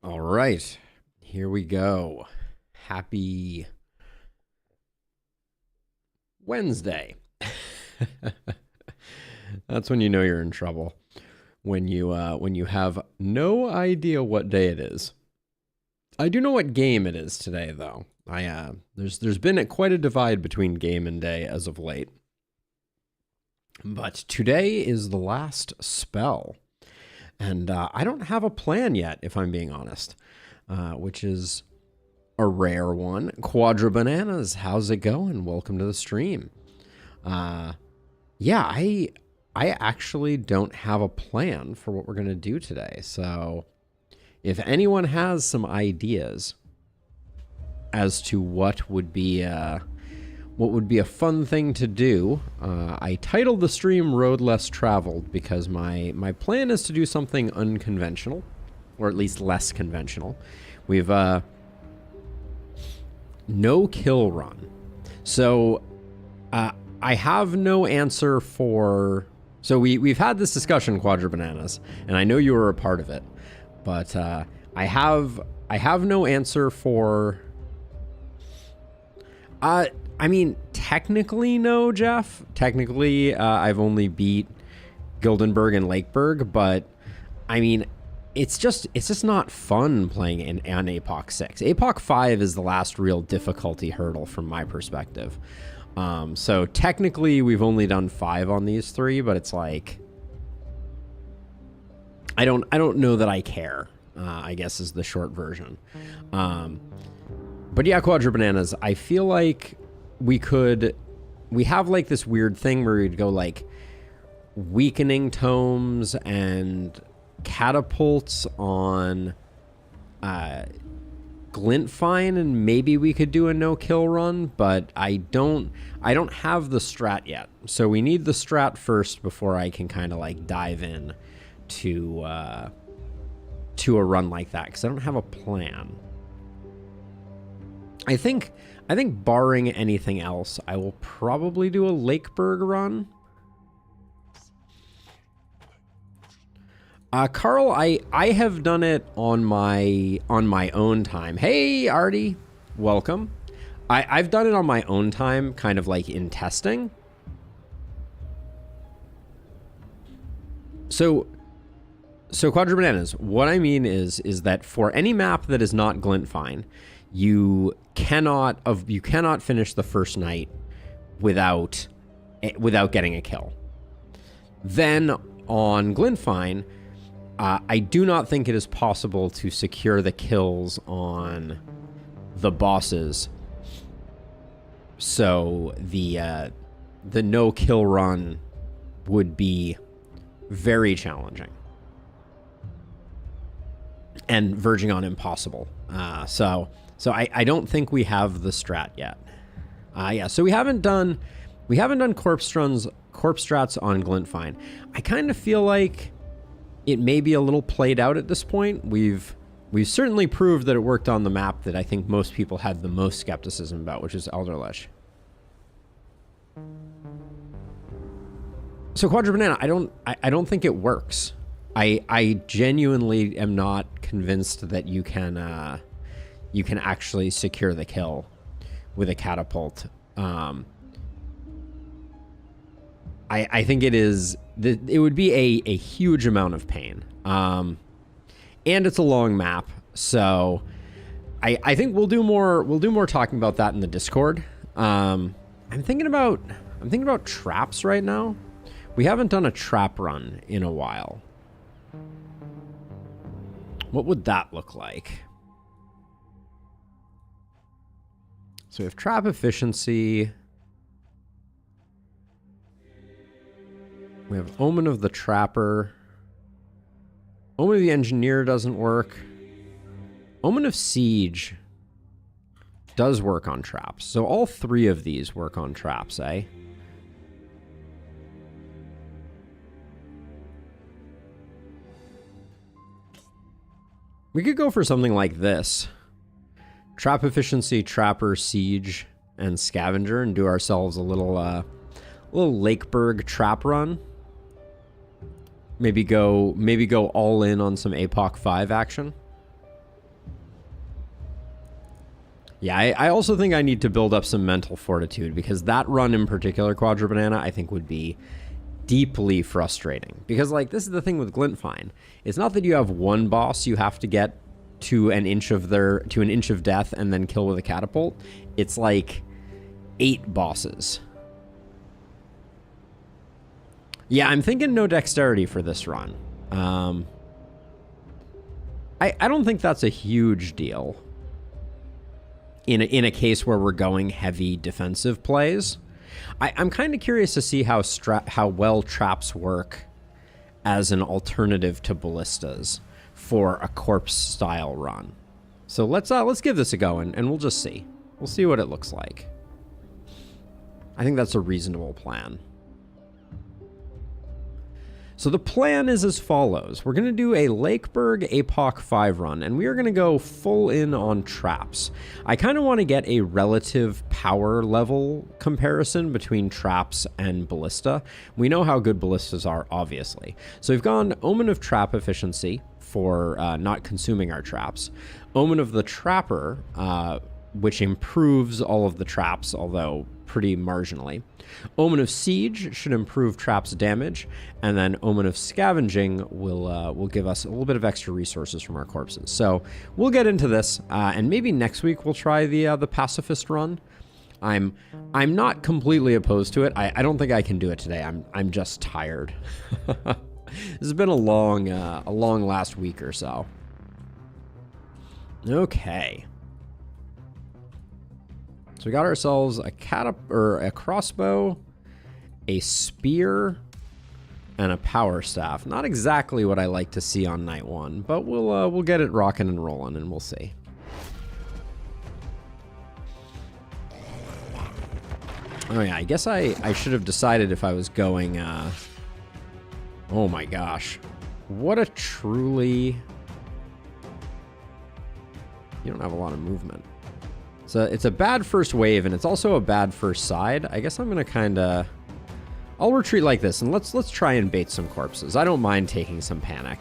All right, here we go. Happy Wednesday. That's when you know you're in trouble. When you have no idea what day it is. I do know what game it is today, though. There's been quite a divide between game and day as of late. But today is the last spell. And I don't have a plan yet, if I'm being honest, which is a rare one. Quadra Bananas, how's it going? Welcome to the stream. Yeah, I actually don't have a plan for what we're going to do today. So if anyone has some ideas as to what would be a fun thing to do, I titled the stream Road Less Traveled because my plan is to do something unconventional, or at least less conventional. We've no kill run. So I have no answer for... So we've had this discussion, Quadra Bananas, and I know you were a part of it, but I have no answer for... I mean, technically no, Jeff. Technically, I've only beat Gildenberg and Lakeberg, but I mean, it's just not fun playing on APOC 6. APOC 5 is the last real difficulty hurdle from my perspective. So technically, we've only done 5 on these 3, but it's like I don't know that I care. I guess is the short version. But yeah, Quadra Bananas, I feel like we have like this weird thing where we'd go like weakening tomes and catapults on Glintfine, and maybe we could do a no-kill run, but I don't have the strat yet. So we need the strat first before I can kind of like dive in to a run like that, because I don't have a plan. I think barring anything else, I will probably do a Lakeberg run. Carl, I have done it on my own time. Hey, Artie, welcome. I've done it on my own time, kind of like in testing. So Quadra Bananas, what I mean is that for any map that is not Glintfine, you cannot finish the first night without getting a kill. Then on Glintfine, I do not think it is possible to secure the kills on the bosses. So the no kill run would be very challenging and verging on impossible. So I don't think we have the strat yet. Yeah, so we haven't done corpse strats on Glintfine. I kind of feel like it may be a little played out at this point. We've certainly proved that it worked on the map that I think most people had the most skepticism about, which is Elderlich. So Quadra Banana, I don't think it works. I genuinely am not convinced that you can actually secure the kill with a catapult. I think it would be a huge amount of pain. And it's a long map, so I think we'll do more talking about that in the Discord. I'm thinking about traps right now. We haven't done a trap run in a while. What would that look like? So we have trap efficiency. We have Omen of the Trapper. Omen of the Engineer doesn't work. Omen of Siege does work on traps. So all 3 of these work on traps, eh? We could go for something like this. Trap efficiency, Trapper, Siege, and Scavenger, and do ourselves a little Lakeberg trap run. Maybe go all in on some APOC 5 action. Yeah, I also think I need to build up some mental fortitude, because that run in particular, Quadra Banana, I think would be deeply frustrating. Because, like, this is the thing with Glintfine. It's not that you have one boss you have to get to an inch of death and then kill with a catapult. It's like 8 bosses. Yeah, I'm thinking no dexterity for this run. I don't think that's a huge deal in a case where we're going heavy defensive plays. I'm kind of curious to see how well traps work as an alternative to ballistas for a corpse style run. So let's give this a go, and we'll just see. We'll see what it looks like. I think that's a reasonable plan. So the plan is as follows. We're going to do a Lakeburg APOC 5 run, and we are going to go full in on traps. I kind of want to get a relative power level comparison between traps and ballista. We know how good ballistas are, obviously. So we've gone Omen of Trap Efficiency for not consuming our traps. Omen of the Trapper, which improves all of the traps, although pretty marginally. Omen of Siege should improve traps damage, and then Omen of Scavenging will give us a little bit of extra resources from our corpses. So we'll get into this, and maybe next week we'll try the Pacifist run. I'm not completely opposed to it. I don't think I can do it today. I'm just tired. This has been a long last week or so. Okay. So we got ourselves a crossbow, a spear, and a power staff. Not exactly what I like to see on night 1, but we'll get it rocking and rolling, and we'll see. Oh yeah, I guess I should have decided if I was going. Oh my gosh, what a truly. You don't have a lot of movement. So it's a bad first wave, and it's also a bad first side. I guess I'm gonna I'll retreat like this, and let's try and bait some corpses. I don't mind taking some panic.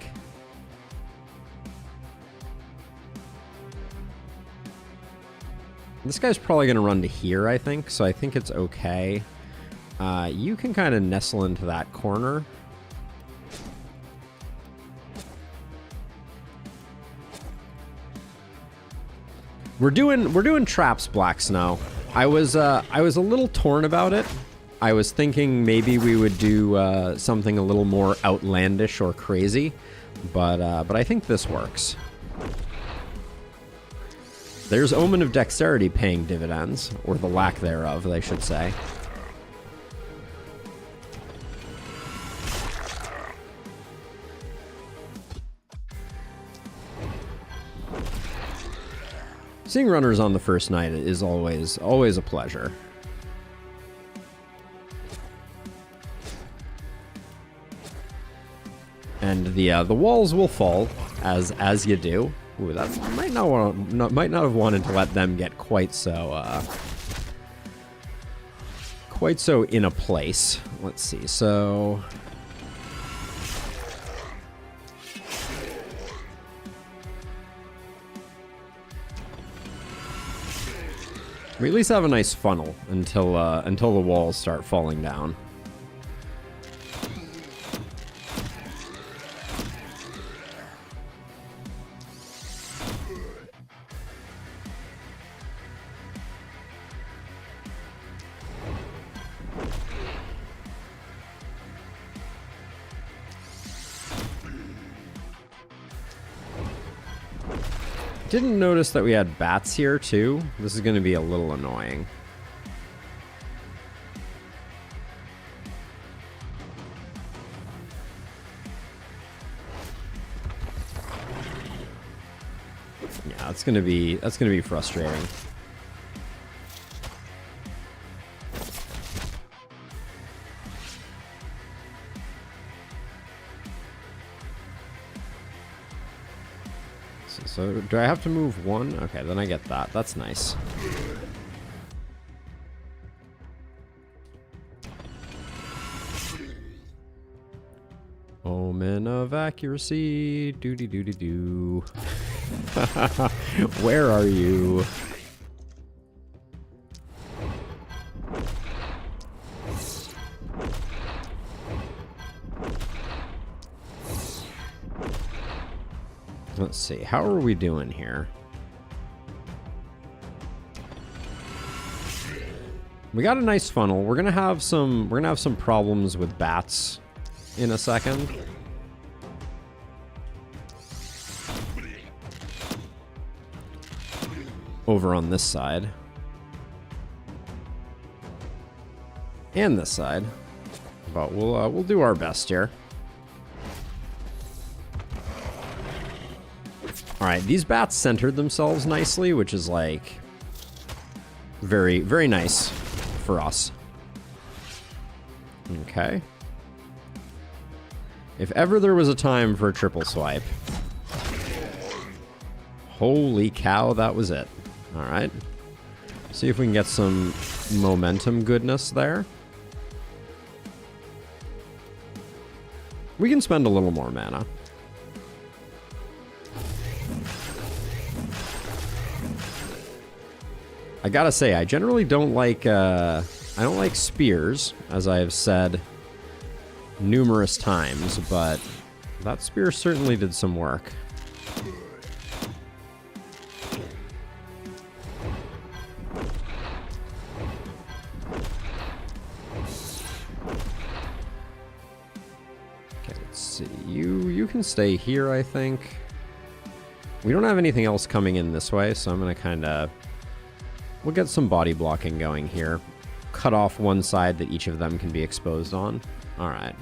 This guy's probably gonna run to here, I think, so I think it's okay. You can kind of nestle into that corner. We're doing traps, Black Snow. I was a little torn about it. I was thinking maybe we would do something a little more outlandish or crazy, but I think this works. There's Omen of Dexterity paying dividends, or the lack thereof, I should say. Seeing runners on the first night is always a pleasure. And the walls will fall as you do. Ooh, that might not have wanted to let them get quite so in a place. Let's see. So we at least have a nice funnel until the walls start falling down. Didn't notice that we had bats here too. This is going to be a little annoying. Yeah, that's going to be frustrating. So do I have to move one? Okay, then I get that. That's nice. Omen of accuracy. Doody doody doo. Where are you? Let's see. How are we doing here? We got a nice funnel. We're gonna have some problems with bats in a second. Over on this side. And this side. But we'll do our best here. Alright, these bats centered themselves nicely, which is like very, very nice for us. Okay. If ever there was a time for a triple swipe. Holy cow, that was it. Alright. See if we can get some momentum goodness there. We can spend a little more mana. I gotta say, I generally don't like, I don't like spears, as I have said numerous times, but that spear certainly did some work. Okay, let's see. You can stay here, I think. We don't have anything else coming in this way, so I'm gonna kind of... We'll get some body blocking going here. Cut off one side that each of them can be exposed on. Alright.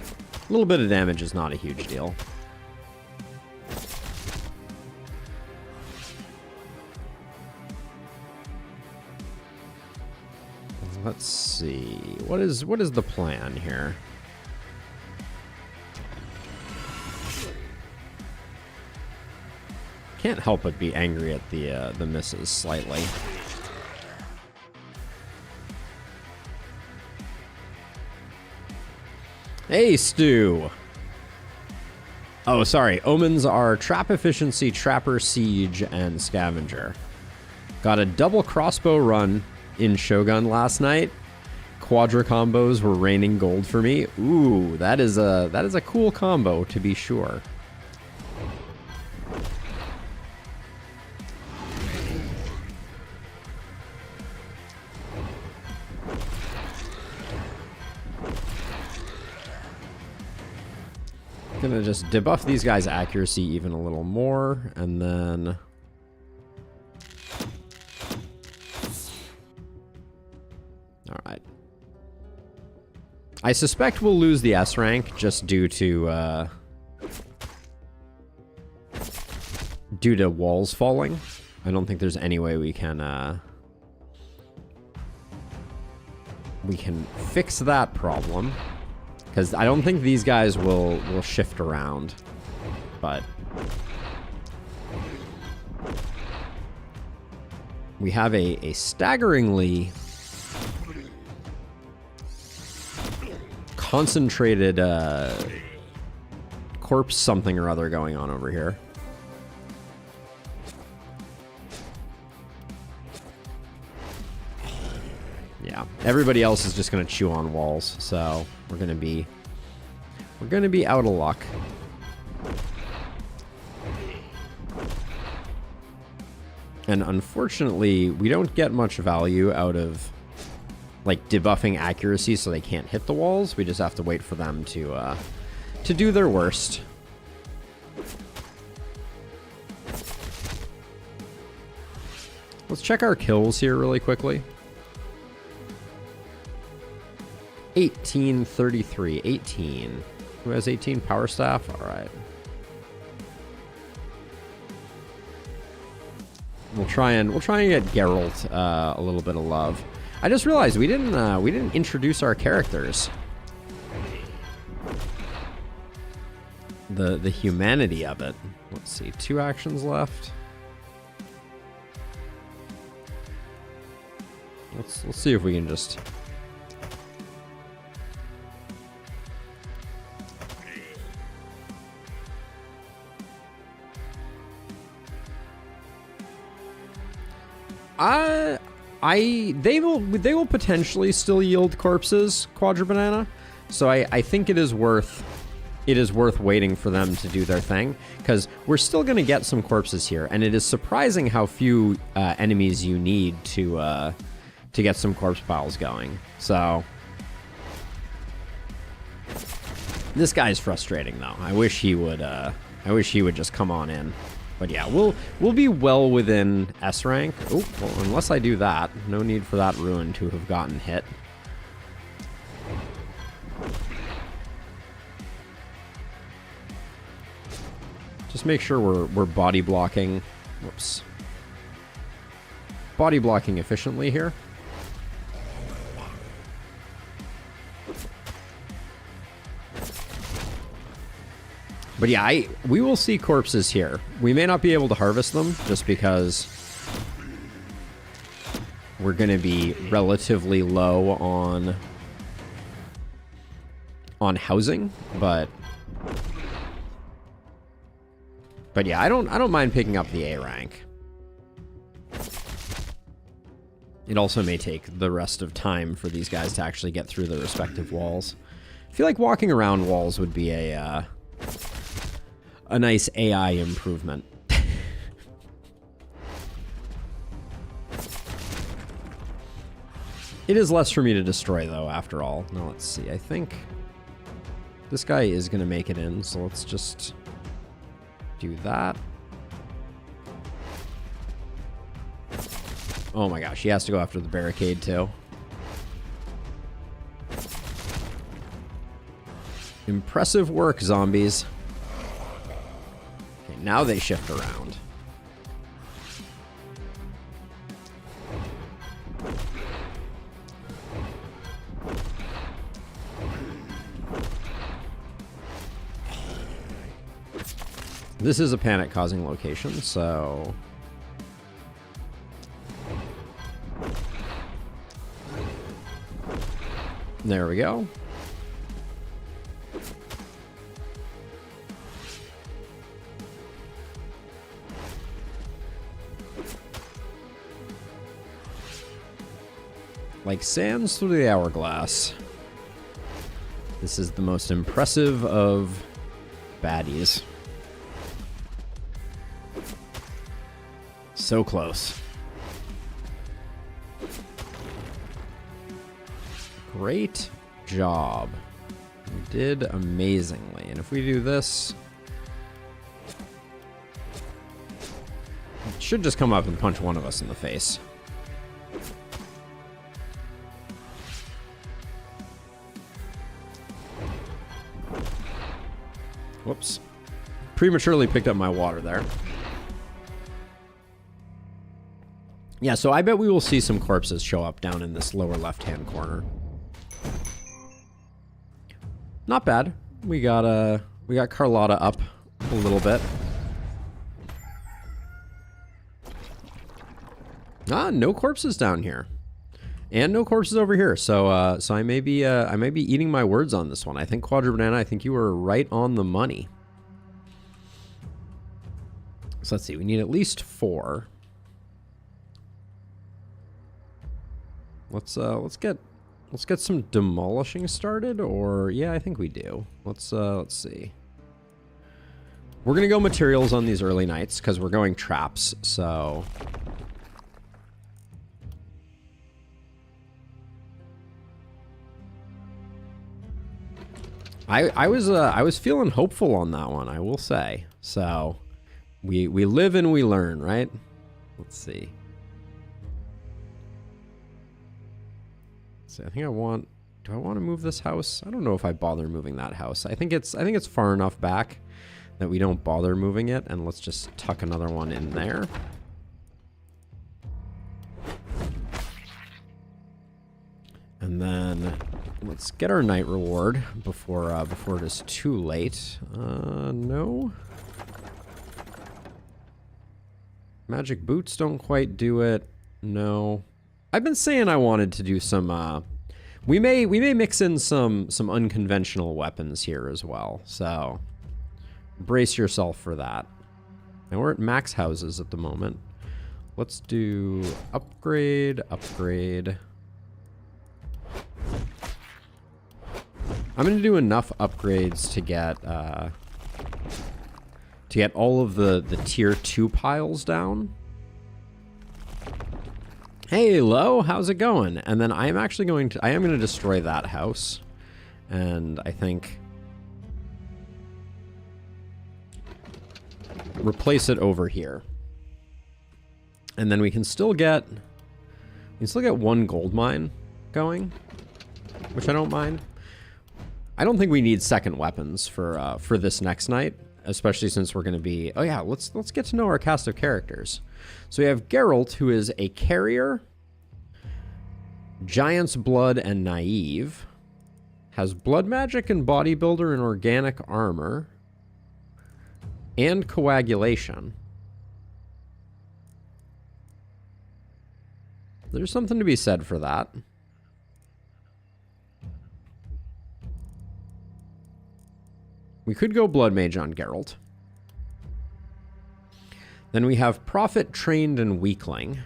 A little bit of damage is not a huge deal. Let's see. What is the plan here? Can't help but be angry at the misses slightly. Hey, Stu! Oh, sorry. Omens are Trap Efficiency, Trapper, Siege, and Scavenger. Got a double crossbow run in Shogun last night. Quadra combos were raining gold for me. Ooh, that is a cool combo, to be sure. Gonna just debuff these guys' accuracy even a little more, and then... Alright. I suspect we'll lose the S rank just due to walls falling. I don't think there's any way we can fix that problem. Because I don't think these guys will shift around, but we have a staggeringly concentrated corpse something or other going on over here. Yeah, everybody else is just gonna chew on walls, so we're gonna be out of luck. And unfortunately, we don't get much value out of like debuffing accuracy so they can't hit the walls. We just have to wait for them to do their worst. Let's check our kills here really quickly. 1833. 18. Who has 18? Power Staff? Alright. We'll try and get Geralt a little bit of love. I just realized we didn't introduce our characters. The humanity of it. Let's see, 2 actions left. Let's see if we can just... they will potentially still yield corpses, Quadra Banana. So I think it is worth waiting for them to do their thing, because we're still going to get some corpses here, and it is surprising how few enemies you need to get some corpse piles going. So this guy's frustrating though. I wish he would just come on in. But yeah, we'll be well within S rank. Oh, well, unless I do that, no need for that ruin to have gotten hit. Just make sure we're body blocking. Whoops. Body blocking efficiently here. But yeah, we will see corpses here. We may not be able to harvest them just because we're going to be relatively low on housing, but yeah, I don't mind picking up the A rank. It also may take the rest of time for these guys to actually get through their respective walls. I feel like walking around walls would be a nice AI improvement. It is less for me to destroy, though, after all. Now, let's see. I think this guy is going to make it in, so let's just do that. Oh my gosh, he has to go after the barricade, too. Impressive work, zombies. Okay, now they shift around. This is a panic-causing location, so... There we go. Like sands through the hourglass. This is the most impressive of baddies. So close. Great job. You did amazingly. And if we do this, it should just come up and punch one of us in the face. Whoops. Prematurely picked up my water there. Yeah, so I bet we will see some corpses show up down in this lower left-hand corner. Not bad. We got Carlotta up a little bit. Ah, no corpses down here. And no corpses over here. So so I may be eating my words on this one. I think Quadra Banana, I think you were right on the money. So let's see, we need at least 4. Let's get some demolishing started, or yeah, I think we do. Let's see. We're gonna go materials on these early nights because we're going traps. So I was feeling hopeful on that one, I will say. So we live and we learn, right? Let's see. So I think do I want to move this house? I don't know if I bother moving that house. I think it's far enough back that we don't bother moving it, and let's just tuck another one in there. And then let's get our night reward before it is too late. No. Magic boots don't quite do it. No. I've been saying I wanted to do some, we may mix in some unconventional weapons here as well, so brace yourself for that. And we're at max houses at the moment. Let's do upgrade. I'm going to do enough upgrades to get all of the tier 2 piles down. Hey, Lo, how's it going? And then I am actually going to destroy that house. And I think replace it over here. And then we can still get one gold mine going, which I don't mind. I don't think we need second weapons for this next night, especially since we're going to be... Oh yeah, let's get to know our cast of characters. So we have Geralt, who is a carrier, Giant's Blood, and naive. Has blood magic and bodybuilder and organic armor. And coagulation. There's something to be said for that. We could go Blood Mage on Geralt. Then we have Prophet, Trained, and Weakling.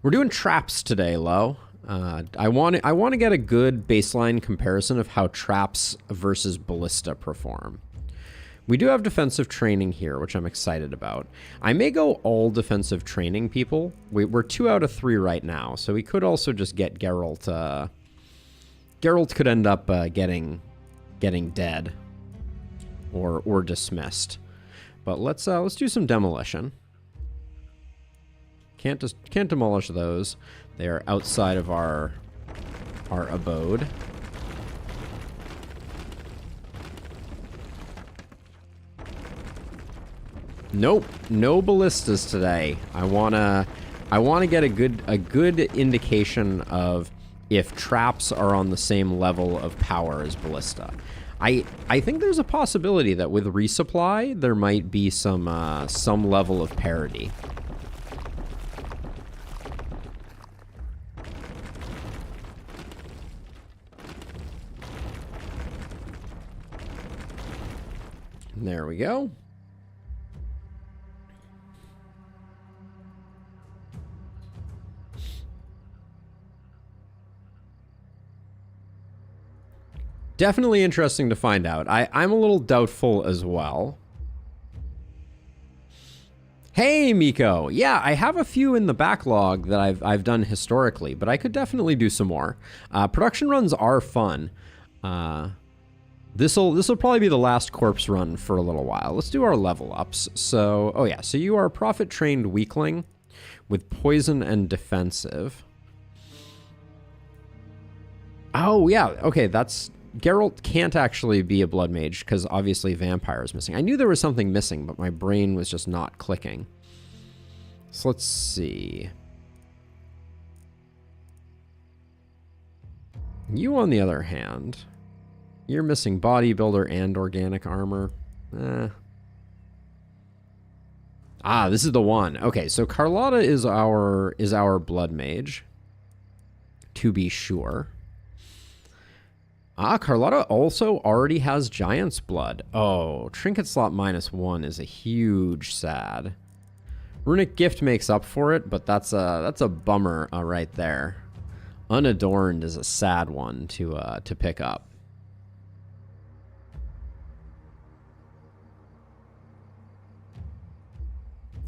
We're doing traps today, Lo. I want to get a good baseline comparison of how traps versus ballista perform. We do have defensive training here, which I'm excited about. I may go all defensive training, people. We're 2 out of 3 right now, so we could also just get Geralt. Geralt could end up getting dead or dismissed. But let's do some demolition. Can't demolish those. They are outside of our abode. Nope, no ballistas today. I wanna get a good indication of if traps are on the same level of power as ballista. I think there's a possibility that with resupply there might be some level of parity. There we go. Definitely interesting to find out. I'm a little doubtful as well. Hey, Miko. Yeah, I have a few in the backlog that I've done historically, but I could definitely do some more. Production runs are fun. This'll probably be the last corpse run for a little while. Let's do our level ups. So, oh yeah, so you are a Prophet Trained Weakling with poison and defensive. Oh yeah, okay, that's... Geralt can't actually be a blood mage because obviously vampire is missing. I knew there was something missing, but my brain was just not clicking. So let's see. You, on the other hand, you're missing bodybuilder and organic armor. Ah, this is the one. Okay, so Carlotta is our blood mage, to be sure. Ah, Carlotta also already has Giant's Blood. Oh, Trinket Slot -1 is a huge sad. Runic Gift makes up for it, but that's a bummer right there. Unadorned is a sad one to pick up.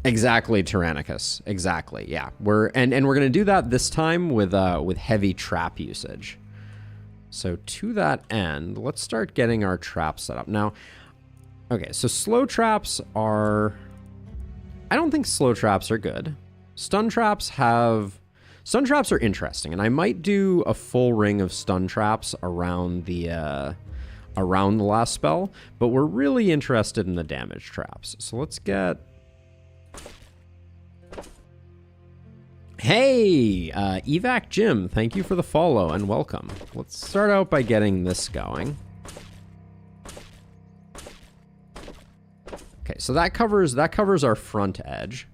Exactly, Tyrannicus. Exactly, yeah. We're gonna do that this time with heavy trap usage. So to that end, let's start getting our traps set up. Now, okay, so slow traps are... I don't think slow traps are good. Stun traps are interesting, and I might do a full ring of stun traps around the last spell, but we're really interested in the damage traps. So let's get... Hey, Evac Jim, thank you for the follow and welcome. Let's start out by getting this going. Okay, so that covers our front edge,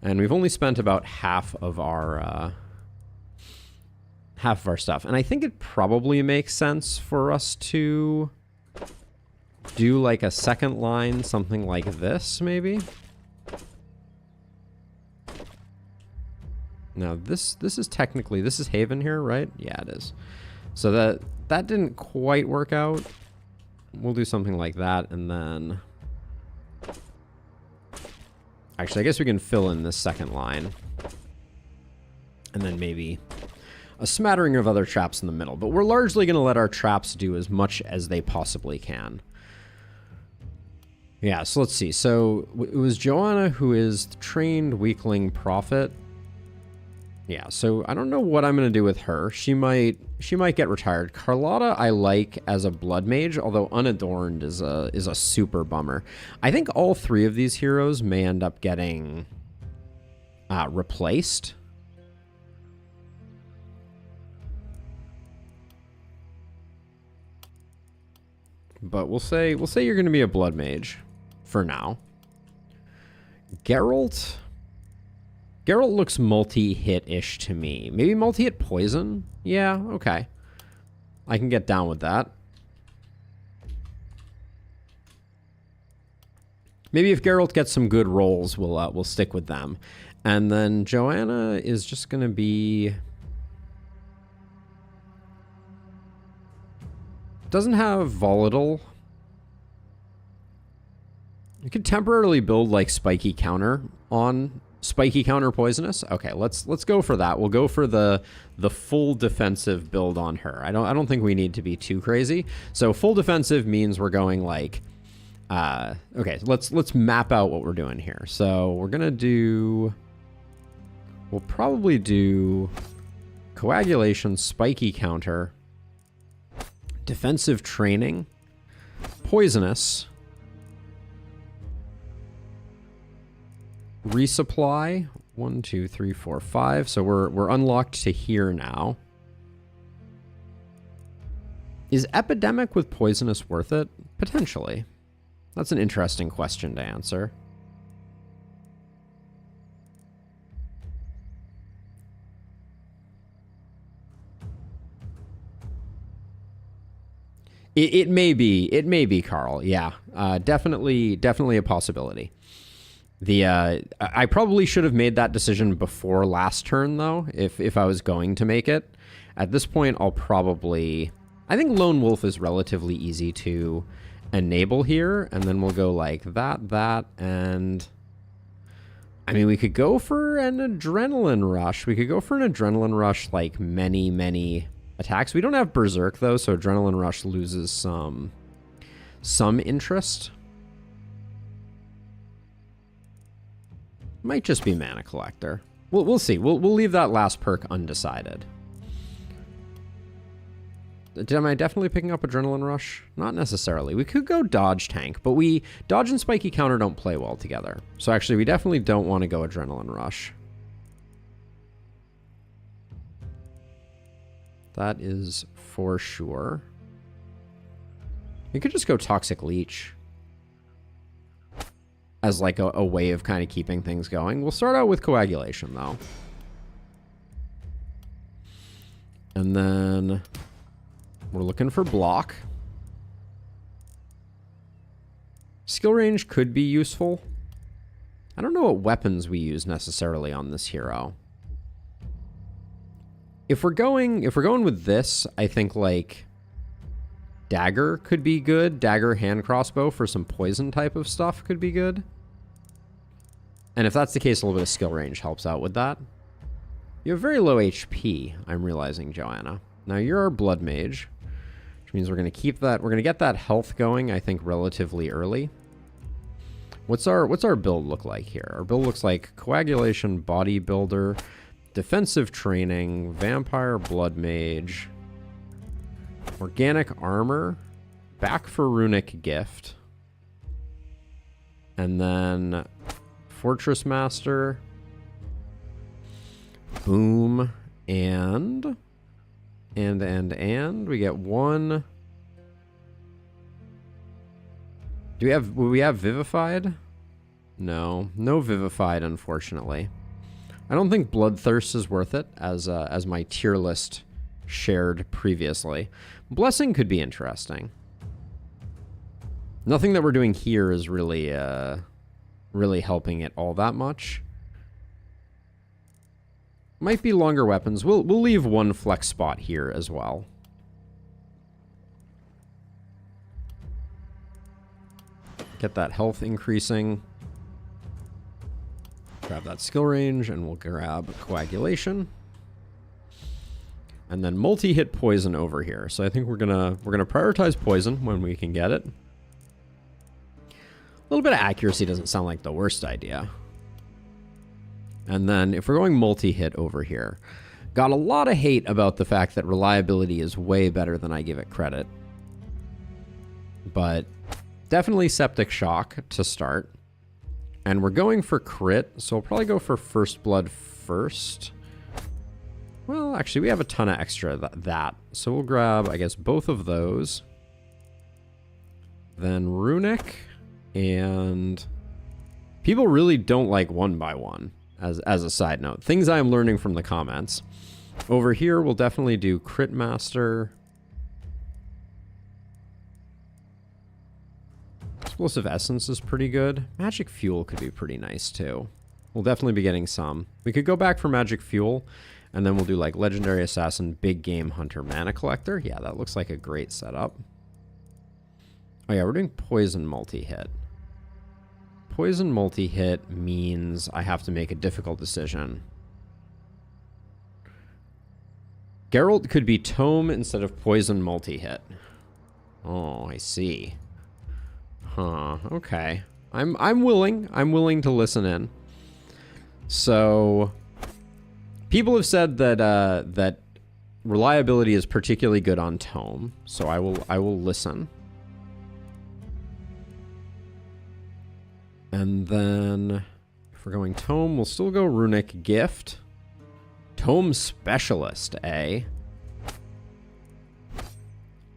and we've only spent about half of our stuff. And I think it probably makes sense for us to do like a second line, something like this, maybe. Now this is technically, this is Haven here, right? Yeah, it is. So that didn't quite work out. We'll do something like that, and then... Actually, I guess we can fill in this second line. And then maybe a smattering of other traps in the middle. But we're largely going to let our traps do as much as they possibly can. Yeah, so let's see. So it was Joanna who is the trained weakling prophet. Yeah, so I don't know what I'm going to do with her. She might get retired. Carlotta I like as a blood mage, although unadorned is a super bummer. I think all three of these heroes may end up getting replaced. But we'll say you're going to be a blood mage for now. Geralt looks multi-hit-ish to me. Maybe multi-hit poison? Yeah, okay. I can get down with that. Maybe if Geralt gets some good rolls, we'll stick with them. And then Joanna is just going to be... Doesn't have volatile. You could temporarily build like spiky counter on spiky counter poisonous. Okay, let's go for that. We'll go for the full defensive build on her. I don't think we need to be too crazy. So full defensive means we're going like okay, let's map out what we're doing here. So we'll probably do coagulation, spiky counter, defensive training, poisonous, resupply, 1, 2, 3, 4, 5. So we're unlocked to here now. Is epidemic with poisonous worth it? Potentially. That's an interesting question to answer. It may be, Carl. Yeah, definitely a possibility. I probably should have made that decision before last turn, though, if I was going to make it. At this point, I think Lone Wolf is relatively easy to enable here, and then we'll go like that, and... I mean, we could go for an adrenaline rush. We could go for an adrenaline rush like many attacks. We don't have Berserk, though, so adrenaline rush loses some interest. Might just be mana collector. We'll see. We'll leave that last perk undecided. Am I definitely picking up adrenaline rush? Not necessarily. We could go dodge tank, but dodge and spiky counter don't play well together. So actually, we definitely don't want to go adrenaline rush. That is for sure. You could just go toxic leech as like a way of kind of keeping things going. We'll start out with coagulation, though. And then we're looking for block. Skill range could be useful. I don't know what weapons we use necessarily on this hero. If we're going with this, I think like dagger could be good. Dagger, hand crossbow for some poison type of stuff could be good. And if that's the case, a little bit of skill range helps out with that. You have very low HP, I'm realizing, Joanna. Now you're our blood mage, which means we're going to keep that. We're going to get that health going, I think, relatively early. What's our build look like here? Our build looks like coagulation, bodybuilder, defensive training, vampire, blood mage, organic armor, back for runic gift, and then fortress master, boom, and we get one. Will we have vivified? No vivified, unfortunately. I don't think bloodthirst is worth it, as my tier list shared previously. Blessing could be interesting. Nothing that we're doing here is really helping it all that much. Might be longer weapons. We'll leave one flex spot here as well. Get that health increasing. Grab that skill range, and we'll grab coagulation. And then multi-hit poison over here. So I think we're gonna prioritize poison when we can get it. A little bit of accuracy doesn't sound like the worst idea. And then if we're going multi-hit over here, got a lot of hate about the fact that reliability is way better than I give it credit. But definitely septic shock to start. And we're going for crit, so we'll probably go for first blood first. Well, actually, we have a ton of extra that. So we'll grab, I guess, both of those. Then runic. And people really don't like 1x1, as a side note. Things I'm learning from the comments. Over here, we'll definitely do crit master. Explosive essence is pretty good. Magic fuel could be pretty nice, too. We'll definitely be getting some. We could go back for magic fuel. And then we'll do like Legendary Assassin, Big Game Hunter, Mana Collector. Yeah, that looks like a great setup. Oh yeah, we're doing Poison multi-hit. Poison multi-hit means I have to make a difficult decision. Geralt could be Tome instead of Poison multi-hit. Oh, I see. Huh, okay. I'm willing to listen in. So people have said that that reliability is particularly good on Tome, so I will listen. And then if we're going Tome, we'll still go Runic Gift. Tome Specialist, eh?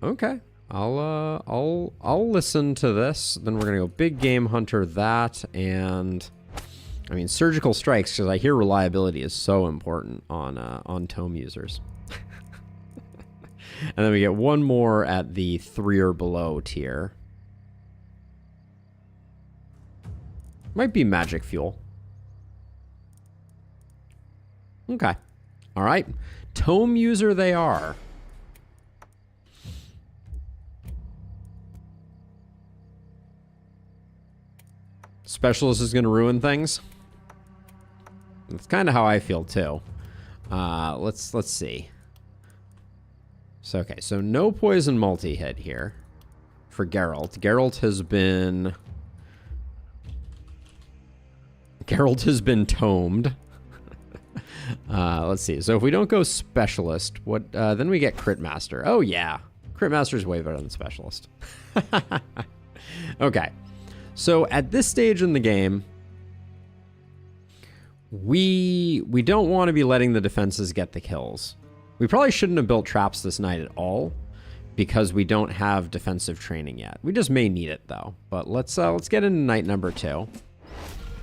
Okay. I'll listen to this. Then we're gonna go Big Game Hunter that, and I mean, surgical strikes, because I hear reliability is so important on Tome users. And then we get one more at the 3 or below tier. Might be magic fuel. Okay. All right. Tome user they are. Specialist is going to ruin things. That's kind of how I feel too. Let's see. So okay, so no poison multi-hit here for Geralt. Geralt has been tomed. Let's see. So if we don't go specialist, what then we get crit master. Oh yeah, crit master is way better than specialist. Okay. So at this stage in the game, we don't want to be letting the defenses get the kills. We probably shouldn't have built traps this night at all because we don't have defensive training yet. We just may need it though. But let's get into night number 2.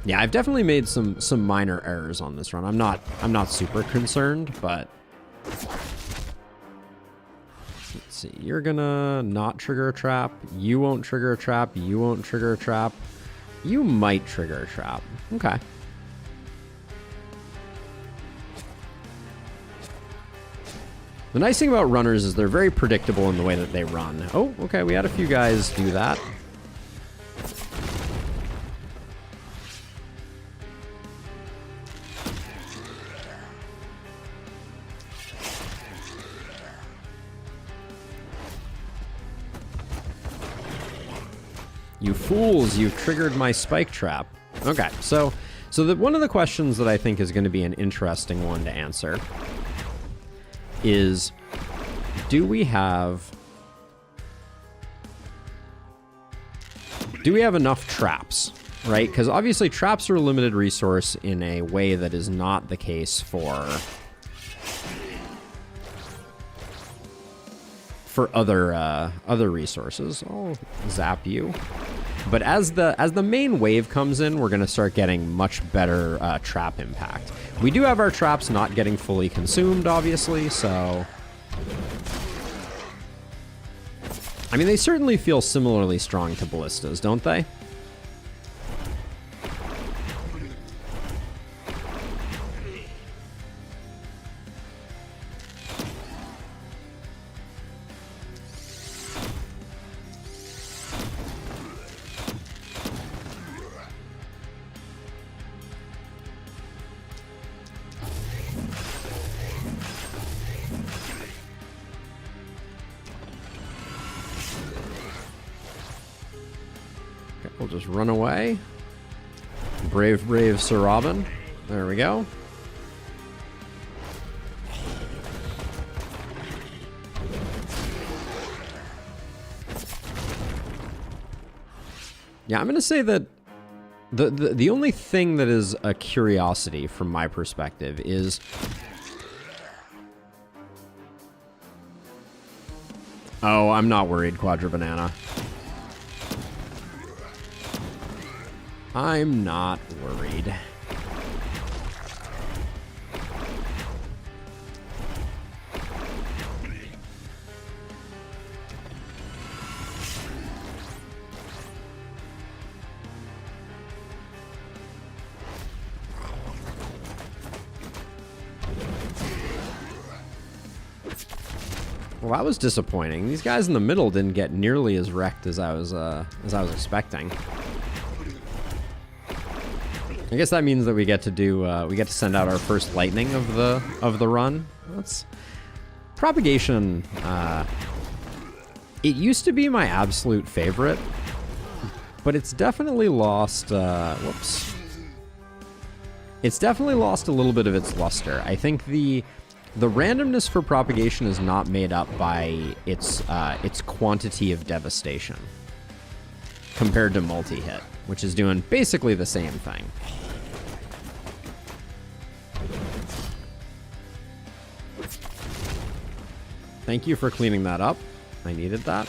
Yeah, I've definitely made some minor errors on this run. I'm not super concerned, but let's see. You're gonna not trigger a trap. You won't trigger a trap. You won't trigger a trap. You might trigger a trap. Okay. The nice thing about runners is they're very predictable in the way that they run. Oh, okay, we had a few guys do that. You fools, you triggered my spike trap. Okay, so one of the questions that I think is going to be an interesting one to answer is, do we have enough traps, right? Because obviously traps are a limited resource in a way that is not the case for other resources. I'll zap you. But as the main wave comes in, we're going to start getting much better trap impact. We do have our traps not getting fully consumed, obviously, so I mean, they certainly feel similarly strong to ballistas, don't they? We'll just run away. Brave, brave Sir Robin. There we go. Yeah, I'm going to say that the only thing that is a curiosity from my perspective is... Oh, I'm not worried, Quadra Banana. I'm not worried. Well, that was disappointing. These guys in the middle didn't get nearly as wrecked as I was expecting. I guess that means that we get to do we get to send out our first lightning of the run. That's propagation. It used to be my absolute favorite, but it's definitely lost. Whoops. It's definitely lost a little bit of its luster. I think the randomness for propagation is not made up by its quantity of devastation compared to multi-hit, which is doing basically the same thing. Thank you for cleaning that up. I needed that.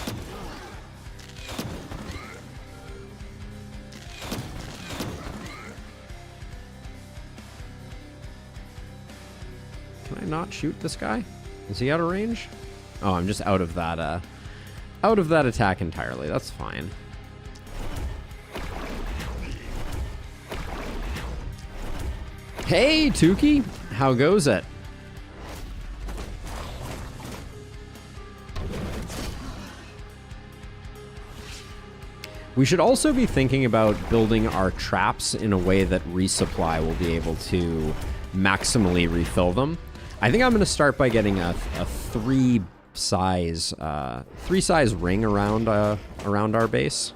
Can I not shoot this guy? Is he out of range? Oh, I'm just out of that attack entirely. That's fine. Hey, Tukey! How goes it? We should also be thinking about building our traps in a way that resupply will be able to maximally refill them. I think I'm going to start by getting a three size ring around our base.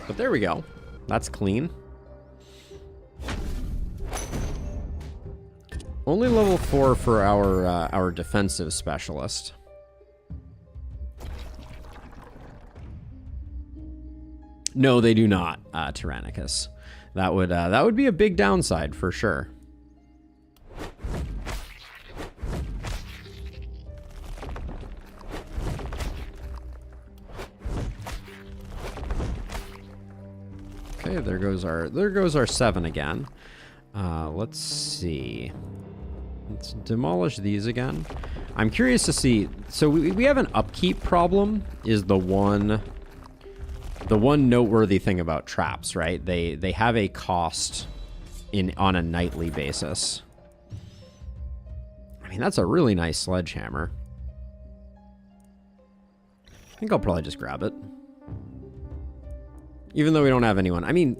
But there we go. That's clean. Only level 4 for our defensive specialist. No, they do not, Tyrannicus. That would be a big downside for sure. Okay, there goes our 7 again. Let's see. Let's demolish these again. I'm curious to see. So we have an upkeep problem. Is the one noteworthy thing about traps, right? They have a cost on a nightly basis. I mean, that's a really nice sledgehammer. I think I'll probably just grab it. Even though we don't have anyone. I mean,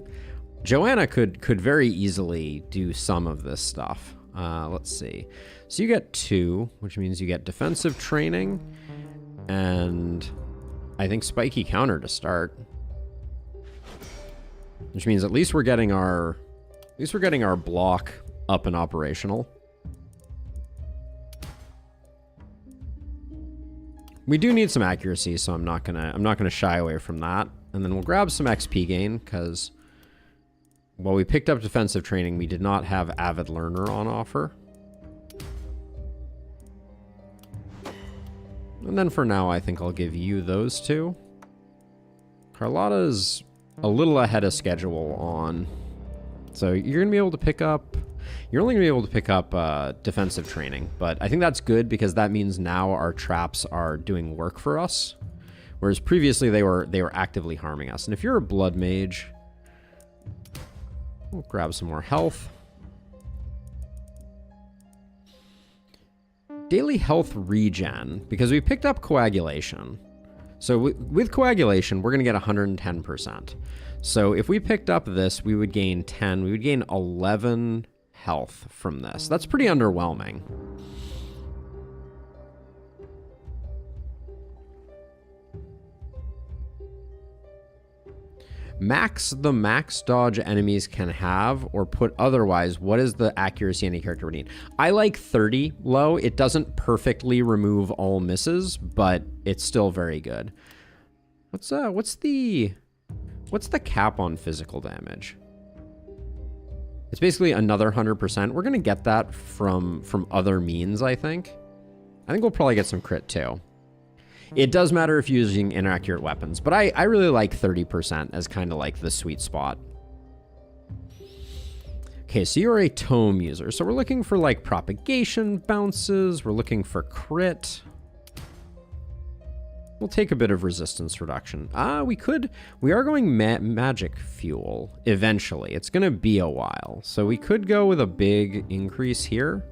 Joanna could very easily do some of this stuff. Let's see. So you get 2, which means you get defensive training, and I think spiky counter to start. Which means at least we're getting our block up and operational. We do need some accuracy, so I'm not gonna shy away from that. And then we'll grab some XP gain, because while we picked up defensive training, we did not have Avid Learner on offer. And then for now, I think I'll give you those 2. Carlotta's a little ahead of schedule on. So you're going to be able to pick up... You're only going to be able to pick up defensive training. But I think that's good, because that means now our traps are doing work for us. Whereas previously they were actively harming us. And if you're a blood mage... We'll grab some more health. Daily health regen, because we picked up coagulation. So with coagulation, we're going to get 110%. So if we picked up this, we would gain 10. We would gain 11 health from this. That's pretty underwhelming. The max dodge enemies can have, or put otherwise, what is the accuracy any character would need? I like 30 low. It doesn't perfectly remove all misses, but it's still very good. What's the cap on physical damage? It's basically another 100%. We're gonna get that from other means, I think. I think we'll probably get some crit too. It does matter if you're using inaccurate weapons, but I really like 30% as kind of like the sweet spot. Okay, so you're a tome user. So we're looking for like propagation bounces. We're looking for crit. We'll take a bit of resistance reduction. We are going magic fuel eventually. It's going to be a while. So we could go with a big increase here.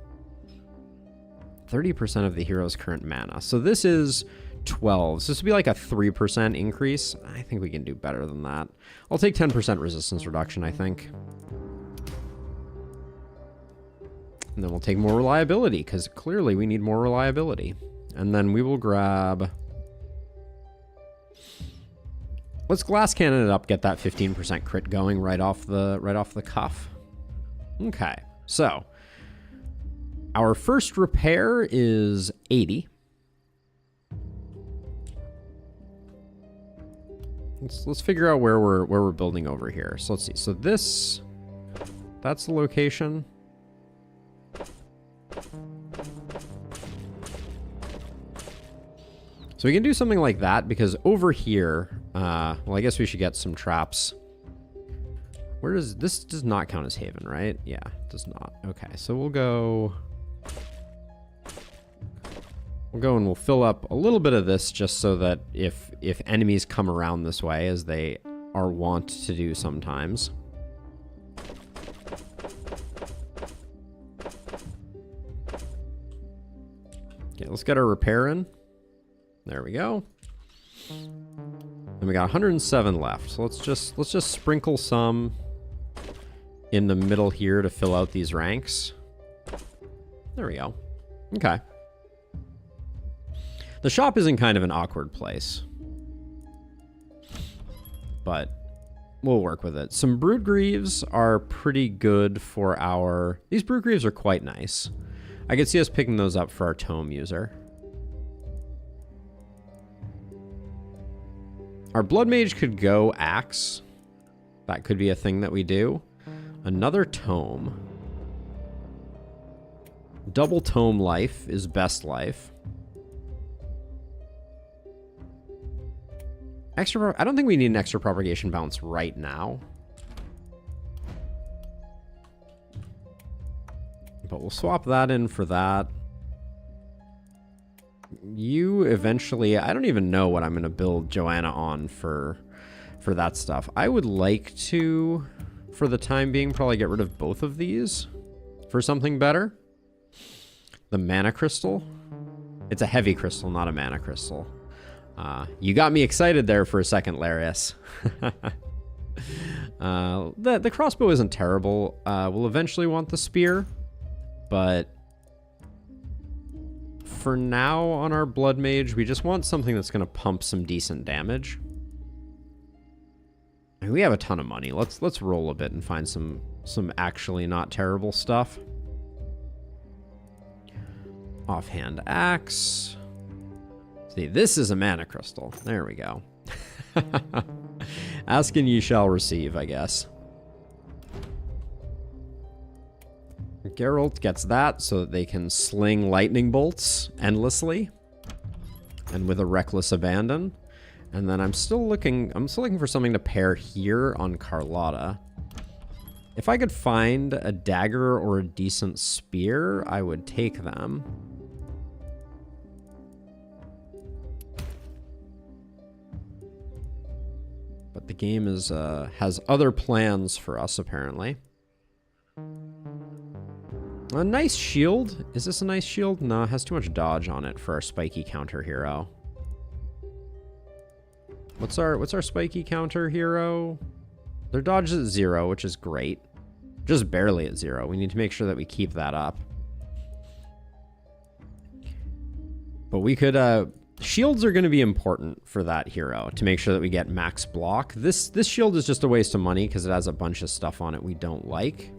30% of the hero's current mana. So this is 12. So this would be like a 3% increase. I think we can do better than that. I'll take 10% resistance reduction, I think. And then we'll take more reliability, because clearly we need more reliability. And then we will grab... Let's glass cannon it up, get that 15% crit going right off the cuff. Okay, so our first repair is 80. Let's figure out where we're building over here. So let's see. So that's the location. So we can do something like that, because over here, well, I guess we should get some traps. This does not count as Haven, right? Yeah, it does not. Okay, so we'll go and we'll fill up a little bit of this, just so that if enemies come around this way, as they are wont to do sometimes. Okay, let's get our repair in. There we go. And we got 107 left. So let's just sprinkle some in the middle here to fill out these ranks. There we go. Okay. The shop is in kind of an awkward place, but we'll work with it. Some Brood Greaves are pretty good for our... These Brood Greaves are quite nice. I could see us picking those up for our Tome user. Our Blood Mage could go Axe. That could be a thing that we do. Another Tome. Double Tome life is best life. I don't think we need an extra propagation bounce right now. But we'll swap that in for that. You eventually... I don't even know what I'm going to build Joanna on for that stuff. I would like to, for the time being, probably get rid of both of these for something better. The Mana Crystal. It's a heavy crystal, not a Mana Crystal. You got me excited there for a second, Larius. The crossbow isn't terrible. We'll eventually want the spear, but for now on our Blood Mage, we just want something that's going to pump some decent damage. I mean, we have a ton of money. Let's roll a bit and find some actually not terrible stuff. Offhand axe. See, this is a Mana Crystal. There we go. Ask and ye shall receive, I guess. Geralt gets that so that they can sling lightning bolts endlessly and with a reckless abandon. And then I'm still looking for something to pair here on Carlotta. If I could find a dagger or a decent spear, I would take them. But the game has other plans for us, apparently. A nice shield. Is this a nice shield? No, it has too much dodge on it for our spiky counter hero. What's our spiky counter hero? Their dodge is at 0, which is great. Just barely at 0. We need to make sure that we keep that up. But we could, shields are going to be important for that hero to make sure that we get max block. This shield is just a waste of money because it has a bunch of stuff on it we don't like.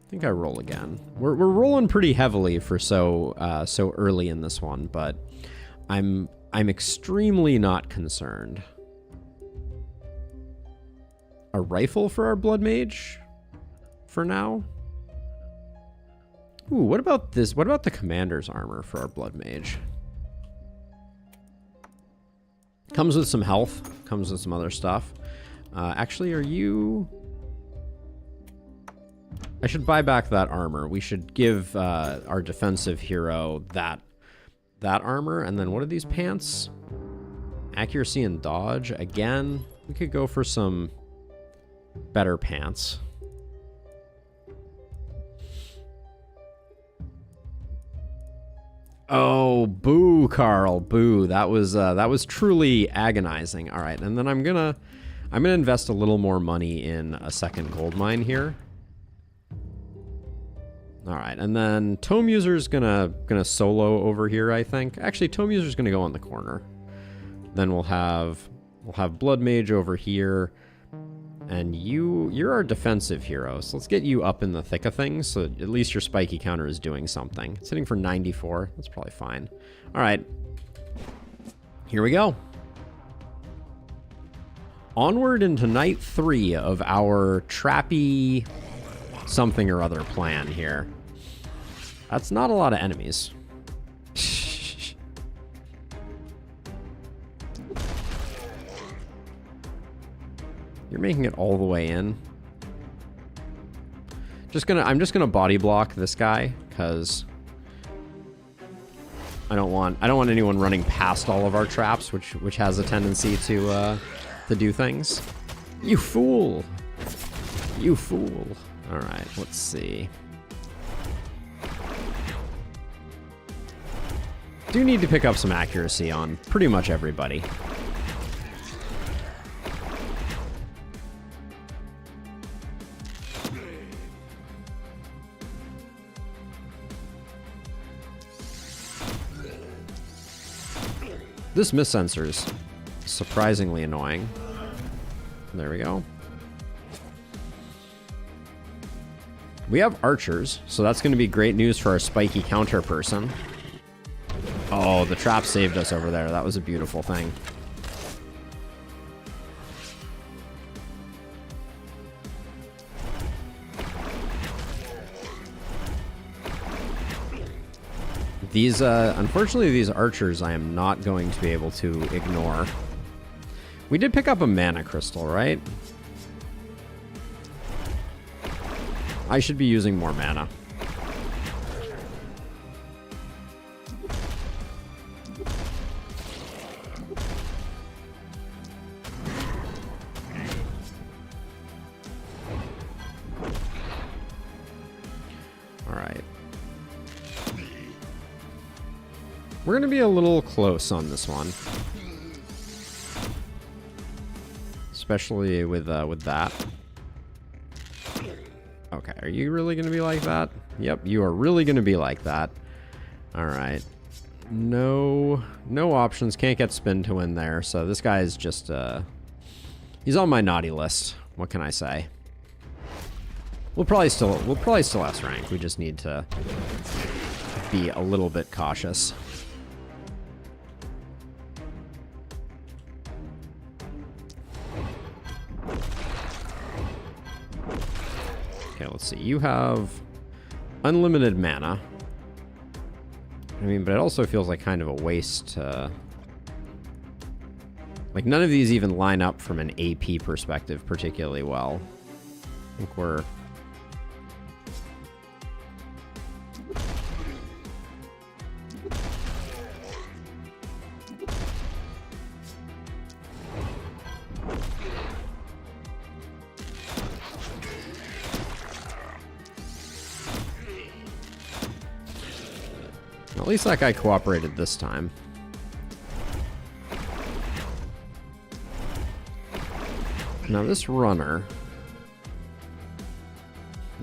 I think I roll again. We're rolling pretty heavily for so early in this one, but I'm extremely not concerned. A rifle for our blood mage for now. Ooh, what about this? What about the commander's armor for our blood mage? Comes with some health, comes with some other stuff. Actually, are you... I should buy back that armor. We should give our defensive hero that armor. And then what are these pants? Accuracy and dodge. Again, we could go for some better pants. Oh, boo, Carl, boo. That was truly agonizing. All right, and then I'm gonna invest a little more money in a second gold mine here. All right, and then Tome User's gonna solo over here, I think. Actually, Tome User's gonna go on the corner. Then we'll have Blood Mage over here, and you're our defensive hero. So let's get you up in the thick of things, so at least your spiky counter is doing something. It's hitting for 94. That's probably fine. All right, here we go. Onward into night 3 of our trappy something or other plan here. That's not a lot of enemies. You're making it all the way in. I'm just gonna body block this guy because I don't want anyone running past all of our traps, which has a tendency to do things. You fool! You fool! All right, let's see. Do need to pick up some accuracy on pretty much everybody. This miss sensor is surprisingly annoying. There we go. We have archers, so that's going to be great news for our spiky counter person. Oh, the trap saved us over there. That was a beautiful thing. These, unfortunately, these archers I am not going to be able to ignore. We did pick up a mana crystal, right? I should be using more mana. All right. We're going to be a little close on this one. Especially with that. Okay, are you really going to be like that? Yep, you are really going to be like that. All right. No options. Can't get spin to win there. So this guy is just, he's on my naughty list. What can I say? We'll probably still S rank. We just need to be a little bit cautious. Okay, let's see. You have unlimited mana. I mean, but it also feels like kind of a waste. Like, none of these even line up from an AP perspective particularly well. I think we're... At least that guy cooperated this time. Now this runner,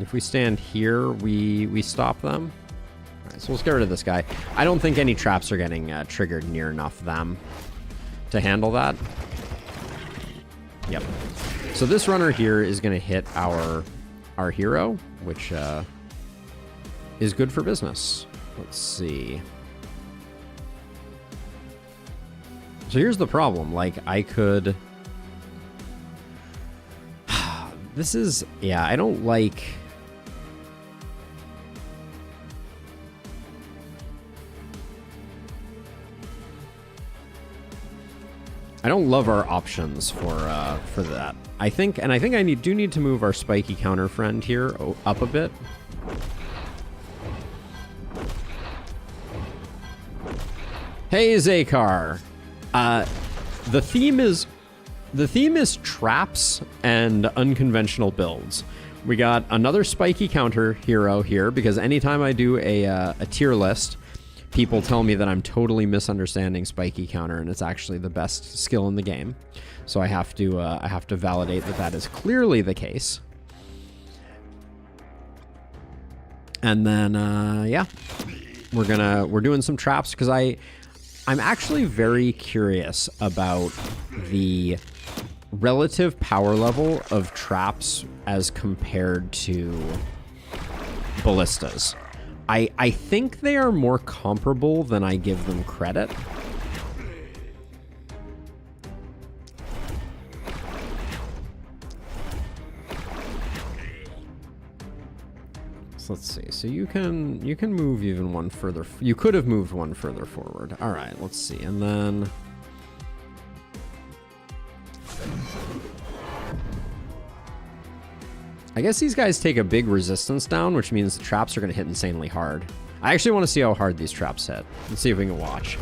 if we stand here, we stop them. All right, so let's get rid of this guy. I don't think any traps are getting triggered near enough them to handle that. Yep. So this runner here is going to hit our hero, which is good for business. Let's see. So here's the problem. Like, I could... This is... Yeah, I don't like... I don't love our options for that. I think I do need to move our spiky counter friend here up a bit. Hey, Zakar. The theme is traps and unconventional builds. We got another spiky counter hero here because anytime I do a tier list, people tell me that I'm totally misunderstanding spiky counter, and it's actually the best skill in the game. So I have to validate that is clearly the case. And then yeah, we're doing some traps because I'm actually very curious about the relative power level of traps as compared to ballistas. I think they are more comparable than I give them credit. So let's see. So you can move even one further. You could have moved one further forward. All right, let's see. And then I guess these guys take a big resistance down, which means the traps are going to hit insanely hard. I actually want to see how hard these traps hit. Let's see if we can watch.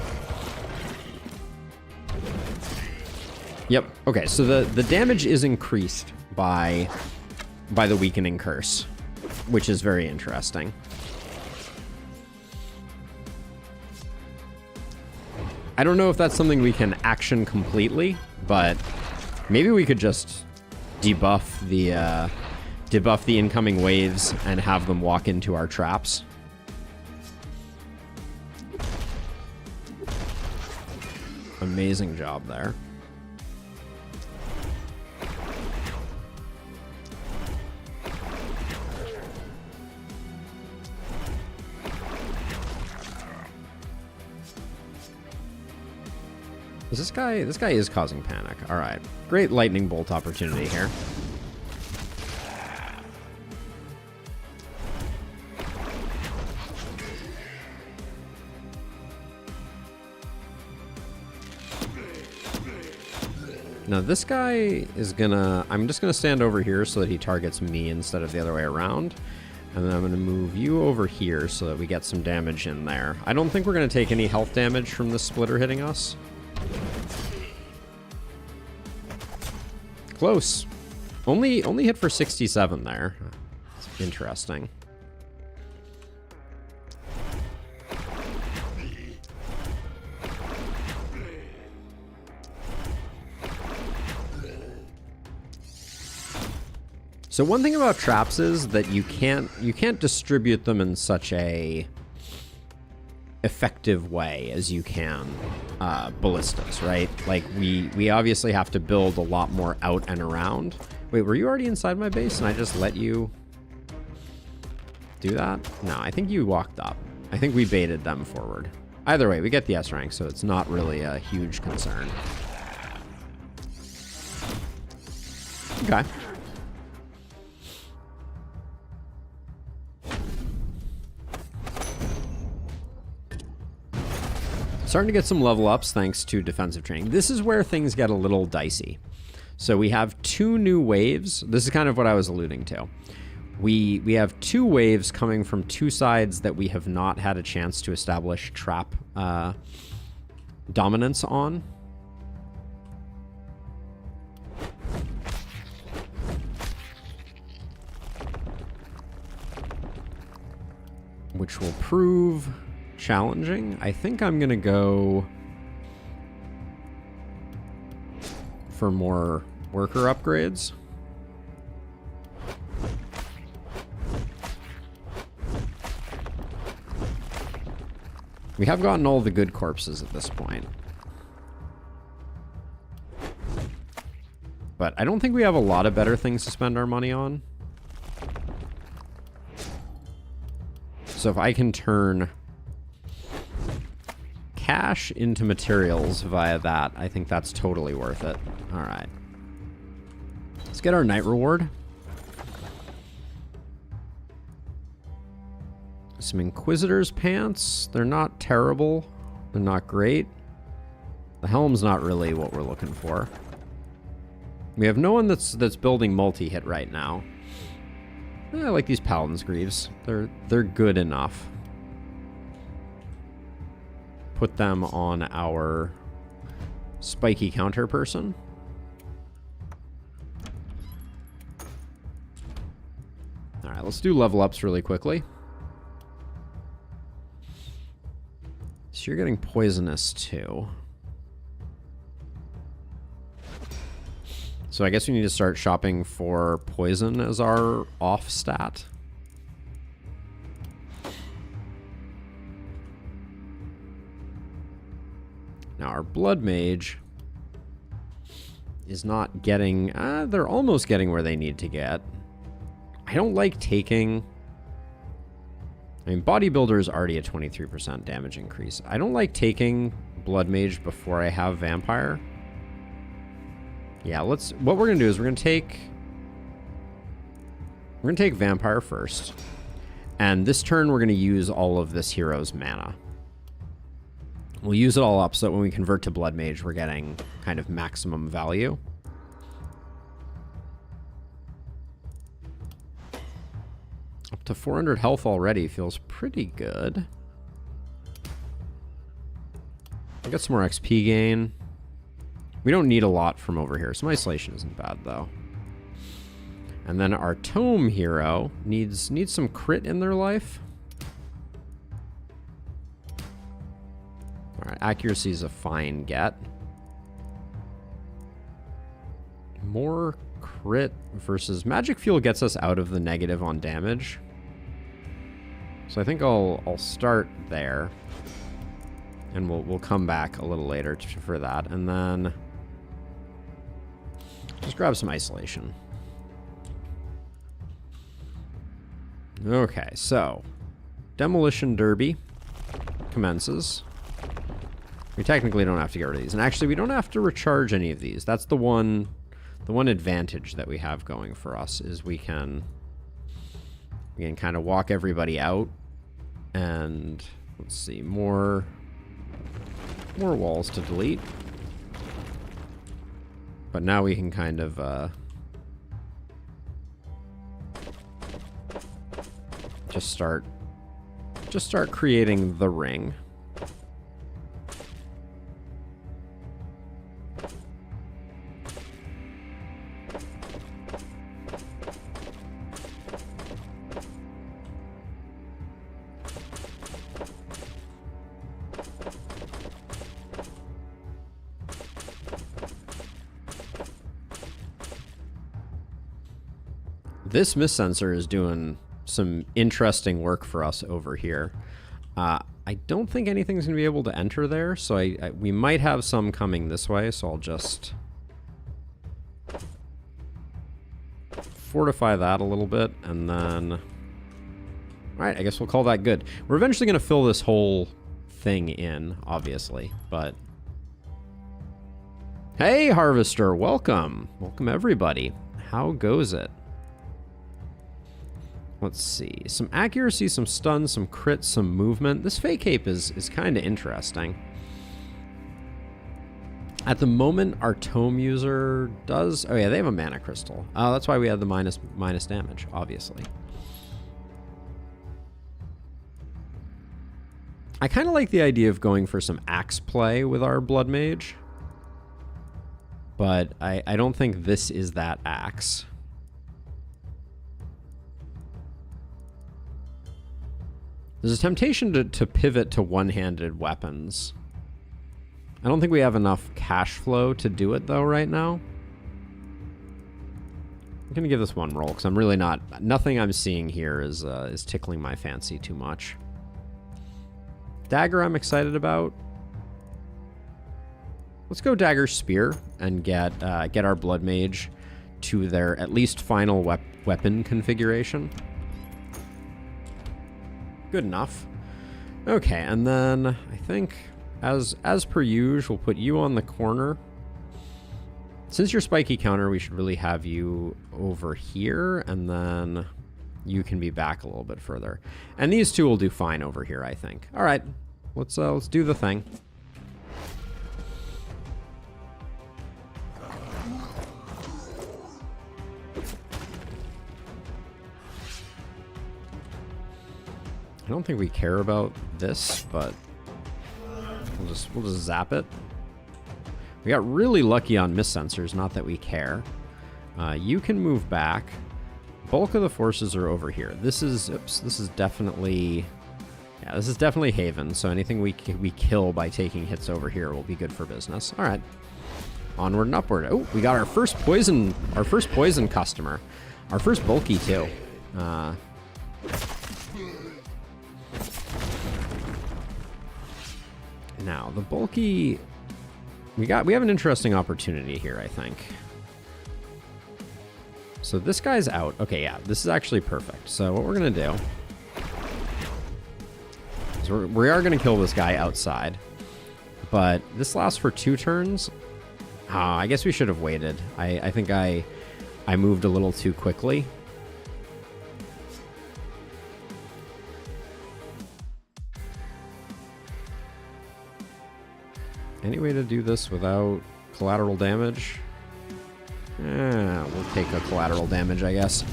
Yep. Okay, so the damage is increased by the weakening curse, which is very interesting. I don't know if that's something we can action completely, but maybe we could just debuff the incoming waves and have them walk into our traps. Amazing job there. This guy is causing panic. All right. Great lightning bolt opportunity here. Now this guy is gonna... I'm just gonna stand over here so that he targets me instead of the other way around. And then I'm gonna move you over here so that we get some damage in there. I don't think we're gonna take any health damage from this splitter hitting us. Close. Only hit for 67 there. That's interesting. So one thing about traps is that you can't distribute them in such a effective way as you can ballistas, right? Like we obviously have to build a lot more out and around. Wait, were you already inside my base and I just let you do that? No, I think you walked up. I think we baited them forward. Either way, we get the S rank, so it's not really a huge concern. Okay. Starting to get some level ups thanks to defensive training. This is where things get a little dicey. So we have 2 new waves. This is kind of what I was alluding to. We have 2 waves coming from 2 sides that we have not had a chance to establish trap dominance on. Which will prove challenging. I think I'm going to go for more worker upgrades. We have gotten all the good corpses at this point. But I don't think we have a lot of better things to spend our money on. So if I can turn cash into materials via that, I think that's totally worth it. All right. Let's get our night reward. Some Inquisitor's pants. They're not terrible. They're not great. The helm's not really what we're looking for. We have no one that's building multi-hit right now. I like these Paladin's Greaves. They're good enough. Put them on our spiky counter person. All right, let's do level ups really quickly. So you're getting poisonous too. So I guess we need to start shopping for poison as our off stat. Now our blood mage is not getting, they're almost getting where they need to get. I don't like taking, I mean, bodybuilder is already a 23% damage increase. I don't like taking blood mage before I have vampire. Yeah, what we're gonna do is we're gonna take vampire first. And this turn we're gonna use all of this hero's mana. We'll use it all up so that when we convert to blood mage, we're getting kind of maximum value. Up to 400 health already feels pretty good. I got some more XP gain. We don't need a lot from over here. Some isolation isn't bad, though. And then our tome hero needs some crit in their life. All right, accuracy is a fine get. More crit versus magic fuel gets us out of the negative on damage. So I think I'll start there, and we'll come back a little later for that, and then just grab some isolation. Okay, so demolition derby commences. We technically don't have to get rid of these, and actually we don't have to recharge any of these. That's the one advantage that we have going for us is we can kind of walk everybody out, and let's see, more walls to delete. But now we can kind of just start creating the ring. This mist sensor is doing some interesting work for us over here. I don't think anything's going to be able to enter there, so we might have some coming this way, so I'll just fortify that a little bit, and then... All right, I guess we'll call that good. We're eventually going to fill this whole thing in, obviously, but... Hey, Harvester, welcome! Welcome, everybody. How goes it? Let's see. Some accuracy, some stun, some crit, some movement. This fake cape is kind of interesting. At the moment, our tome user does... Oh, yeah, they have a mana crystal. Oh, that's why we had the minus damage, obviously. I kind of like the idea of going for some axe play with our blood mage. But I don't think this is that axe. There's a temptation to pivot to one-handed weapons. I don't think we have enough cash flow to do it, though, right now. I'm going to give this one roll, because I'm really not... Nothing I'm seeing here is tickling my fancy too much. Dagger I'm excited about. Let's go Dagger Spear and get our Blood Mage to their at least final weapon configuration. Good enough. Okay, and then I think, as per usual, we'll put you on the corner. Since you're spiky counter, we should really have you over here, and then you can be back a little bit further. And these two will do fine over here, I think. All right, let's do the thing. I don't think we care about this, but we'll just zap it. We got really lucky on miss sensors, not that we care. You can move back. Bulk of the forces are over here. This is definitely, yeah, this is definitely Haven. So anything we kill by taking hits over here will be good for business. All right, onward and upward. Oh, we got our first poison customer, our first bulky too. Now, the bulky... We have an interesting opportunity here, I think. So this guy's out. Okay, yeah, this is actually perfect. So what we're going to do is we are going to kill this guy outside. But this lasts for 2 turns. I guess we should have waited. I think I moved a little too quickly. Any way to do this without collateral damage? We'll take a collateral damage, I guess.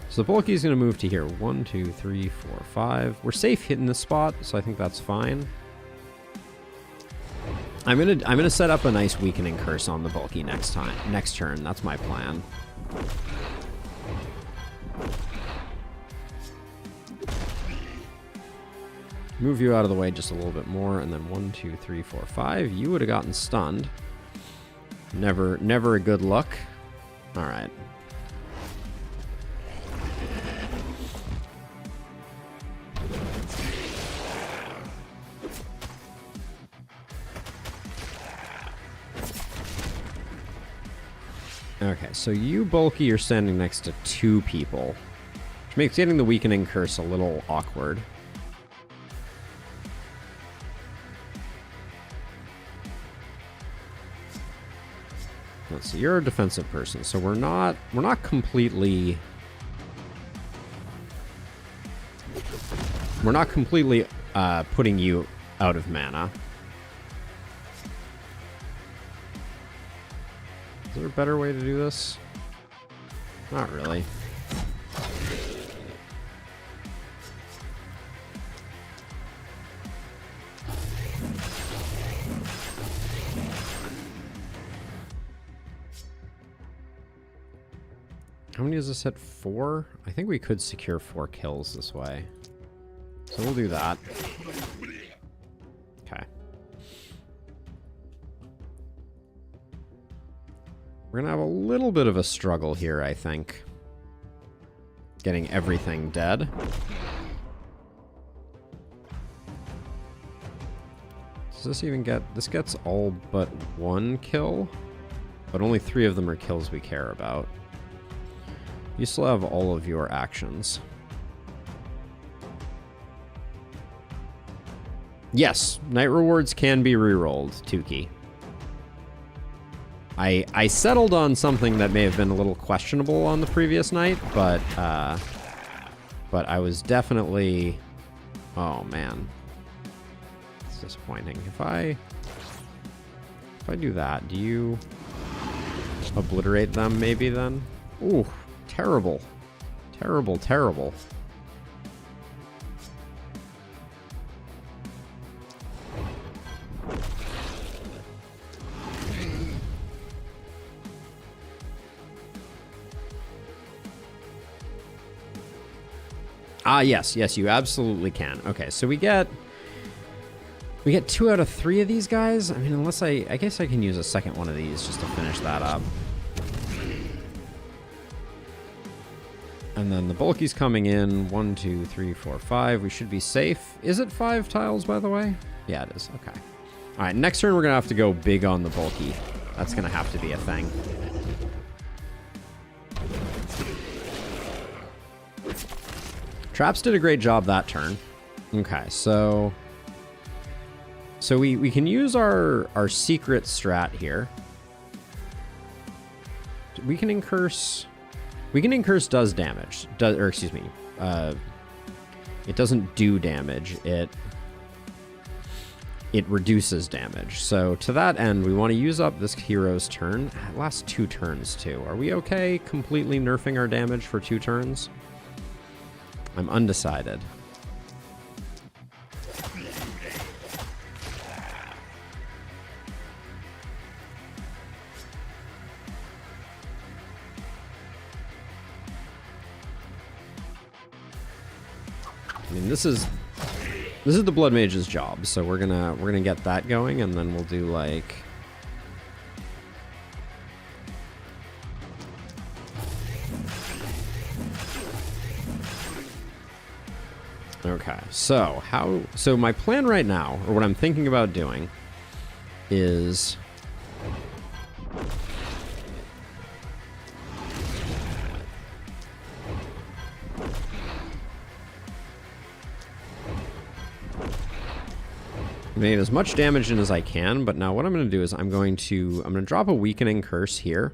So the bulky's going to move to here. 1, 2, 3, 4, 5. We're safe hitting this spot, so I think that's fine. I'm gonna set up a nice weakening curse on the bulky next turn. That's my plan. Move you out of the way just a little bit more, and then 1, 2, 3, 4, 5. You would have gotten stunned. Never a good look. All right. Okay, so you bulky, you're standing next to 2 people, which makes getting the weakening curse a little awkward. Let's see, you're a defensive person, so we're not completely putting you out of mana. Is there a better way to do this? Not really. How many does this hit? 4? I think we could secure 4 kills this way. So we'll do that. Okay. We're gonna have a little bit of a struggle here, I think. Getting everything dead. Does this even get... This gets all but 1 kill, but only 3 of them are kills we care about. You still have all of your actions. Yes, night rewards can be rerolled, Tukey. I settled on something that may have been a little questionable on the previous night, but I was definitely... Oh, man. It's disappointing. If I do that, do you obliterate them maybe then? Ooh. Terrible. Terrible, terrible. Ah, yes, yes, you absolutely can. Okay, so we get 2 out of 3 of these guys. I mean, unless I guess I can use a second one of these just to finish that up. And then the bulky's coming in. 1, 2, 3, 4, 5. We should be safe. Is it 5 tiles, by the way? Yeah, it is. Okay. All right, next turn we're going to have to go big on the bulky. That's going to have to be a thing. Traps did a great job that turn. Okay, so we can use our secret strat here. We can incurse does damage. Excuse me. It doesn't do damage. It reduces damage. So to that end, we want to use up this hero's turn. It lasts 2 turns too. Are we okay completely nerfing our damage for 2 turns? I'm undecided. I mean, this is the Blood Mage's job, so we're gonna get that going, and then we'll do like. Okay, so my plan right now, or what I'm thinking about doing, is made as much damage in as I can, but now what I'm going to do is I'm going to drop a weakening curse here.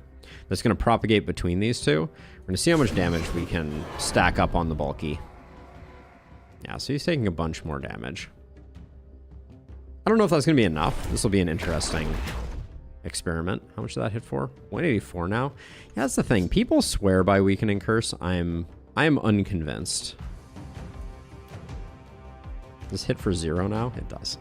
That's going to propagate between these two. We're going to see how much damage we can stack up on the bulky. Yeah, so he's taking a bunch more damage. I don't know if that's going to be enough. This will be an interesting experiment. How much did that hit for? 184 now. Yeah, that's the thing. People swear by weakening curse. I am unconvinced. Does this hit for 0 now? It does.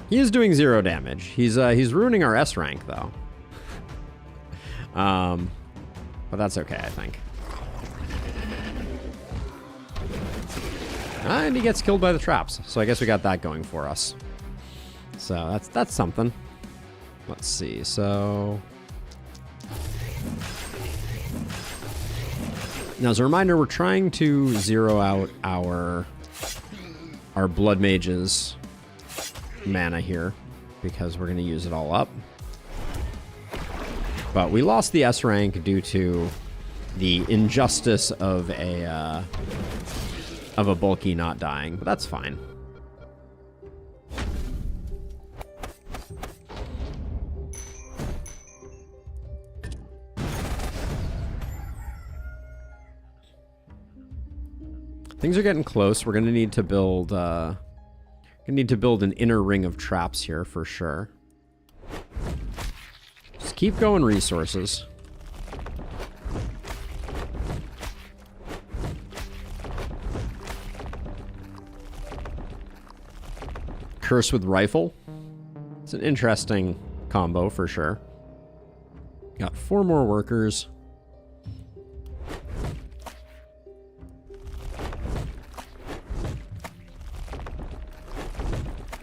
He is doing 0 damage. He's ruining our S rank though. But that's okay, I think. And he gets killed by the traps. So I guess we got that going for us. So that's something. Let's see. So now, as a reminder, we're trying to zero out our Blood Mage's mana here because we're going to use it all up. But we lost the S rank due to the injustice of a bulky not dying, but that's fine. Things are getting close. We're going to need to build an inner ring of traps here for sure. Just keep going resources. Curse with rifle. It's an interesting combo for sure. Got 4 more workers.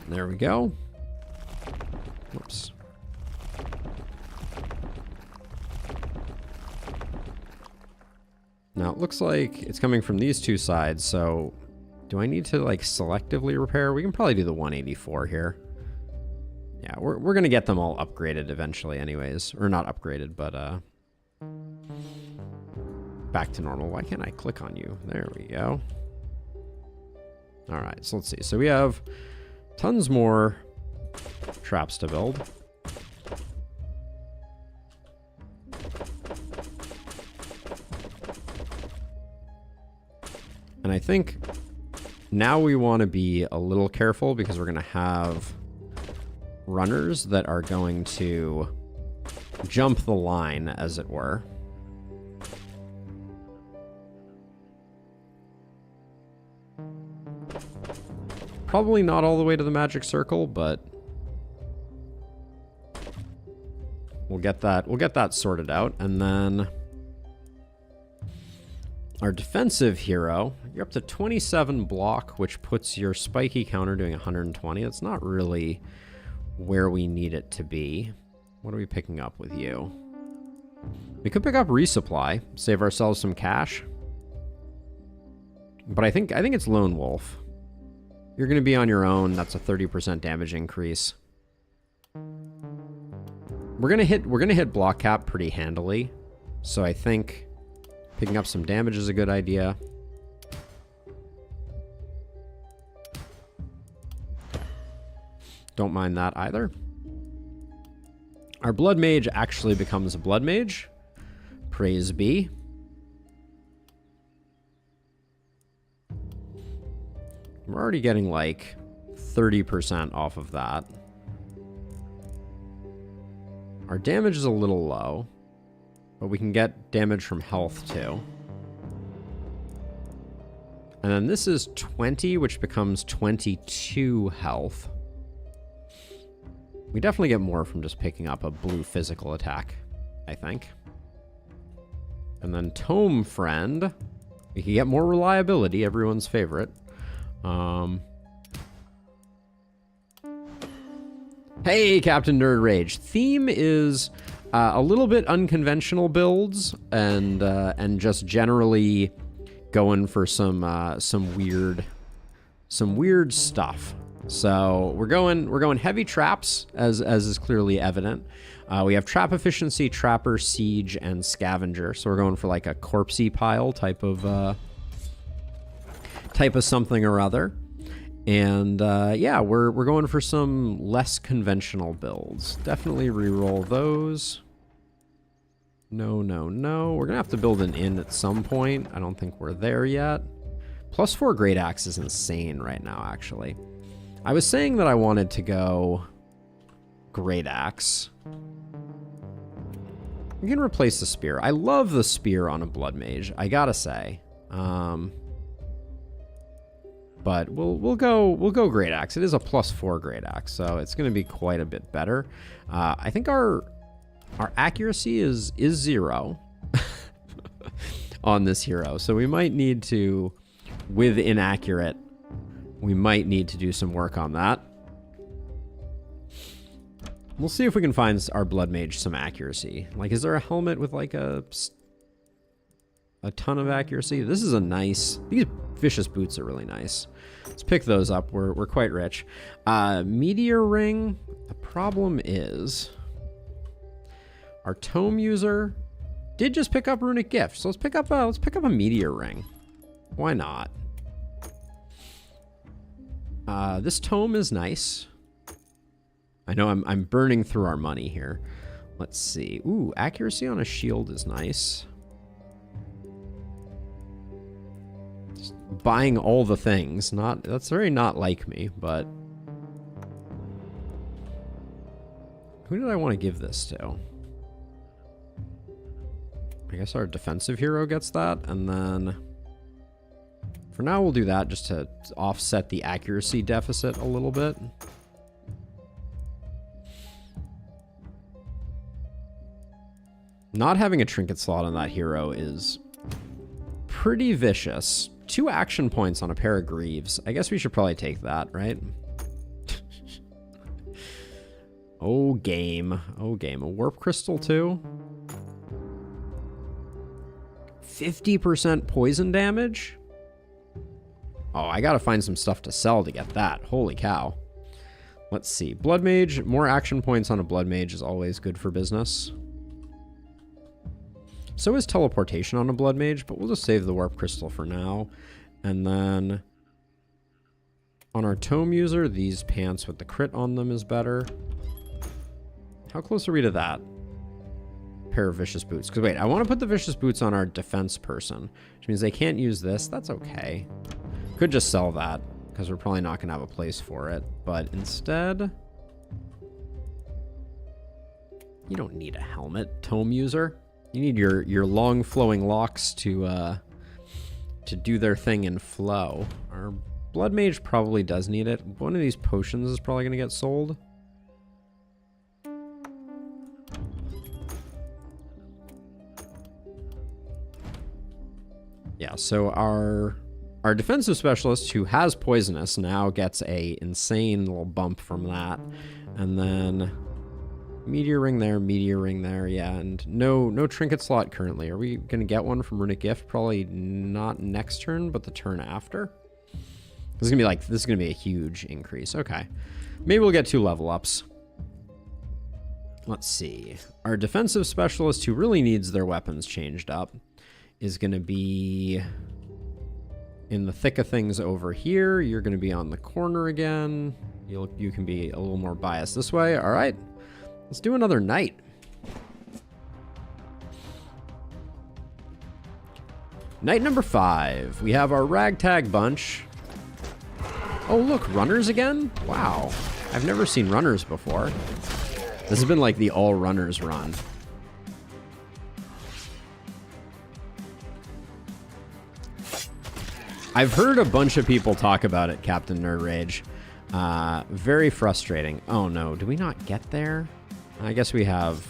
There we go. Whoops. Now it looks like it's coming from these 2 sides, so do I need to like selectively repair? We can probably do the 184 here. Yeah, we're gonna get them all upgraded eventually anyways. Or not upgraded, but back to normal. Why can't I click on you? There we go. Alright, so let's see. So we have tons more traps to build. And I think now we want to be a little careful because we're going to have runners that are going to jump the line, as it were. Probably not all the way to the magic circle, but we'll get that sorted out. And then our defensive hero, you're up to 27 block, which puts your spiky counter doing 120. That's not really where we need it to be. What are we picking up with you? We could pick up resupply, save ourselves some cash. But I think it's Lone Wolf. You're going to be on your own. That's a 30% damage increase. We're gonna hit block cap pretty handily. So I think picking up some damage is a good idea. Don't mind that either. Our Blood Mage actually becomes a Blood Mage. Praise be. We're already getting like 30% off of that. Our damage is a little low, but we can get damage from health too. And then this is 20, which becomes 22 health. We definitely get more from just picking up a blue physical attack, I think. And then Tome Friend. We can get more reliability, everyone's favorite. Hey, Captain Nerd Rage. Theme is a little bit unconventional builds and just generally going for some weird stuff. So we're going heavy traps as is clearly evident. We have trap efficiency, trapper, siege, and scavenger. So we're going for like a corpsey pile type of something or other. And yeah, we're going for some less conventional builds. Definitely reroll those. No. We're gonna have to build an inn at some point. I don't think we're there yet. +4 Great Axe is insane right now, actually. I was saying that I wanted to go Great Axe. We can replace the spear. I love the spear on a Blood Mage, I gotta say. But we'll go Great Axe. It is a +4 Great Axe, so it's going to be quite a bit better. I think our accuracy is 0 on this hero, so we might need to, with inaccurate, we might need to do some work on that. We'll see if we can find our Blood Mage some accuracy. Like, is there a helmet with like a ton of accuracy? This is a nice... These Vicious Boots are really nice. Let's pick those up. We're quite rich. Meteor Ring. The problem is our Tome user did just pick up Runic Gift. So let's pick up a Meteor Ring. Why not? This Tome is nice. I know I'm burning through our money here. Let's see. Ooh, accuracy on a shield is nice. Just buying all the things. That's very not like me, but who did I want to give this to? I guess our defensive hero gets that, and then for now we'll do that just to offset the accuracy deficit a little bit. Not having a trinket slot on that hero is pretty vicious. 2 action points on a pair of greaves. I guess we should probably take that, right? Oh, game. Oh, game. A warp crystal, too? 50% poison damage? Oh, I gotta find some stuff to sell to get that. Holy cow. Let's see. Blood Mage. More action points on a Blood Mage is always good for business. So is teleportation on a Blood Mage, but we'll just save the warp crystal for now. And then on our Tome user, these pants with the crit on them is better. How close are we to that? Pair of Vicious Boots. Because wait, I want to put the Vicious Boots on our defense person, which means they can't use this. That's okay. Could just sell that, because we're probably not going to have a place for it. But instead, you don't need a helmet, Tome user. You need your long flowing locks to do their thing and flow. Our Blood Mage probably does need it. One of these potions is probably going to get sold. Yeah, so our defensive specialist, who has poisonous, now gets a insane little bump from that. And then meteor ring there, yeah, and no trinket slot currently. Are we gonna get one from Runic Gift? Probably not next turn, but the turn after. This is gonna be a huge increase. Okay, maybe we'll get 2 level ups. Let's see. Our defensive specialist, who really needs their weapons changed up, is gonna be in the thick of things over here. You're gonna be on the corner again. You can be a little more biased this way. All right. Let's do another night. Night number 5. We have our ragtag bunch. Oh, look, runners again? Wow. I've never seen runners before. This has been like the all runners run. I've heard a bunch of people talk about it, Captain Nerd Rage. Very frustrating. Oh no, do we not get there? I guess we have...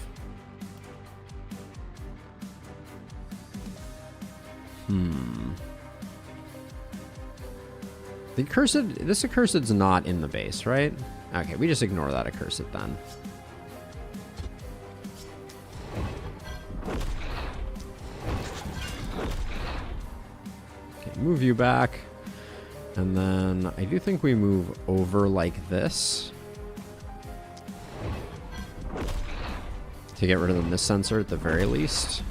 The accursed... This accursed's not in the base, right? Okay, we just ignore that accursed then. Okay, move you back. And then I do think we move over like this to get rid of the miss sensor at the very least.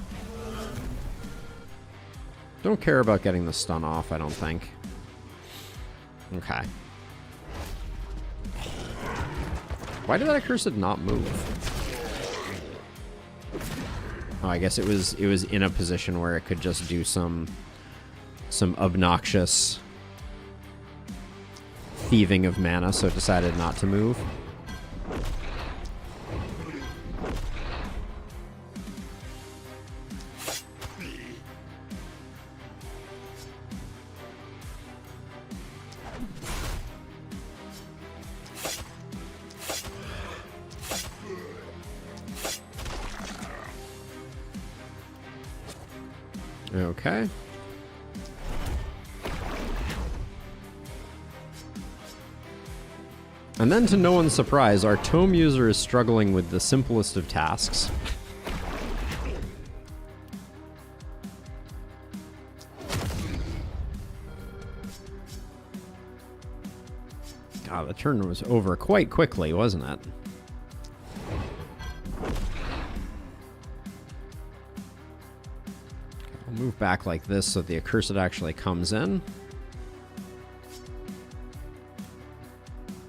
Don't care about getting the stun off, I don't think. Okay. Why did that accursed not move? Oh, I guess it was in a position where it could just do some obnoxious thieving of mana, so it decided not to move. Okay. And then, to no one's surprise, our tome user is struggling with the simplest of tasks. God, the turn was over quite quickly, wasn't it? I'll move back like this so the accursed actually comes in.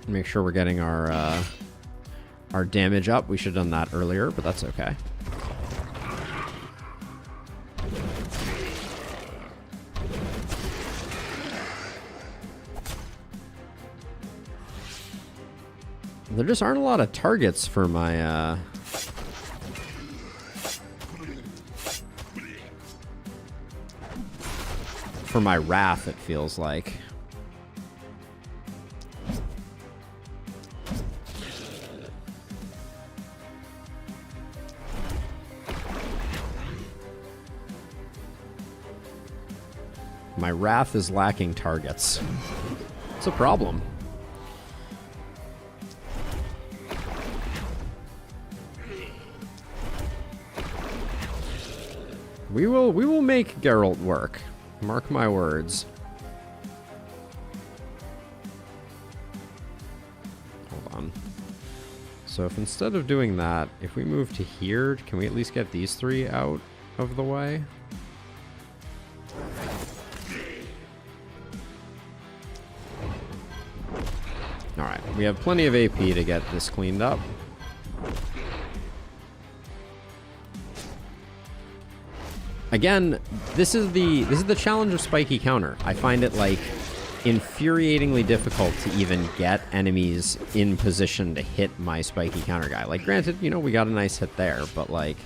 Make sure we're getting our damage up. We should have done that earlier, but that's okay. There just aren't a lot of targets for my wrath, it feels like. My wrath is lacking targets. It's a problem. We will make Geralt work. Mark my words. Hold on. So if instead of doing that, if we move to here, can we at least get these 3 out of the way? Alright, we have plenty of AP to get this cleaned up. Again, this is the challenge of spiky counter. I find it like infuriatingly difficult to even get enemies in position to hit my spiky counter guy. Like, granted, you know, we got a nice hit there, but like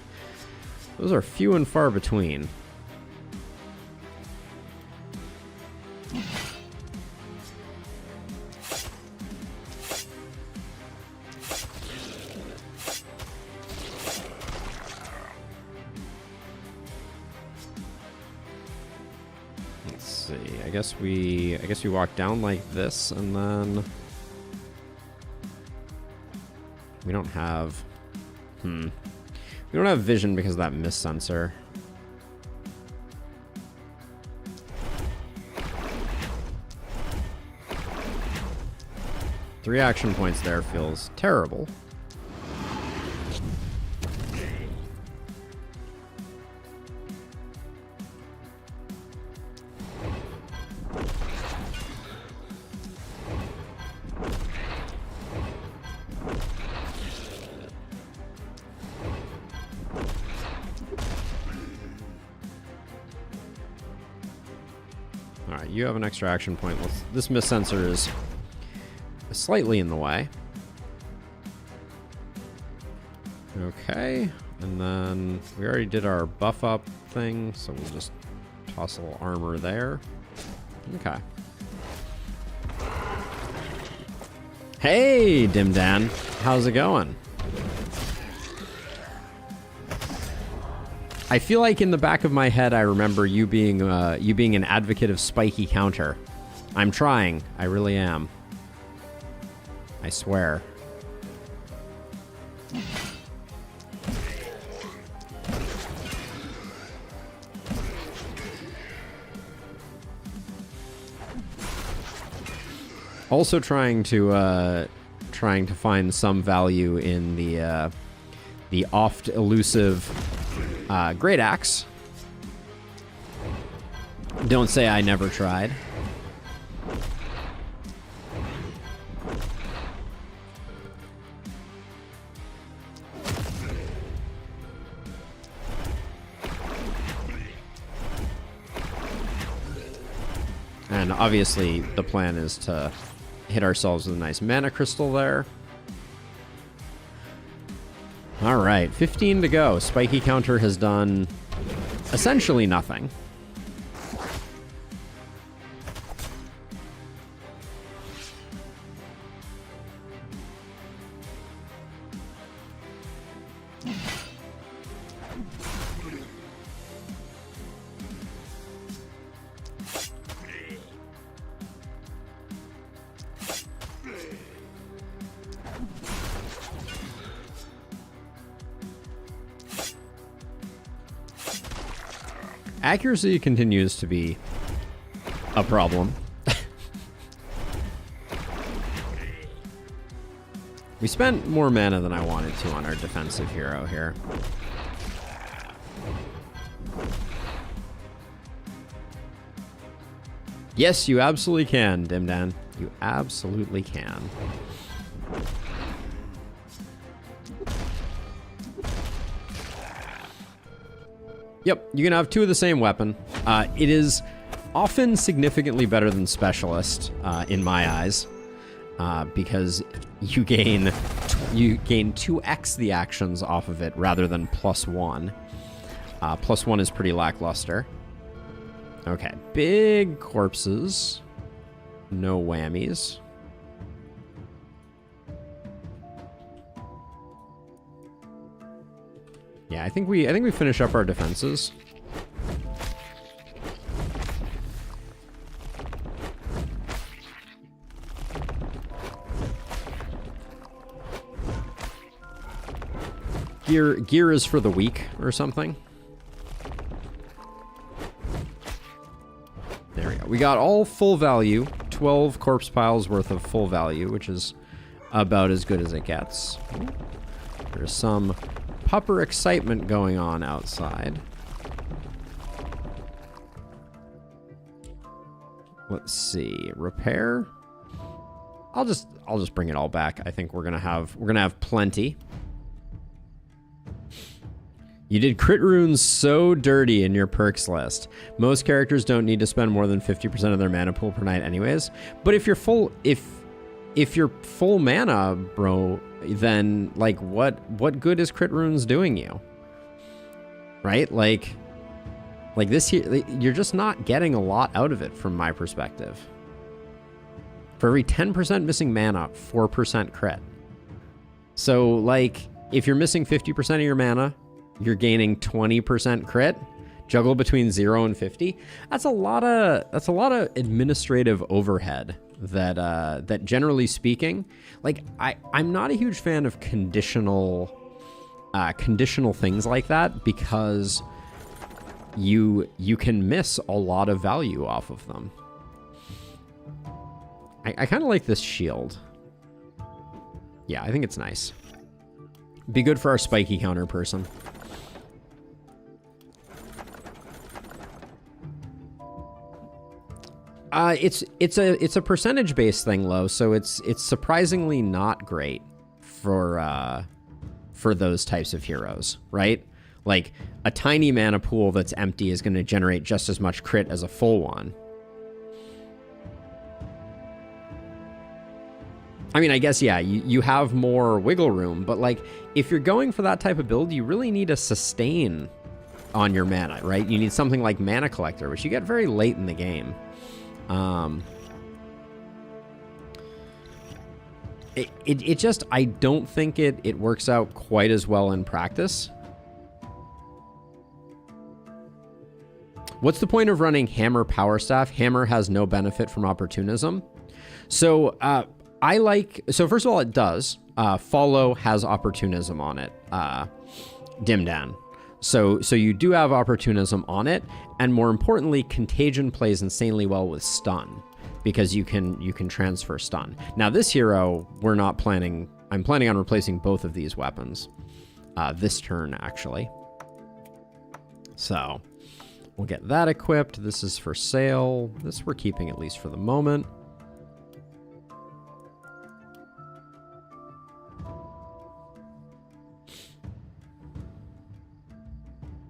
those are few and far between. see. I guess we walk down like this, and then we don't have. We don't have vision because of that mist sensor. Three action points there feels terrible. Alright, you have an extra action point. This mist sensor is slightly in the way. Okay, and then we already did our buff up thing, so we'll just toss a little armor there. Okay. Hey, Dimdan, how's it going? I feel like in the back of my head, I remember you being an advocate of spiky counter. I'm trying. I really am. I swear. Also trying to find some value in the oft elusive great axe. Don't say I never tried. And obviously the plan is to hit ourselves with a nice mana crystal there. All right, 15 to go. Spiky counter has done essentially nothing. Accuracy continues to be a problem. We spent more mana than I wanted to on our defensive hero here. Yes, you absolutely can, Dimdan. You absolutely can. Yep, you can have two of the same weapon. It is often significantly better than Specialist, in my eyes, because you gain 2x the actions off of it rather than +1. +1 is pretty lackluster. Okay, big corpses, no whammies. Yeah, I think we finish up our defenses. Gear is for the weak or something. There we go. We got all full value, 12 corpse piles worth of full value, which is about as good as it gets. There's some pupper excitement going on outside. Let's see, repair. I'll just bring it all back. I think we're gonna have plenty. You did crit runes so dirty in your perks list. Most characters don't need to spend more than 50% of their mana pool per night anyways. But if you're full, if you're full mana, bro, then like what good is crit runes doing you? Right? Like this here, you're just not getting a lot out of it from my perspective. For every 10% missing mana, 4% crit. So like if you're missing 50% of your mana, you're gaining 20% crit. Juggle between 0 and 50. That's a lot of administrative overhead that generally speaking, like I'm not a huge fan of conditional things like that, because you can miss a lot of value off of them. I kind of like this shield. Yeah, I think it's nice. Be good for our spiky counter person. It's a percentage based thing, Lo, so it's surprisingly not great for those types of heroes, right? Like a tiny mana pool that's empty is going to generate just as much crit as a full one. I mean, I guess, yeah, you have more wiggle room, but like if you're going for that type of build, you really need a sustain on your mana, right? You need something like Mana Collector, which you get very late in the game. It just, I don't think it works out quite as well in practice. What's the point of running Hammer Power Staff? Hammer has no benefit from opportunism. So, so first of all, it does. Follow has opportunism on it. Dimdan. So you do have opportunism on it, and more importantly, Contagion plays insanely well with stun, because you can transfer stun. Now this hero, I'm planning on replacing both of these weapons this turn, actually. So we'll get that equipped. This is for sale. This we're keeping at least for the moment.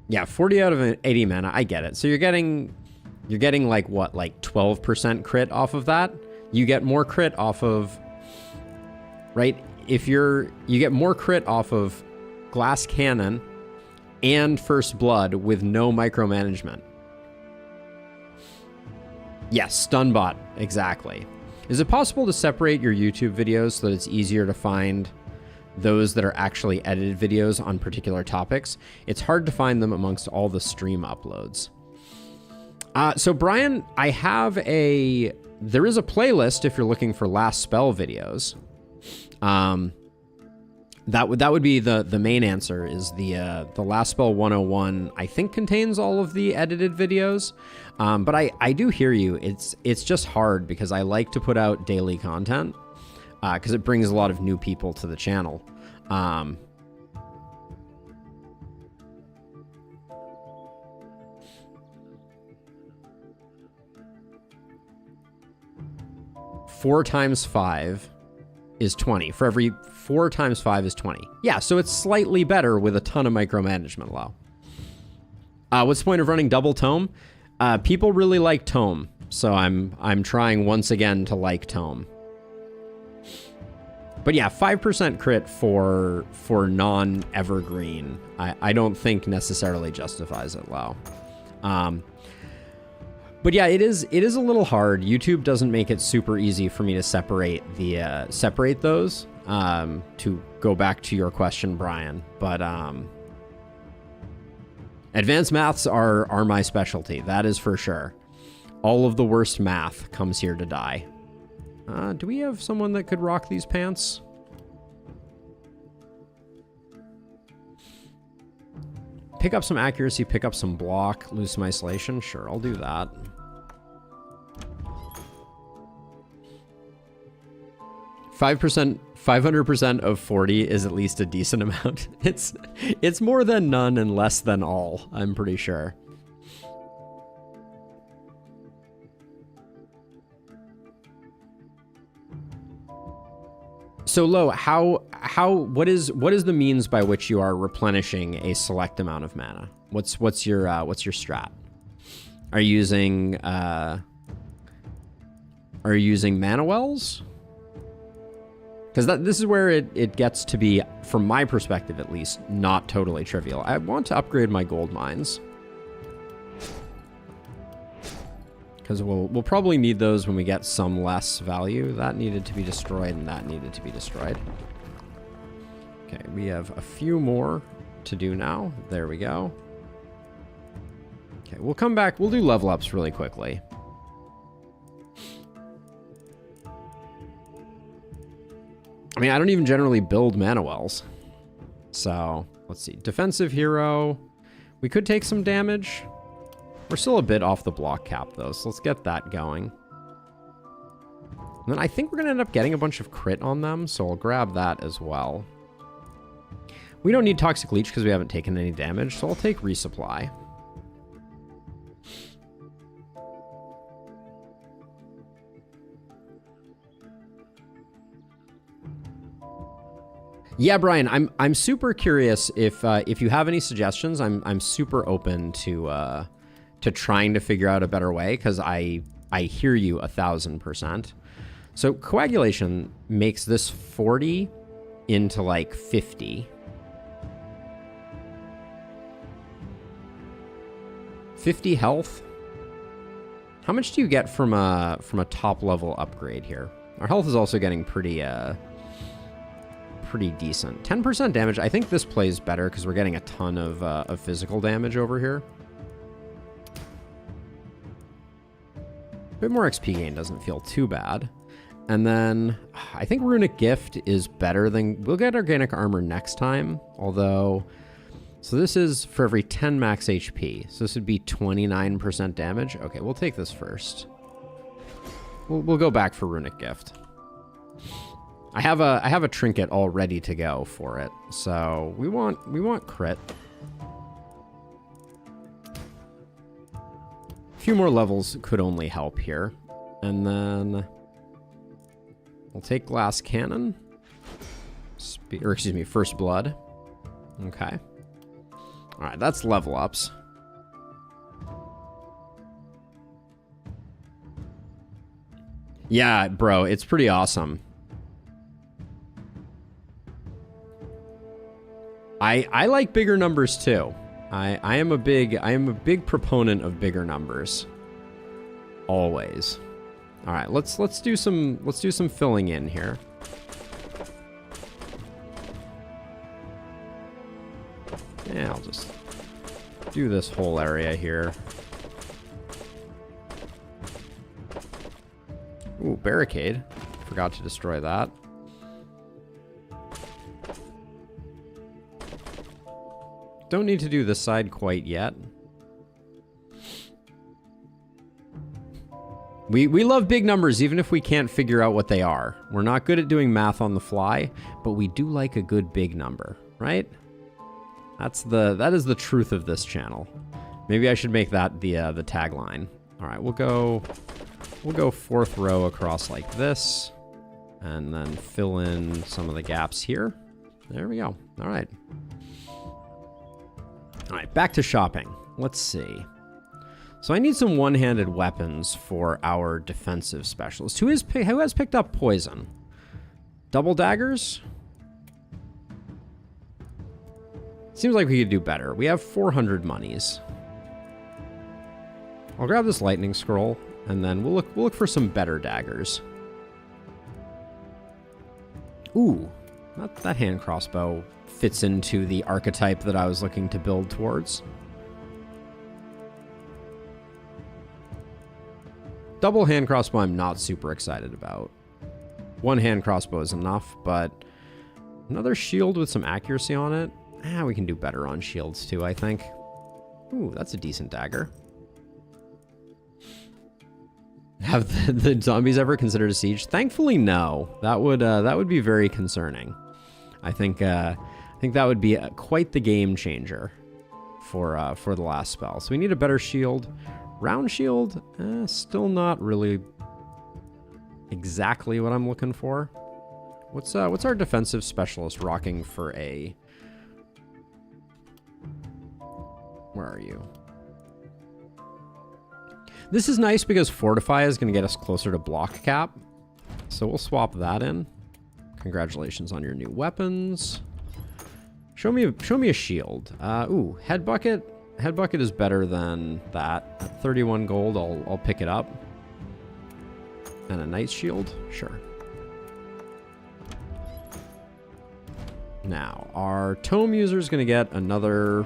Yeah, 40 out of 80 mana, I get it. So you're getting like what, like 12% crit off of that? You get more crit off of, right? You get more crit off of Glass Cannon and First Blood with no micromanagement. Yes, Stunbot, exactly. Is it possible to separate your YouTube videos so that it's easier to find those that are actually edited videos on particular topics? It's hard to find them amongst all the stream uploads. So Brian, there is a playlist if you're looking for last spell videos. That would be the main answer, is the last spell 101, I think contains all of the edited videos. But I do hear you. It's just hard because I like to put out daily content. Because it brings a lot of new people to the channel. 4 times 5 is 20. For every 4 times 5 is 20. Yeah, so it's slightly better with a ton of micromanagement allow. What's the point of running double tome? People really like tome, so I'm trying once again to like tome. But yeah, 5% crit for non-evergreen, I don't think necessarily justifies it low. But yeah, it is a little hard. YouTube doesn't make it super easy for me to separate those. To go back to your question, Brian, but advanced maths are my specialty. That is for sure. All of the worst math comes here to die. Do we have someone that could rock these pants? Pick up some accuracy, pick up some block, lose some isolation. Sure, I'll do that. %, 500% of 40 is at least a decent amount. It's more than none and less than all, I'm pretty sure. So Lo, what is the means by which you are replenishing a select amount of mana? What's your strat? Are you using mana wells? Because this is where it gets to be, from my perspective at least, not totally trivial. I want to upgrade my gold mines. Because we'll probably need those when we get some less value. That needed to be destroyed, and that needed to be destroyed. Okay, we have a few more to do now. There we go. Okay, we'll come back. We'll do level ups really quickly. I mean, I don't even generally build mana wells. So, let's see. Defensive hero. We could take some damage. We're still a bit off the block cap, though, so let's get that going. And then I think we're going to end up getting a bunch of crit on them, so I'll grab that as well. We don't need Toxic Leech because we haven't taken any damage, so I'll take Resupply. Yeah, Brian, I'm super curious if you have any suggestions. I'm super open to trying to figure out a better way, because I hear you 1000%. So coagulation makes this 40 into like 50. 50 health. How much do you get from a top level upgrade here? Our health is also getting pretty decent. 10% damage. I think this plays better because we're getting a ton of physical damage over here. A bit more XP gain doesn't feel too bad. And then I think Runic Gift is better than... We'll get Organic Armor next time, although... So this is for every 10 max HP. So this would be 29% damage. Okay, we'll take this first. We'll go back for Runic Gift. I have a trinket all ready to go for it. So we want crit. A few more levels could only help here. And then we'll take Glass Cannon. Or excuse me, First Blood. Okay. All right, that's level ups. Yeah, bro, it's pretty awesome. I like bigger numbers too. I am a big proponent of bigger numbers. Always. All right, let's do some filling in here. Yeah, I'll just do this whole area here. Ooh, barricade. Forgot to destroy that. Don't need to do this side quite yet. We love big numbers even if we can't figure out what they are. We're not good at doing math on the fly, but we do like a good big number, right? That is the truth of this channel. Maybe I should make that the tagline. All right, we'll go fourth row across like this, and then fill in some of the gaps here. There we go. All right. All right, back to shopping. Let's see. So I need some one-handed weapons for our defensive specialist. Who has picked up poison? Double daggers? Seems like we could do better. We have 400 monies. I'll grab this lightning scroll, and then we'll look for some better daggers. Ooh, that hand crossbow fits into the archetype that I was looking to build towards. Double hand crossbow I'm not super excited about. One hand crossbow is enough, but another shield with some accuracy on it. We can do better on shields too, I think. Ooh, that's a decent dagger. Have the zombies ever considered a siege? Thankfully, no. That would be very concerning. I think that would be quite the game changer for the last spell. So we need a better shield. Round shield, still not really exactly what I'm looking for. What's our defensive specialist rocking for a... Where are you? This is nice because Fortify is going to get us closer to block cap. So we'll swap that in. Congratulations on your new weapons. Show me a shield. Ooh, head bucket. Head bucket is better than that. At 31 gold, I'll pick it up. And a nice shield, sure. Now, our tome user is going to get another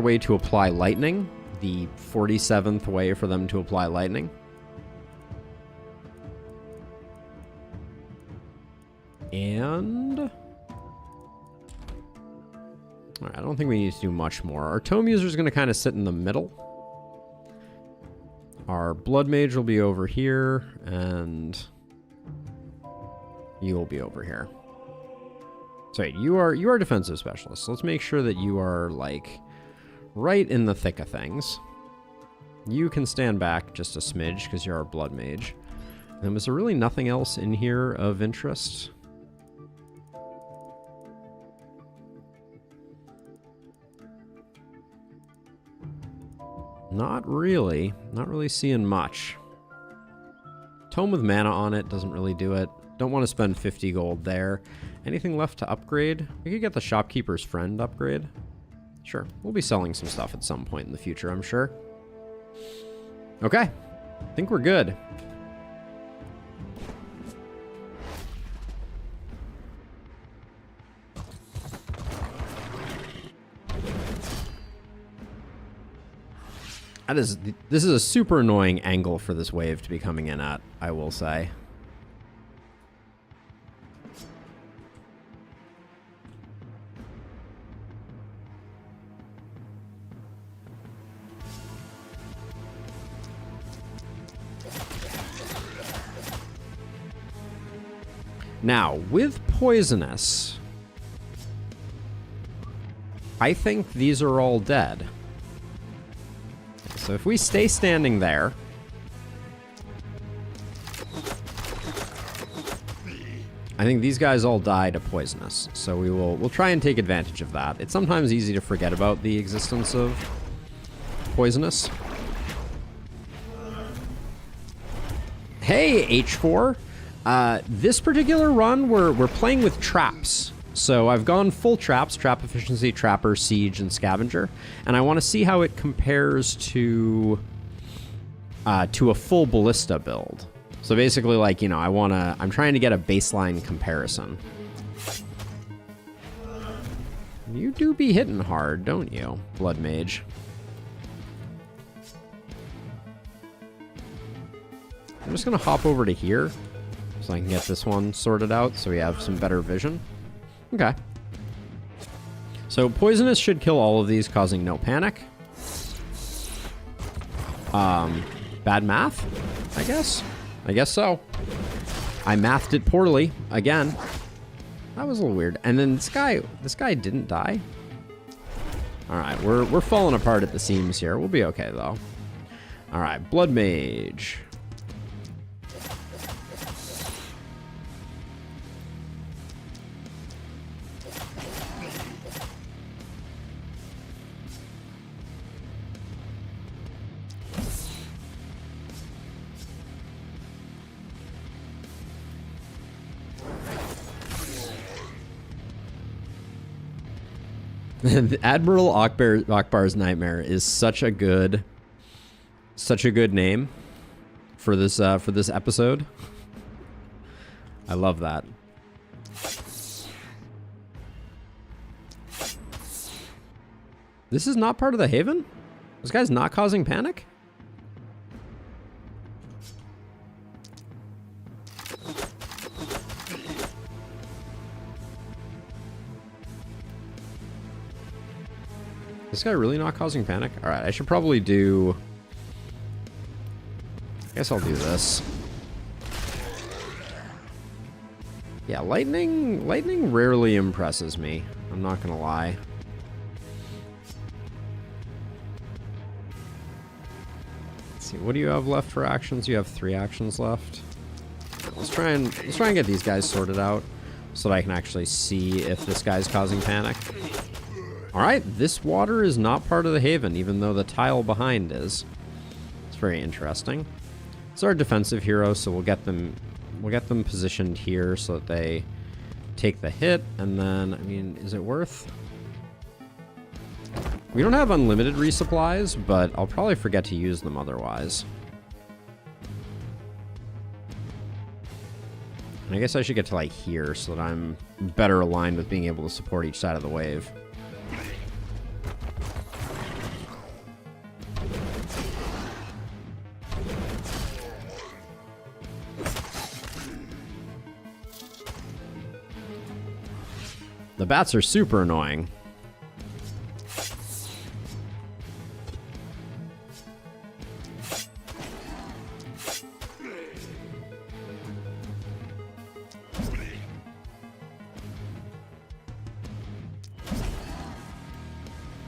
way to apply lightning. the 47th way for them to apply lightning. And... Alright, I don't think we need to do much more. Our tome user is going to kind of sit in the middle. Our blood mage will be over here, and you will be over here. So wait, you are defensive specialist. So let's make sure that you are, like, right in the thick of things. You can stand back just a smidge because you're our blood mage. And was there really nothing else in here of interest? Not really. Not really seeing much. Tome with mana on it doesn't really do it. Don't want to spend 50 gold there. Anything left to upgrade? We could get the shopkeeper's friend upgrade. Sure. We'll be selling some stuff at some point in the future, I'm sure. Okay. I think we're good. This is a super annoying angle for this wave to be coming in at, I will say. Now, with poisonous, I think these are all dead. So if we stay standing there, I think these guys all die to poisonous. So we'll try and take advantage of that. It's sometimes easy to forget about the existence of poisonous. Hey, H4. This particular run, we're playing with traps. So I've gone full traps, trap efficiency, trapper, siege, and scavenger. And I want to see how it compares to a full ballista build. So basically, like, you know, I'm trying to get a baseline comparison. You do be hitting hard, don't you, Blood Mage? I'm just going to hop over to here so I can get this one sorted out so we have some better vision. Okay. So poisonous should kill all of these, causing no panic. Bad math, I guess. I guess so. I mathed it poorly again. That was a little weird. And then this guy didn't die. All right, we're falling apart at the seams here. We'll be okay though. All right, Blood Mage. Admiral Akbar's Nightmare is such a good name for this episode. I love that. This is not part of the Haven? This guy's not causing panic? This guy really not causing panic? Alright, I should probably do... I guess I'll do this. Yeah, lightning rarely impresses me. I'm not gonna lie. Let's see, what do you have left for actions? You have 3 actions left. Let's try and get these guys sorted out so that I can actually see if this guy's causing panic. Alright, this water is not part of the Haven, even though the tile behind is. It's very interesting. It's our defensive hero, so we'll get them positioned here so that they take the hit, and then, I mean, is it worth? We don't have unlimited resupplies, but I'll probably forget to use them otherwise. And I guess I should get to, like, here so that I'm better aligned with being able to support each side of the wave. bats are super annoying.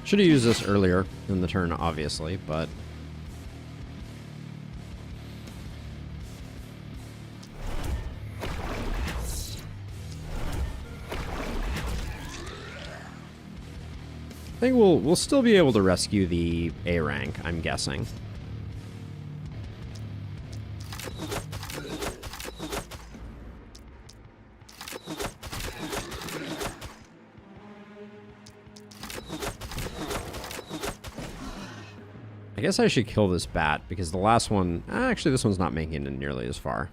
Should have used this earlier in the turn, obviously, but... I think we'll still be able to rescue the A rank, I'm guessing. I guess I should kill this bat, because the last one... Actually, this one's not making it nearly as far.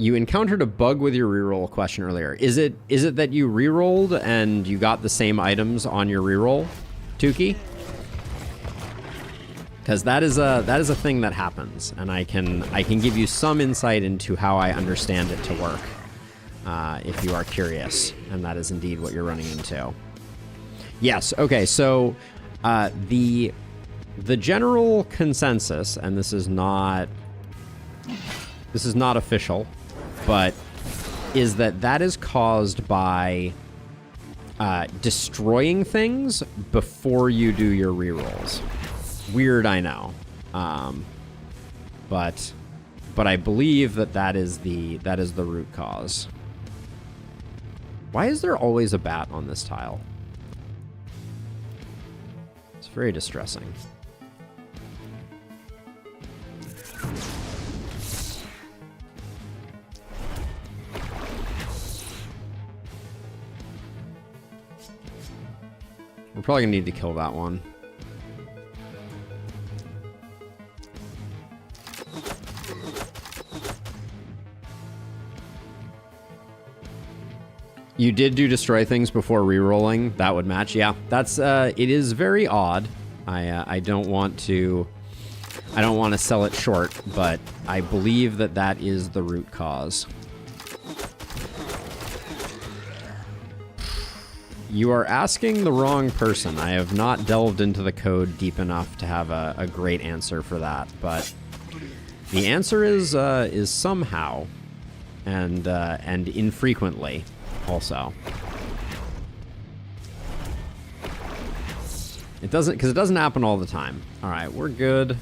You encountered a bug with your reroll question earlier. Is it that you rerolled and you got the same items on your reroll, Tukey? Because that is a thing that happens, and I can give you some insight into how I understand it to work, if you are curious, and that is indeed what you're running into. Yes. Okay. So the general consensus, and this is not official, but is that is caused by destroying things before you do your rerolls. Weird, I know, but I believe that is the root cause. Why is there always a bat on this tile? It's very distressing. We're probably gonna need to kill that one. You did do destroy things before re-rolling. That would match. Yeah, that's it is very odd. I don't want to sell it short, but I believe that is the root cause. You are asking the wrong person. I have not delved into the code deep enough to have a great answer for that, but the answer is somehow and infrequently. Also, it doesn't happen all the time. All right, we're good.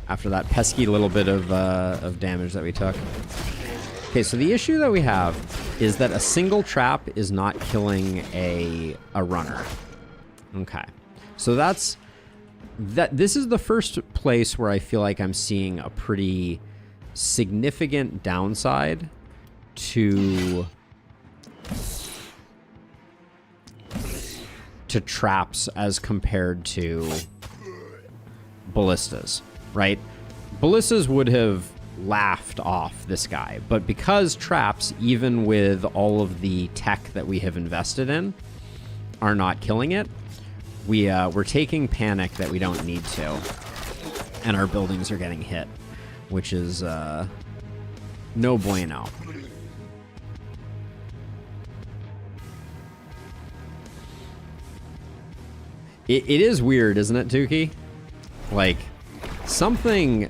After that pesky little bit of damage that we took. Okay, so the issue that we have is that a single trap is not killing a runner. Okay, so this is the first place where I feel like I'm seeing a pretty significant downside to traps as compared to ballistas, right? Ballistas would have laughed off this guy, but because traps, even with all of the tech that we have invested in, are not killing it, we're taking panic that we don't need to, and our buildings are getting hit, which is no bueno. It is weird, isn't it, Tukey? Like, something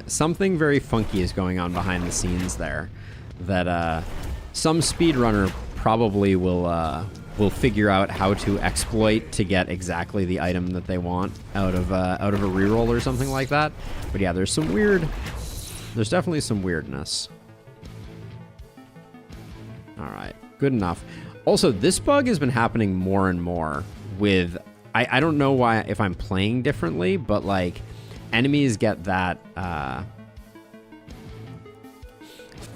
very funky is going on behind the scenes there that some speedrunner probably will figure out how to exploit to get exactly the item that they want out of a reroll or something like that. But yeah, there's definitely some weirdness. All right, good enough. Also, this bug has been happening more and more with... I don't know why, if I'm playing differently, but like enemies get that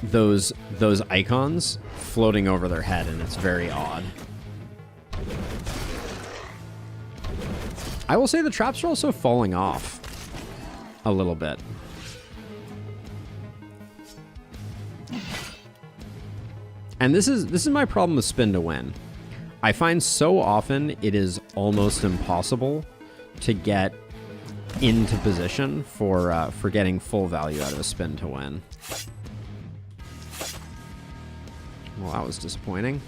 those icons floating over their head, and it's very odd. I will say the traps are also falling off a little bit. And this is my problem with spin to win. I find so often it is almost impossible to get into position for getting full value out of a spin to win. Well, that was disappointing.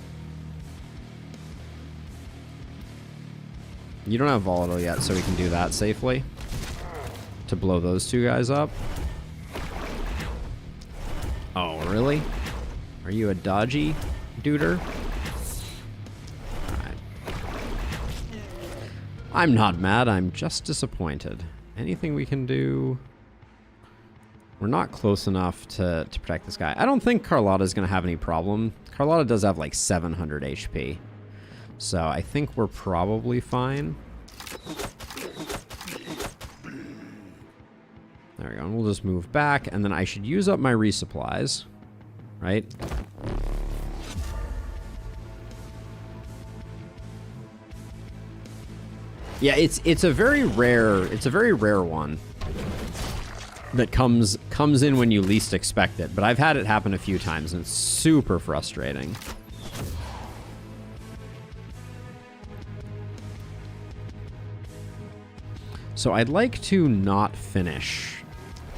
You don't have volatile yet, so we can do that safely. To blow those two guys up. Oh, really? Are you a dodgy duder? Alright. I'm not mad, I'm just disappointed. Anything we can do? We're not close enough to protect this guy. I don't think Carlotta's going to have any problem. Carlotta does have like 700 HP. So I think we're probably fine. There we go. And we'll just move back. And then I should use up my resupplies. Right? Yeah, it's a very rare one that comes in when you least expect it. But I've had it happen a few times, and it's super frustrating. So I'd like to not finish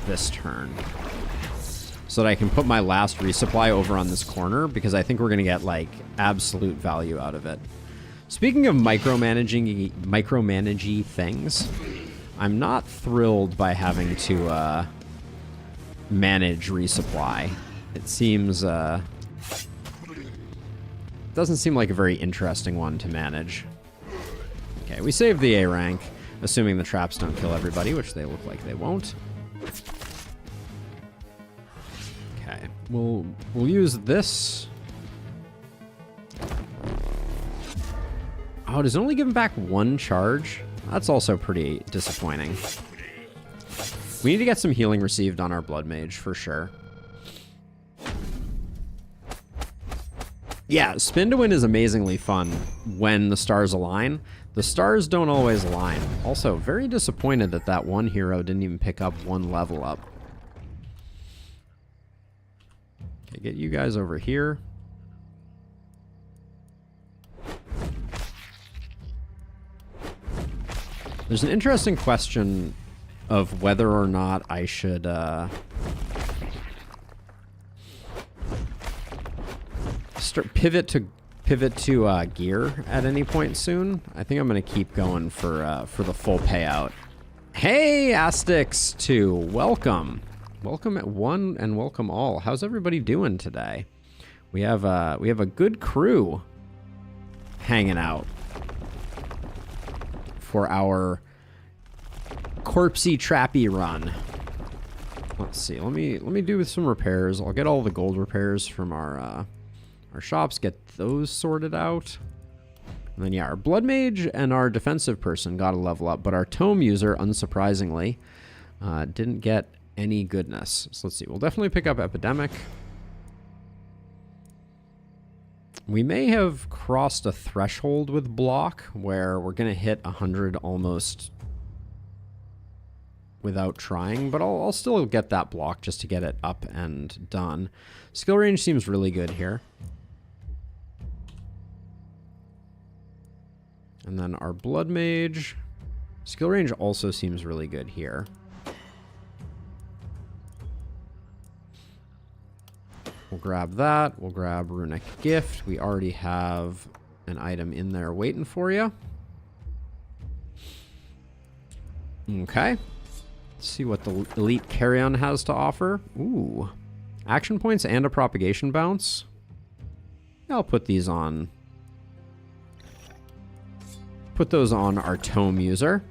this turn so that I can put my last resupply over on this corner, because I think we're going to get, like, absolute value out of it. Speaking of micromanagey things, I'm not thrilled by having to manage resupply. It seems doesn't seem like a very interesting one to manage. Okay, we saved the A rank, assuming the traps don't kill everybody, which they look like they won't. Okay, we'll use this. Oh, does it only give him back one charge? That's also pretty disappointing. We need to get some healing received on our blood mage for sure. Yeah, spin to win is amazingly fun when the stars align. The stars don't always align. Also, very disappointed that that one hero didn't even pick up one level up. Okay, get you guys over here. There's an interesting question of whether or not I should pivot to gear at any point soon. I think I'm gonna keep going for the full payout. Hey, Astix2, welcome at one and welcome all. How's everybody doing today? We have a good crew hanging out for our corpsey trappy run. Let's see. Let me do some repairs. I'll get all the gold repairs from our shops. Get those sorted out. And then yeah, our blood mage and our defensive person got a level up, but our tome user, unsurprisingly, didn't get any goodness. So let's see. We'll definitely pick up epidemic. We may have crossed a threshold with block where we're going to hit 100 almost without trying, but I'll still get that block just to get it up and done. Skill range seems really good here. And then our blood mage. Skill range also seems really good here. We'll grab that. We'll grab Runic Gift. We already have an item in there waiting for you. Okay. Let's see what the Elite Carrion has to offer. Ooh. Action points and a propagation bounce. I'll put these on. Put those on our tome user.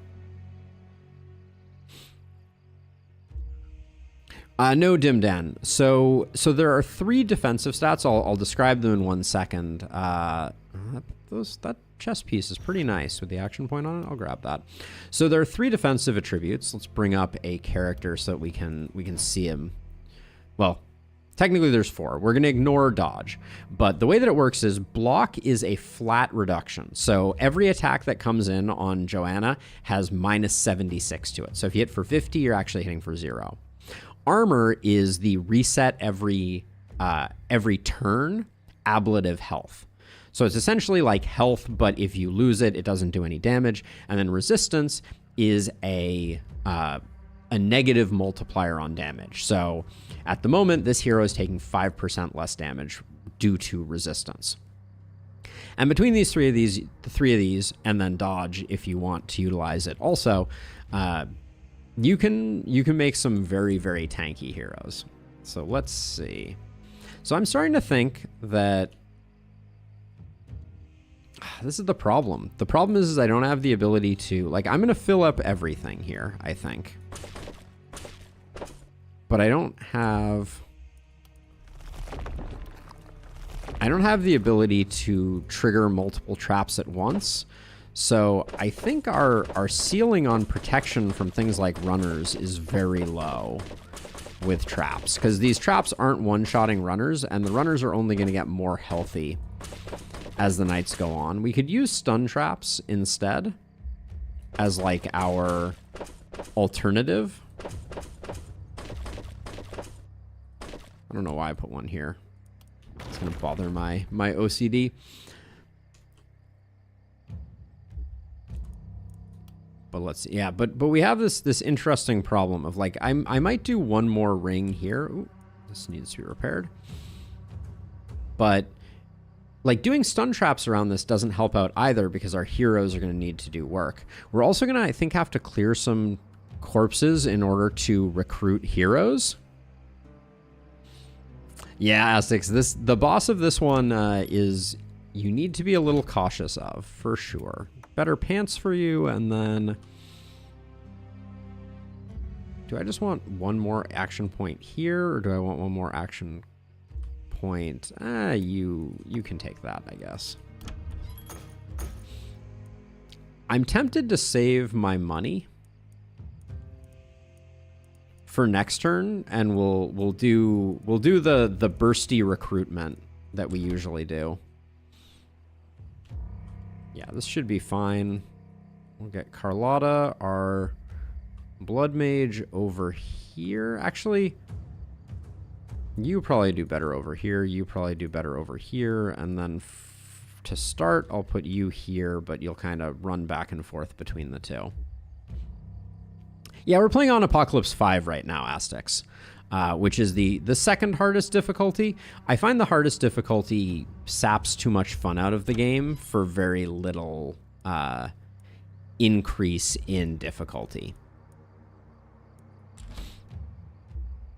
No, Dimdan. So there are 3 defensive stats. I'll describe them in 1 second. That chest piece is pretty nice with the action point on it. I'll grab that. So there are 3 defensive attributes. Let's bring up a character so that we can see him. Well, technically there's 4. We're going to ignore dodge. But the way that it works is block is a flat reduction. So every attack that comes in on Joanna has minus 76 to it. So if you hit for 50, you're actually hitting for 0. Armor is the reset every turn ablative health. So it's essentially like health, but if you lose it, it doesn't do any damage. And then resistance is a negative multiplier on damage. So at the moment, this hero is taking 5% less damage due to resistance. And between the three of these, and then dodge if you want to utilize it. Also, you can make some very, very tanky heroes. So let's see. So I'm starting to think that this is the problem. The problem is I don't have the ability to, like, I'm going to fill up everything here, I think. But I don't have the ability to trigger multiple traps at once. So I think our ceiling on protection from things like runners is very low with traps, because these traps aren't one-shotting runners, and the runners are only going to get more healthy as the nights go on. We could use stun traps instead as like our alternative. I don't know why I put one here. It's gonna bother my OCD. But let's see. Yeah, but we have this interesting problem of like I might do one more ring here. Ooh, this needs to be repaired. But like doing stun traps around this doesn't help out either, because our heroes are going to need to do work. We're also going to, I think, have to clear some corpses in order to recruit heroes. Yeah, Aztecs, the boss of this one is you need to be a little cautious of, for sure. Better pants for you, and then do I just want one more action point here, or do I want one more action point? You can take that, I guess. I'm tempted to save my money for next turn, and we'll do the bursty recruitment that we usually do. Yeah, this should be fine. We'll get Carlotta, our blood mage, over here. Actually, you probably do better over here. You probably do better over here. And then to start, I'll put you here, but you'll kind of run back and forth between the two. Yeah, we're playing on Apocalypse 5 right now, Aztecs, which is the second hardest difficulty. I find the hardest difficulty saps too much fun out of the game for very little increase in difficulty.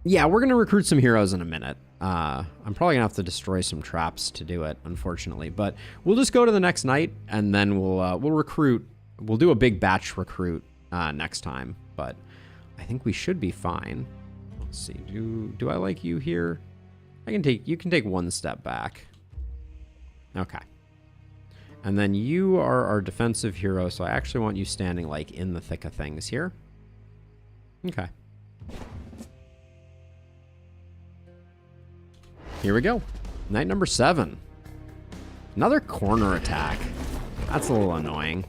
Yeah, we're going to recruit some heroes in a minute. I'm probably going to have to destroy some traps to do it, unfortunately. But we'll just go to the next night, and then we'll recruit. We'll do a big batch recruit next time. But I think we should be fine. Let's see. Do I like you here? You can take one step back. Okay. And then you are our defensive hero, so I actually want you standing like in the thick of things here. Okay. Here we go. Night number 7. Another corner attack. That's a little annoying.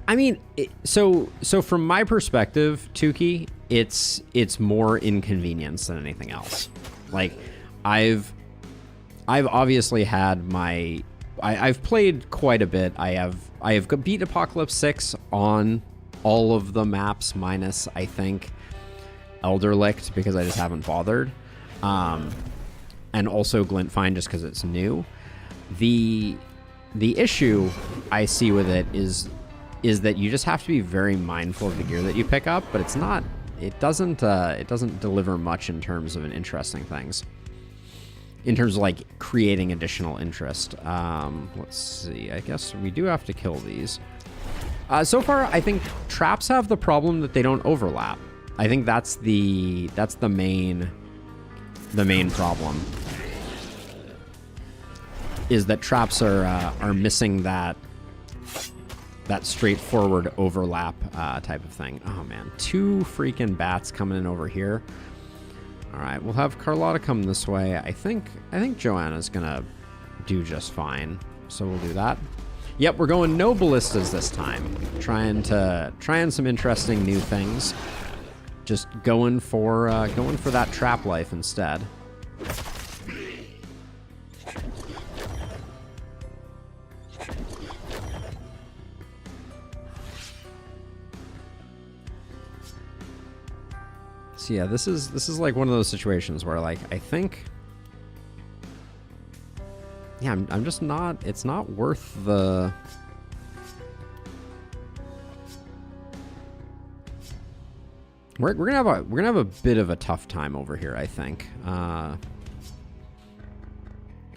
I mean, so from my perspective, Tukey, it's more inconvenience than anything else. Like, I've obviously had my... I've played quite a bit. I have beat Apocalypse 6 on all of the maps minus, I think, Elderlicht, because I just haven't bothered. And also Glintfine, just because it's new. The issue I see with it is that you just have to be very mindful of the gear that you pick up, but it's not... It doesn't deliver much in terms of interesting things. In terms of, like, creating additional interest. Let's see. I guess we do have to kill these. So far, I think traps have the problem that they don't overlap. I think that's the main problem. Is that traps are missing that straightforward overlap type of thing. Oh man, 2 freaking bats coming in over here. All right, we'll have Carlotta come this way. I think Joanna's gonna do just fine, so we'll do that. Yep, we're going no ballistas this time. Trying some interesting new things. Just going for that trap life instead. So yeah, this is like one of those situations where like I think, yeah, I'm just not. It's not worth the. We're gonna have a bit of a tough time over here, I think. I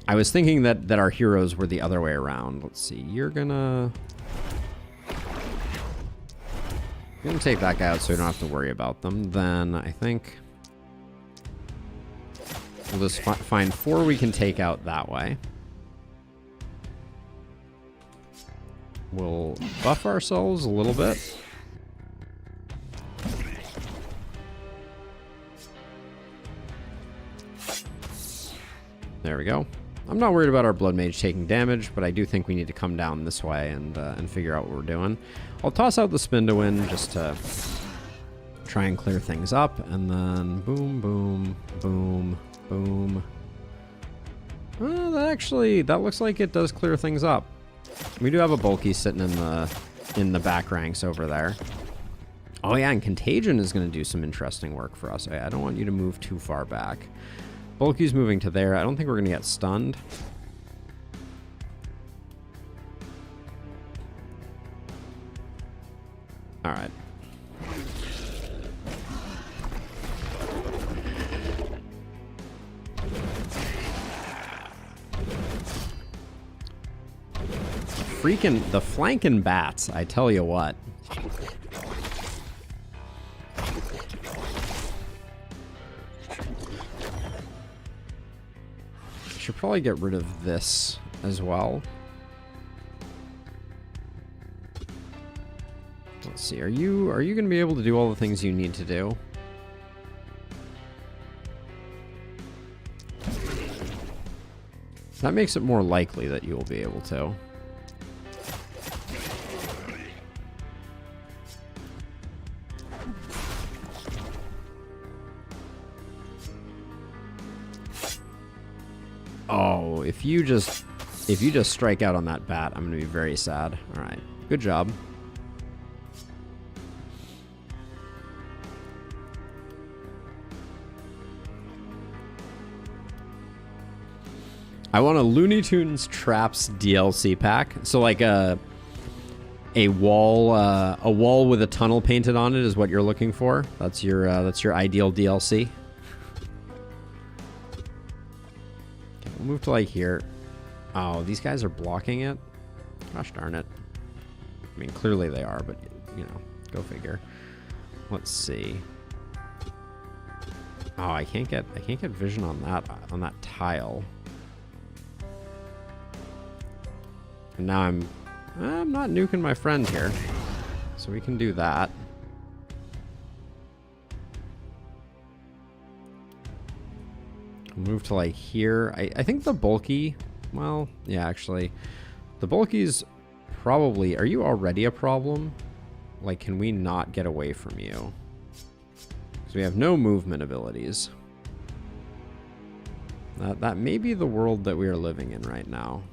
was thinking that our heroes were the other way around. Let's see. You're gonna take that guy out so we don't have to worry about them. Then I think we'll just find 4 we can take out that way. We'll buff ourselves a little bit. There we go. I'm not worried about our blood mage taking damage, but I do think we need to come down this way and figure out what we're doing. I'll toss out the spin to win just to try and clear things up, and then boom, boom, boom, boom. Well, that looks like it does clear things up. We do have a bulky sitting in the back ranks over there. Oh yeah, and contagion is going to do some interesting work for us. I don't want you to move too far back. Bulky's moving to there. I don't think we're going to get stunned. All right. Freaking the flanking bats, I tell you what. Should probably get rid of this as well. Let's see. Are you going to be able to do all the things you need to do? That makes it more likely that you will be able to. Oh, if you just strike out on that bat, I'm going to be very sad. All right. Good job. I want a Looney Tunes Traps DLC pack. So like a wall with a tunnel painted on it is what you're looking for. That's your ideal DLC. We'll move to like here. Oh, these guys are blocking it. Gosh darn it. I mean, clearly they are, but you know, go figure. Let's see. Oh, I can't get vision on that tile. And now I'm not nuking my friend here, so we can do that. Move to like here. I think the bulky, well, yeah, actually, the bulky's probably, are you already a problem? Like, can we not get away from you? Because we have no movement abilities. That may be the world that we are living in right now.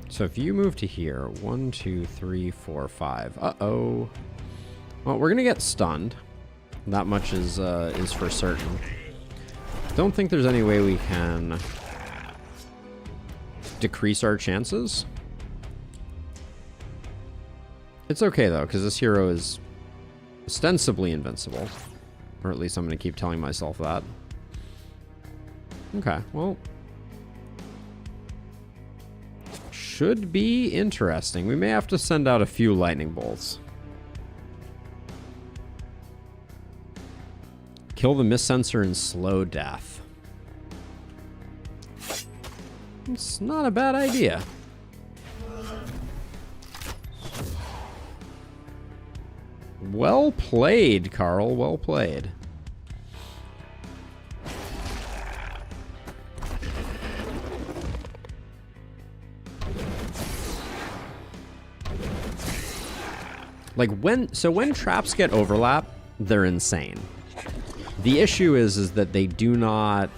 So if you move to here, 1, 2, 3, 4, 5. Uh-oh. Well, we're gonna get stunned. That much is for certain. Don't think there's any way we can decrease our chances. It's okay though, because this hero is ostensibly invincible. Or at least I'm gonna keep telling myself that. Okay, well. Should be interesting. We may have to send out a few lightning bolts. Kill the mist sensor and slow death. It's not a bad idea. Well played, Carl. Well played. Like when traps get overlap, they're insane. The issue is that they do not...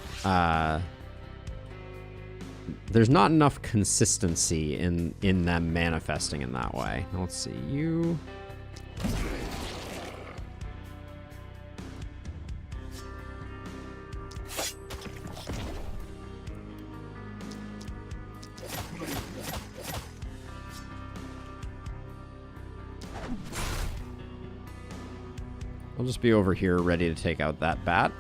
there's not enough consistency in them manifesting in that way. Let's see, you... I'll just be over here ready to take out that bat.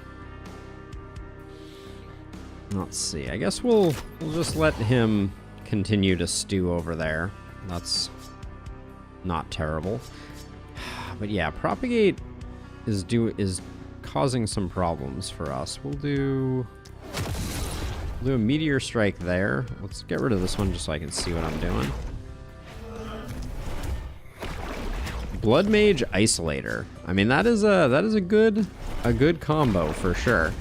Let's see. I guess we'll just let him continue to stew over there. That's not terrible. But yeah, propagate is causing some problems for us. We'll do a meteor strike there. Let's get rid of this one just so I can see what I'm doing. Blood Mage Isolator. I mean, that is a good combo for sure.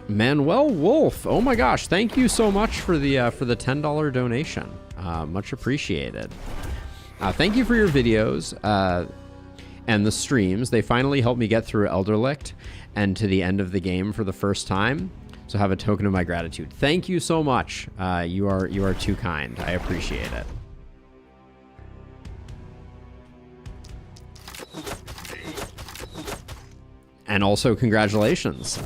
Manuel Wolf. Oh my gosh, thank you so much for the $10 donation. Much appreciated. Thank you for your videos and the streams. They finally helped me get through Elderlicht and to the end of the game for the first time. So have a token of my gratitude. Thank you so much. You are too kind. I appreciate it. And also, congratulations.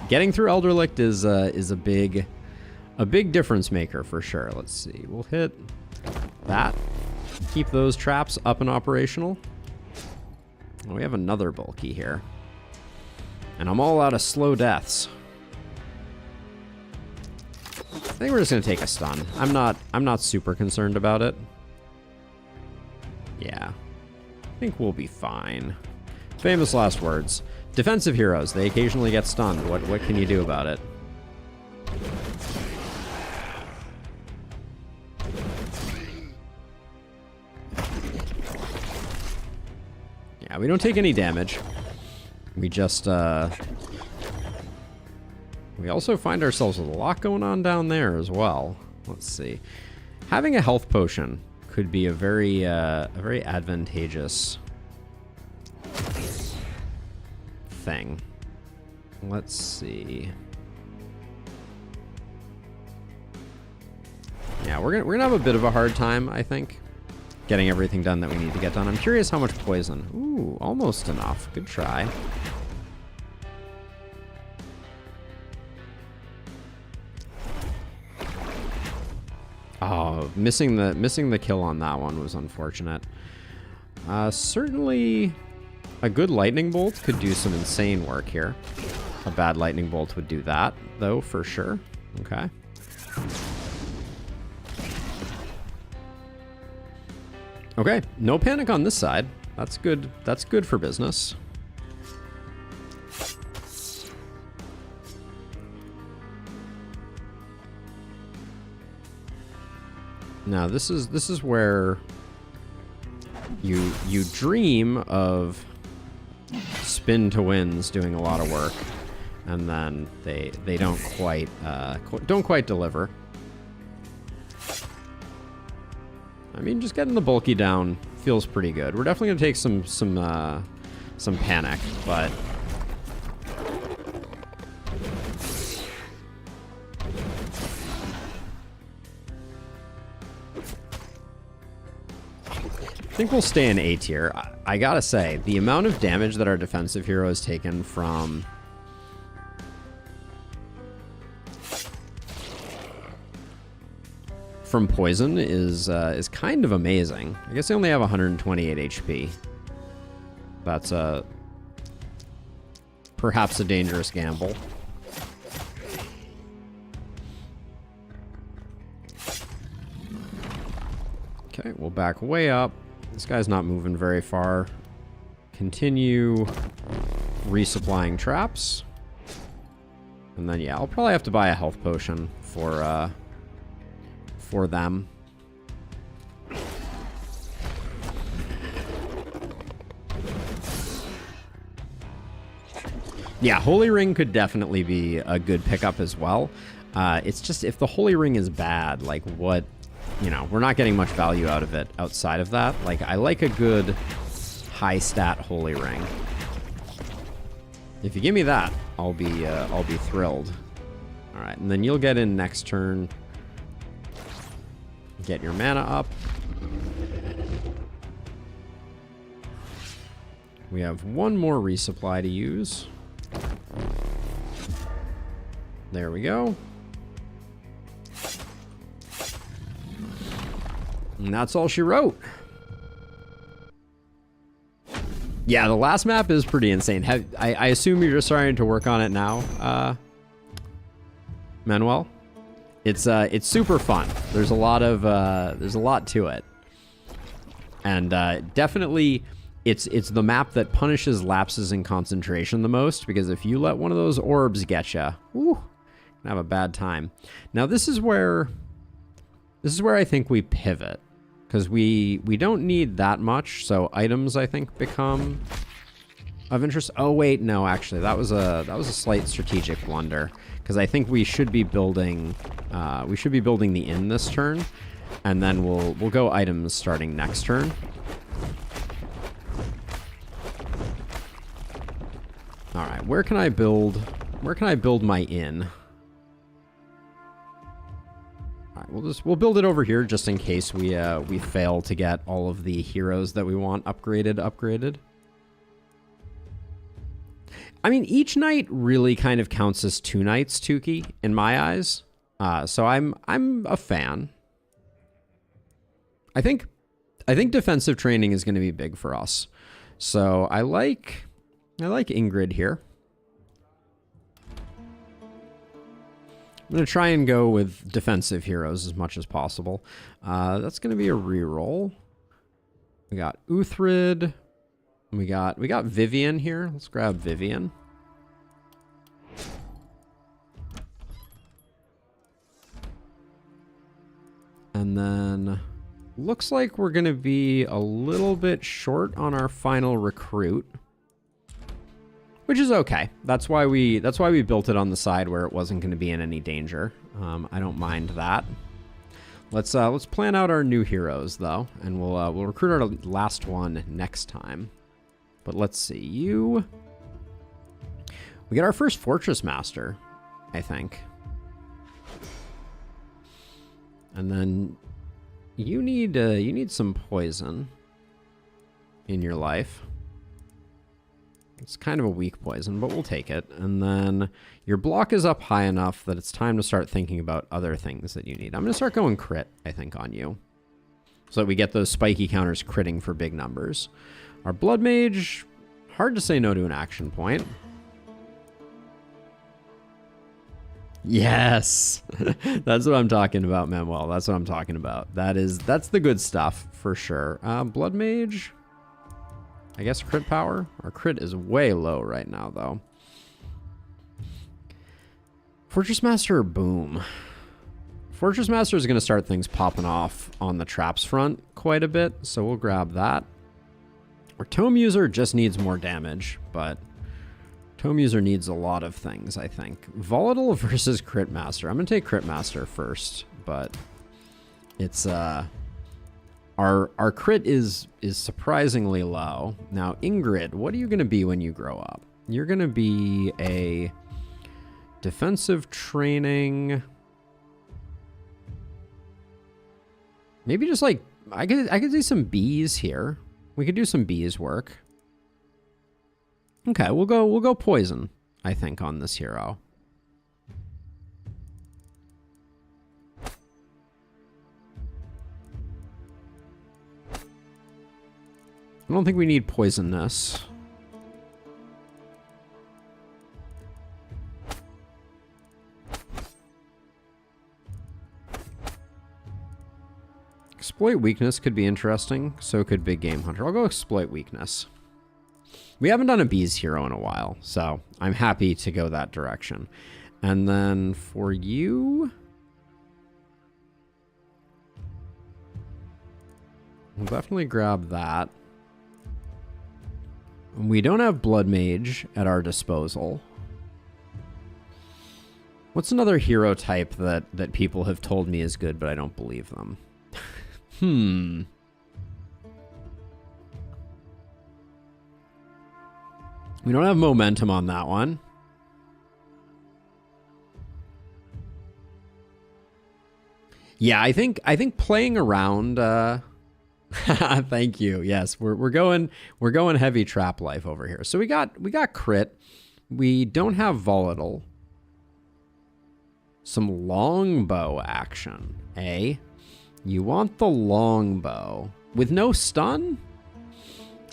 Getting through Elderlicht is a big difference maker for sure. Let's see. We'll hit that. Keep those traps up and operational. Oh, we have another bulky here. And I'm all out of slow deaths. I think we're just gonna take a stun. I'm not super concerned about it. Yeah. I think we'll be fine. Famous last words. Defensive heroes, they occasionally get stunned. What can you do about it? Yeah, we don't take any damage. We just, we also find ourselves with a lot going on down there as well. Let's see. Having a health potion could be a very advantageous thing. Let's see. Yeah, we're gonna have a bit of a hard time, I think, getting everything done that we need to get done. I'm curious how much poison. Ooh, almost enough. Good try. Oh, missing the kill on that one was unfortunate. Certainly a good lightning bolt could do some insane work here. A bad lightning bolt would do that, though, for sure. Okay. Okay, no panic on this side. That's good. That's good for business. Now, this is where you dream of spin to wins doing a lot of work, and then they don't quite deliver. I mean, just getting the bulky down feels pretty good. We're definitely gonna take some panic, but I think we'll stay in A tier. I gotta say, the amount of damage that our defensive hero has taken from poison is kind of amazing. I guess they only have 128 HP. That's perhaps a dangerous gamble. Okay, we'll back way up. This guy's not moving very far. Continue resupplying traps. And then, yeah, I'll probably have to buy a health potion for them. Yeah, Holy Ring could definitely be a good pickup as well. It's just, if the Holy Ring is bad, like what... You know, we're not getting much value out of it outside of that. Like, I like a good high stat Holy Ring. If you give me that, I'll be thrilled. All right, and then you'll get in next turn. Get your mana up. We have one more resupply to use. There we go. And that's all she wrote. Yeah, the last map is pretty insane. I assume you're just starting to work on it now, Manuel? It's super fun. There's a lot to it. And definitely it's the map that punishes lapses in concentration the most, because if you let one of those orbs get you, woo, can have a bad time. Now this is where I think we pivot, because we don't need that much, so items I think become of interest. Oh wait, no, actually that was a slight strategic blunder, because I think we should be building the inn this turn, and then we'll go items starting next turn. All right, where can I build my inn? All right, we'll build it over here just in case we fail to get all of the heroes that we want upgraded. I mean, each knight really kind of counts as 2 knights, Tukey, in my eyes. So I'm a fan. I think defensive training is going to be big for us. So I like Ingrid here. I'm going to try and go with defensive heroes as much as possible. That's going to be a reroll. We got Uthrid. We got Vivian here. Let's grab Vivian. And then looks like we're going to be a little bit short on our final recruit, which is okay. That's why we built it on the side where it wasn't going to be in any danger. I don't mind that. Let's plan out our new heroes though, and we'll recruit our last one next time. But let's see, we get our first Fortress Master, I think. And then you need some poison in your life. It's kind of a weak poison, but we'll take it. And then your block is up high enough that it's time to start thinking about other things that you need. I'm going to start going crit, I think, on you, so that we get those spiky counters critting for big numbers. Our Blood Mage, hard to say no to an action point. Yes, that's what I'm talking about, Manuel. That's what I'm talking about. That's the good stuff for sure. Blood Mage, I guess crit power. Our crit is way low right now, though. Fortress Master, boom. Fortress Master is going to start things popping off on the traps front quite a bit, so we'll grab that. Our Tome User just needs more damage, but Tome User needs a lot of things, I think. Volatile versus Crit Master. I'm going to take Crit Master first, but it's our crit is surprisingly low. Now, Ingrid, what are you going to be when you grow up? You're going to be a defensive training. Maybe just like I could do some bees here. We could do some bees work. Okay, we'll go poison, I think, on this hero. I don't think we need poisonous. Exploit weakness could be interesting. So could Big Game Hunter. I'll go exploit weakness. We haven't done a bees hero in a while, so I'm happy to go that direction. And then for you, we'll definitely grab that. We don't have Blood Mage at our disposal. What's another hero type that people have told me is good, but I don't believe them? We don't have momentum on that one. Yeah, I think playing around. Thank you. Yes, we're going heavy trap life over here. So we got crit. We don't have volatile. Some longbow action. Eh? You want the longbow with no stun?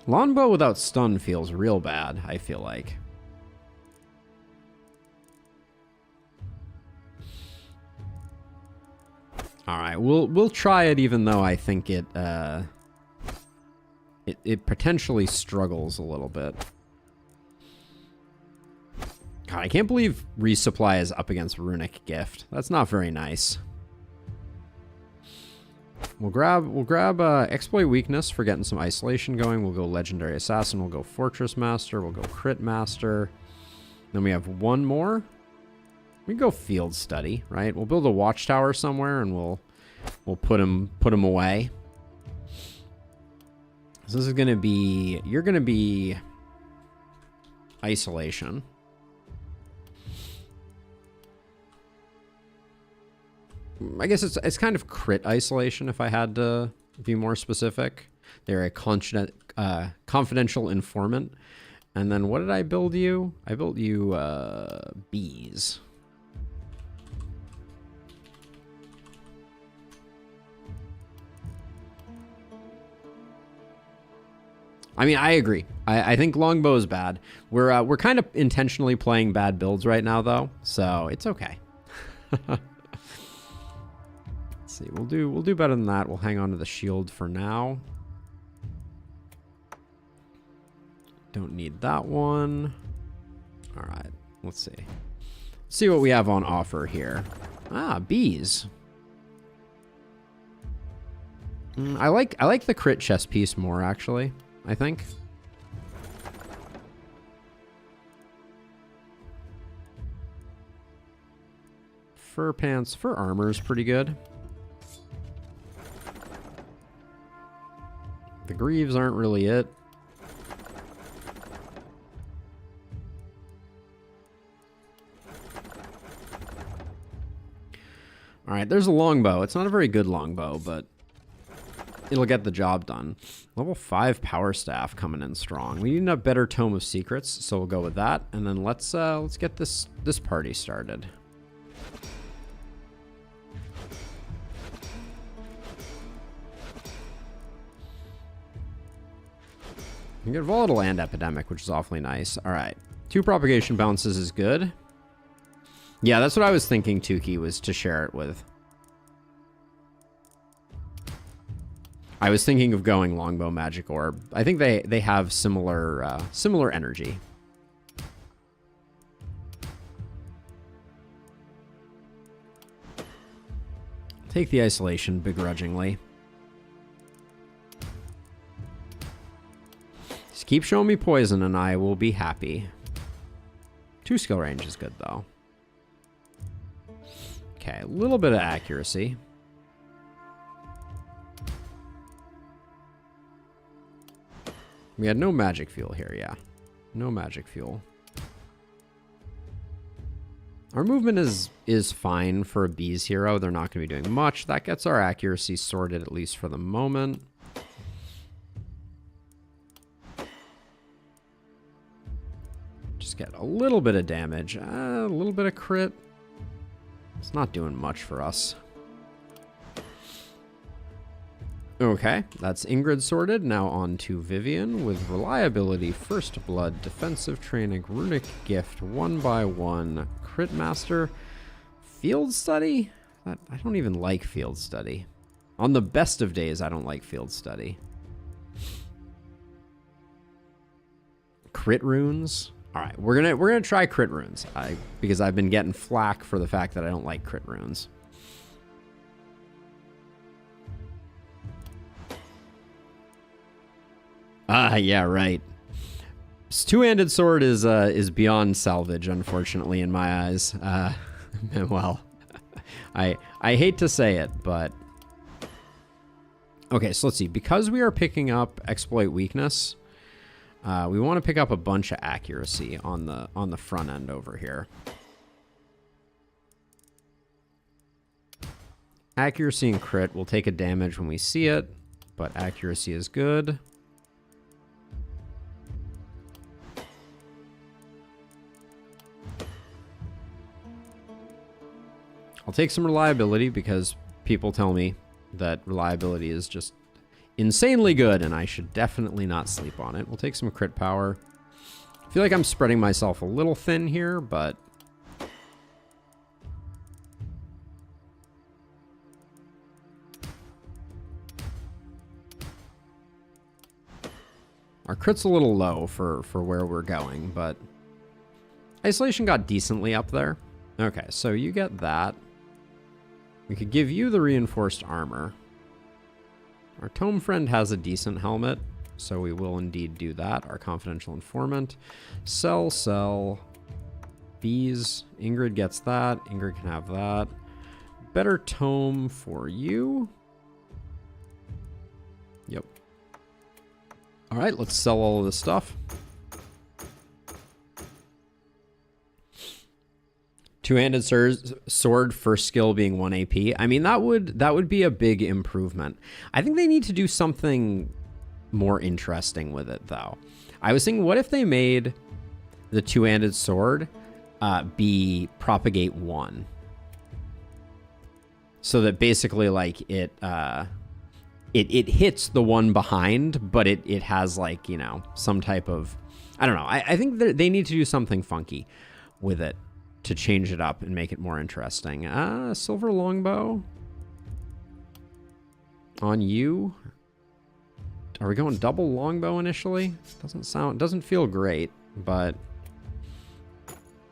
Longbow without stun feels real bad, I feel like. All right, we'll try it, even though I think it potentially struggles a little bit. God, I can't believe resupply is up against runic gift. That's not very nice. We'll grab exploit weakness for getting some isolation going. We'll go legendary assassin. We'll go fortress master. We'll go crit master. Then we have one more. We can go field study, right? We'll build a watchtower somewhere and we'll put him away. So this is gonna be, you're gonna be isolation. I guess it's kind of crit isolation if I had to be more specific. They're a confidential informant. And then what did I build you? I built you bees. I mean, I agree. I think longbow is bad. We're kind of intentionally playing bad builds right now, though, so it's okay. Let's see. We'll do better than that. We'll hang on to the shield for now. Don't need that one. All right. Let's see. Let's see what we have on offer here. Ah, bees. I like the crit chest piece more, actually. I think. Fur pants, fur armor is pretty good. The greaves aren't really it. All right, there's a longbow. It's not a very good longbow, but it'll get the job done. Level 5 power staff coming in strong. We need a better tome of secrets, so we'll go with that. And then let's get this party started. You get volatile and epidemic, which is awfully nice. All right, 2 propagation bounces is good. Yeah, that's what I was thinking, Tukey, was to share it with. I was thinking of going longbow magic orb. I think they have similar similar energy. Take the isolation begrudgingly. Just keep showing me poison and I will be happy. 2 skill range is good though. Okay, a little bit of accuracy. We had no magic fuel here, yeah. No magic fuel. Our movement is fine for a bees hero. They're not going to be doing much. That gets our accuracy sorted, at least for the moment. Just get a little bit of damage. A little bit of crit. It's not doing much for us. Okay, that's Ingrid sorted. Now on to Vivian with reliability, first blood, defensive training, runic gift, 1x1, crit master, field study? I don't even like field study. On the best of days, I don't like field study. Crit runes? All right, we're gonna try crit runes. Because I've been getting flack for the fact that I don't like crit runes. Ah, yeah, right. This two-handed sword is beyond salvage, unfortunately, in my eyes. Well, I hate to say it, but okay. So let's see. Because we are picking up exploit weakness, we want to pick up a bunch of accuracy on the front end over here. Accuracy and crit will take a damage when we see it, but accuracy is good. I'll take some reliability because people tell me that reliability is just insanely good and I should definitely not sleep on it. We'll take some crit power. I feel like I'm spreading myself a little thin here, but our crit's a little low for where we're going, but isolation got decently up there. Okay, so you get that. We could give you the reinforced armor. Our tome friend has a decent helmet, so we will indeed do that. Our confidential informant. Sell. Bees. Ingrid gets that. Ingrid can have that. Better tome for you. Yep. All right, let's sell all of this stuff. Two-handed sword, first skill being 1 AP. I mean, that would be a big improvement. I think they need to do something more interesting with it, though. I was thinking, what if they made the two-handed sword be propagate 1? So that basically, like, it hits the one behind, but it has, like, you know, some type of... I don't know. I think they need to do something funky with it to change it up and make it more interesting. Silver longbow on you. Are we going double longbow initially? Doesn't feel great, but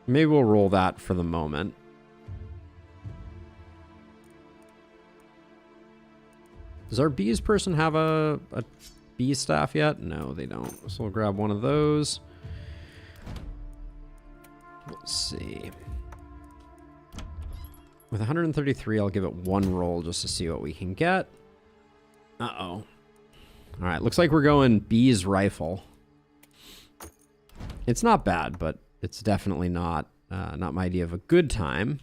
maybe we'll roll that for the moment. Does our bees person have a bee staff yet? No, they don't. So we'll grab one of those. Let's see. With 133, I'll give it one roll just to see what we can get. Uh-oh. All right, looks like we're going bees rifle. It's not bad, but it's definitely not my idea of a good time.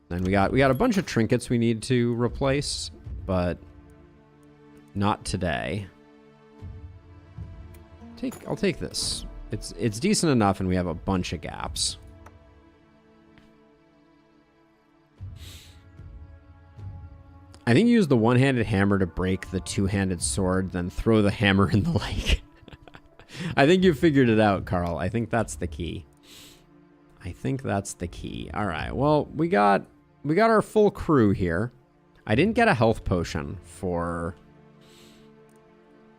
Then we got a bunch of trinkets we need to replace, but not today. I'll take this. It's decent enough, and we have a bunch of gaps. I think you use the one-handed hammer to break the two-handed sword, then throw the hammer in the lake. I think you figured it out, Carl. I think that's the key. All right. Well, we got our full crew here. I didn't get a health potion for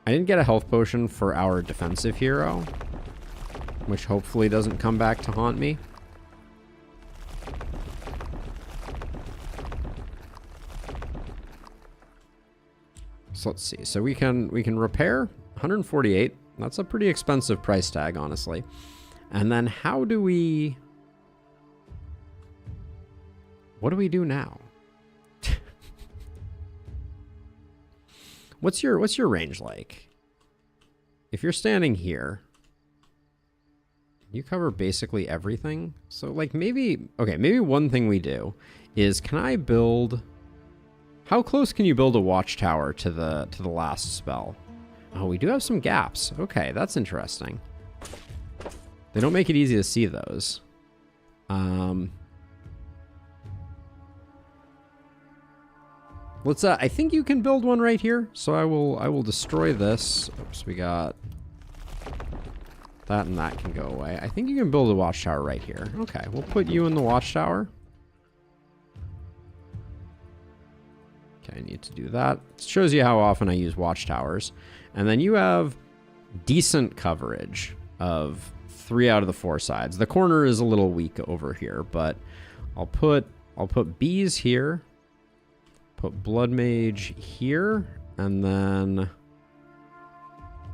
our defensive hero, which hopefully doesn't come back to haunt me. So let's see. So we can repair 148. That's a pretty expensive price tag, honestly. And then what do we do now? What's your range like? If you're standing here, you cover basically everything. So like maybe one thing we do is, can I build... How close can you build a watchtower to the last spell? Oh, we do have some gaps. Okay, that's interesting. They don't make it easy to see those. Let's I think you can build one right here. So I will destroy this. Oops, we got that, and that can go away. I think you can build a watchtower right here. Okay, we'll put you in the watchtower. Okay, I need to do that. It shows you how often I use watchtowers. And then you have decent coverage of 3 out of the 4 sides. The corner is a little weak over here, but I'll put bees here, put blood mage here, and then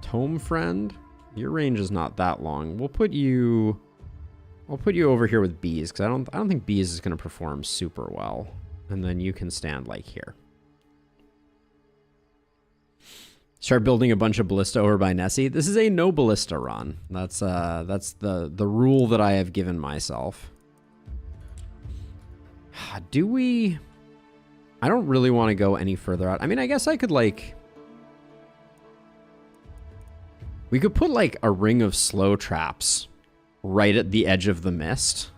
tome friend. Your range is not that long. I'll put you over here with bees, because I don't think bees is going to perform super well. And then you can stand like here. Start building a bunch of ballista over by Nessie. This is a no ballista run. That's the rule that I have given myself. Do we... I don't really want to go any further out. I mean, I guess I could, like... We could put, like, a ring of slow traps right at the edge of the mist.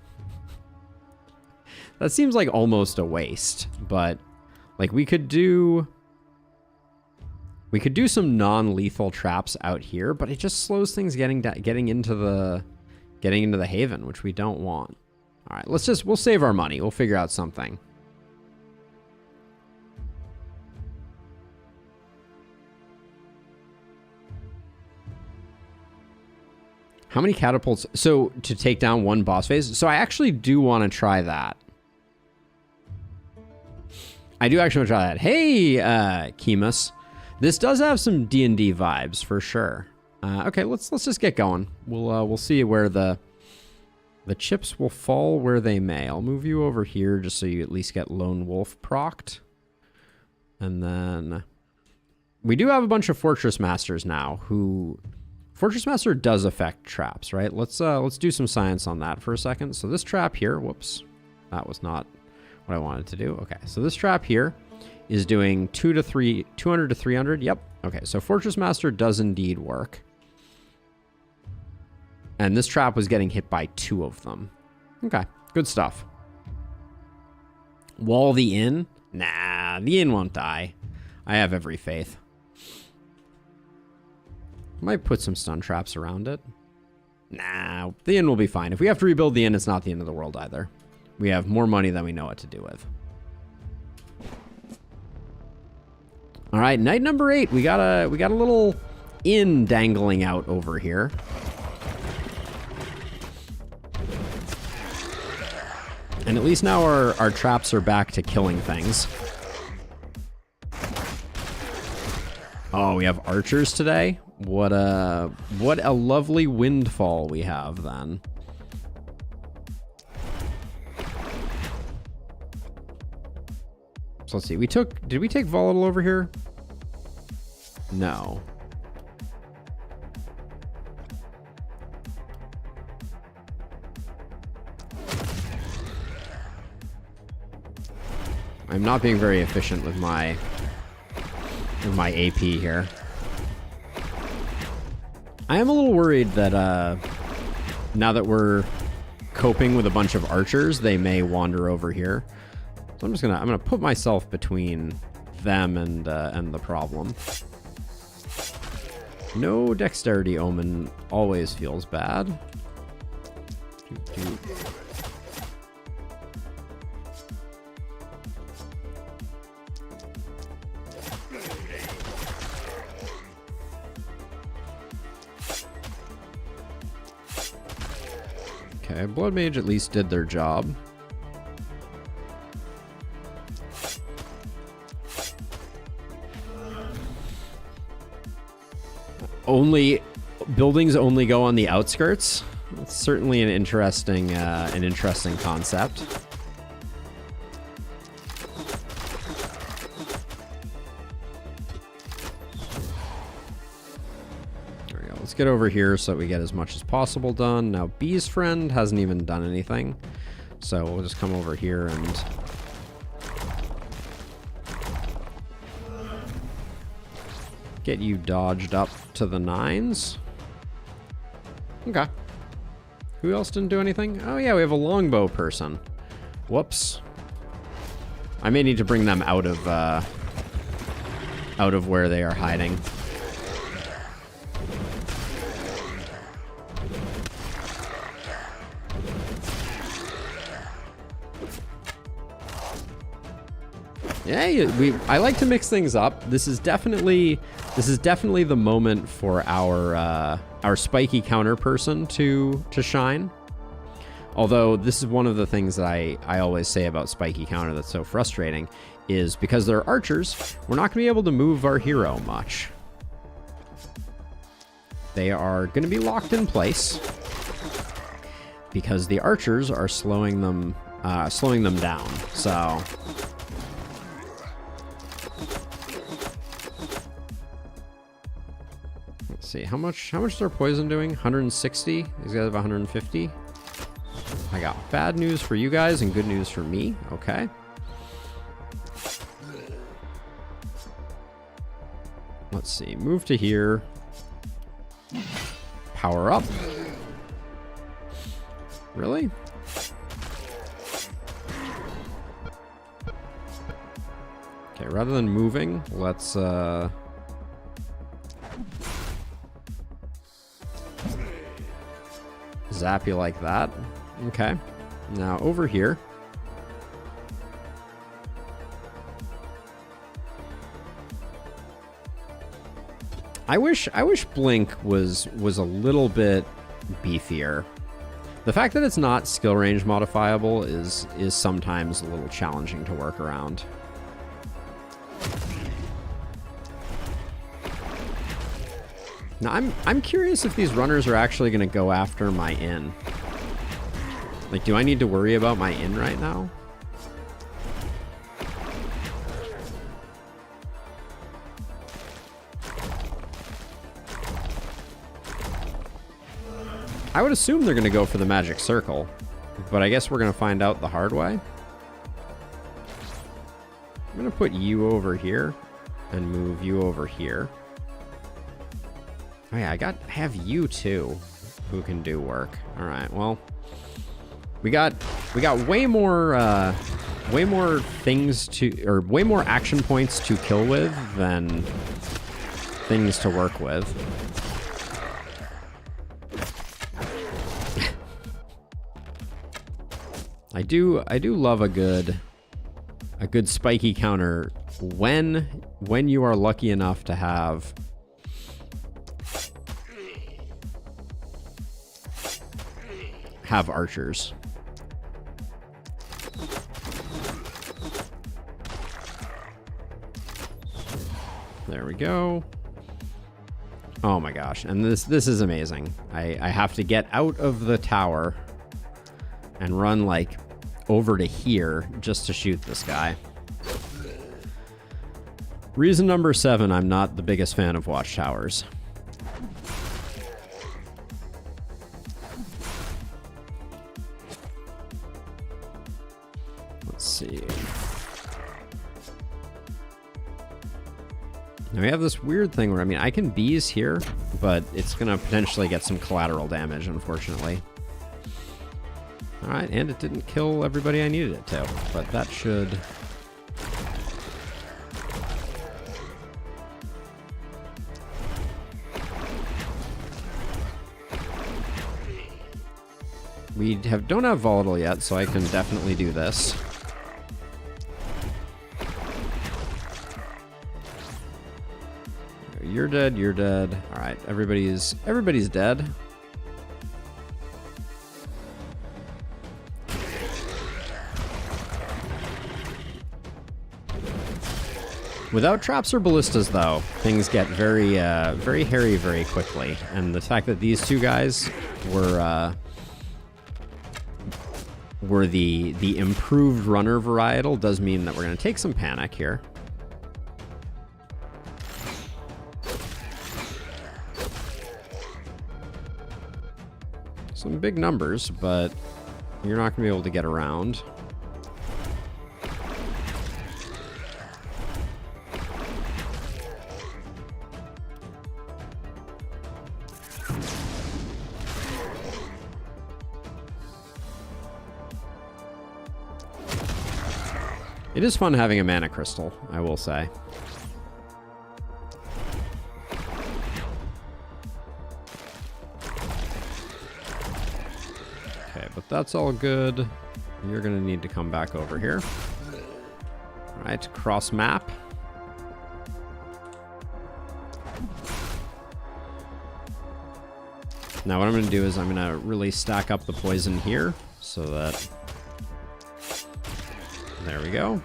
That seems like almost a waste, but, like, we could do some non-lethal traps out here, but it just slows things getting into the haven, which we don't want. All right, we'll save our money. We'll figure out something. How many catapults? So to take down one boss phase. So I actually do want to try that. I do actually want to try that. Hey, Kemus. This does have some D&D vibes for sure. Okay, let's just get going. We'll see where the chips will fall where they may. I'll move you over here just so you at least get Lone Wolf procced. And then we do have a bunch of Fortress Masters now who... Fortress Master does affect traps, right? Let's do some science on that for a second. So this trap here, whoops, that was not what I wanted to do. Okay, so this trap here is doing 200 to 300. Yep. Okay, so Fortress Master does indeed work. And this trap was getting hit by 2 of them. Okay, good stuff. Wall the inn? Nah, the inn won't die. I have every faith. Might put some stun traps around it. Nah, the inn will be fine. If we have to rebuild the inn, it's not the end of the world either. We have more money than we know what to do with. All right, night number 8. We got a little inn dangling out over here. And at least now our traps are back to killing things. Oh, we have archers today. What a lovely windfall we have then. So let's see. Did we take volatile over here? No. I'm not being very efficient with my AP here. I am a little worried that now that we're coping with a bunch of archers, they may wander over here. So I'm gonna put myself between them and the problem. No dexterity omen always feels bad. Okay, Blood Mage at least did their job. Buildings only go on the outskirts. It's certainly an interesting concept. There we go. Let's get over here so that we get as much as possible done. Now, Bee's friend hasn't even done anything, so we'll just come over here and get you dodged up to the 9s. Okay. Who else didn't do anything? Oh yeah, we have a longbow person. Whoops. I may need to bring them out of where they are hiding. Yeah, I like to mix things up. This is definitely the moment for our spiky counter person to shine. Although this is one of the things that I always say about spiky counter that's so frustrating is because they're archers, we're not going to be able to move our hero much. They are going to be locked in place because the archers are slowing them down. So see. How much is our poison doing? 160? These guys have 150. I got bad news for you guys and good news for me. Okay. Let's see. Move to here. Power up. Really? Okay, rather than moving, let's zap you like that. Okay. Now over here. I wish Blink was a little bit beefier. The fact that it's not skill range modifiable is sometimes a little challenging to work around. Now I'm curious if these runners are actually going to go after my inn. Like, do I need to worry about my inn right now? I would assume they're going to go for the magic circle, but I guess we're going to find out the hard way. I'm going to put you over here and move you over here. Oh yeah, I have you too, who can do work. All right, well, we got way more things to, or way more action points to kill with than things to work with. I do love a good spiky counter when you are lucky enough to have archers. There we go. Oh my gosh, and this is amazing. I have to get out of the tower and run like over to here just to shoot this guy. Reason number 7, I'm not the biggest fan of watchtowers. Let's see. Now we have this weird thing where, I mean, I can bees here, but it's gonna potentially get some collateral damage, unfortunately. All right, and it didn't kill everybody I needed it to, but that should... We don't have volatile yet, so I can definitely do this. You're dead, you're dead. All right, everybody's dead. Without traps or ballistas, though, things get very hairy very quickly. And the fact that these two guys were the improved runner varietal does mean that we're going to take some panic here. Some big numbers, but you're not going to be able to get around. It is fun having a mana crystal, I will say. Okay, but that's all good. You're gonna need to come back over here. All right, cross map. Now what I'm gonna do is I'm gonna really stack up the poison here so that... There we go.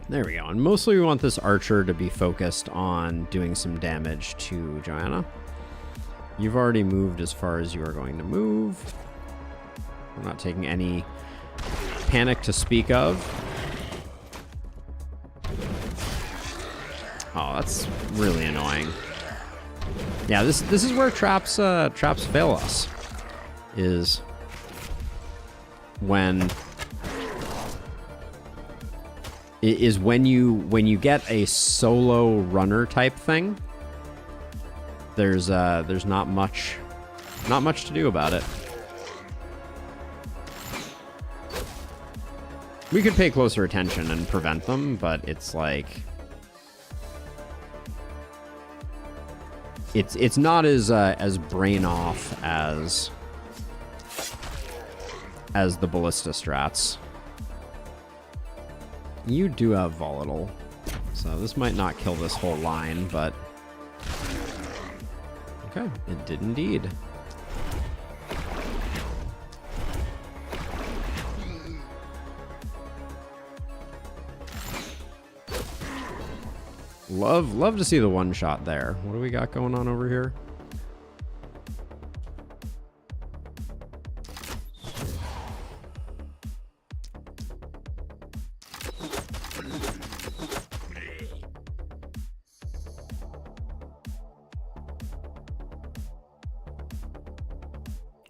There we go. And mostly we want this archer to be focused on doing some damage to Joanna. You've already moved as far as you are going to move. I'm not taking any panic to speak of. Oh, that's really annoying. Yeah, this is where traps fail us. Is when you get a solo runner type thing. There's not much to do about it. We could pay closer attention and prevent them, but it's like it's not as brain off as the ballista strats. You do have volatile, so this might not kill this whole line, but okay, it did indeed. Love to see the one shot there. What do we got going on over here?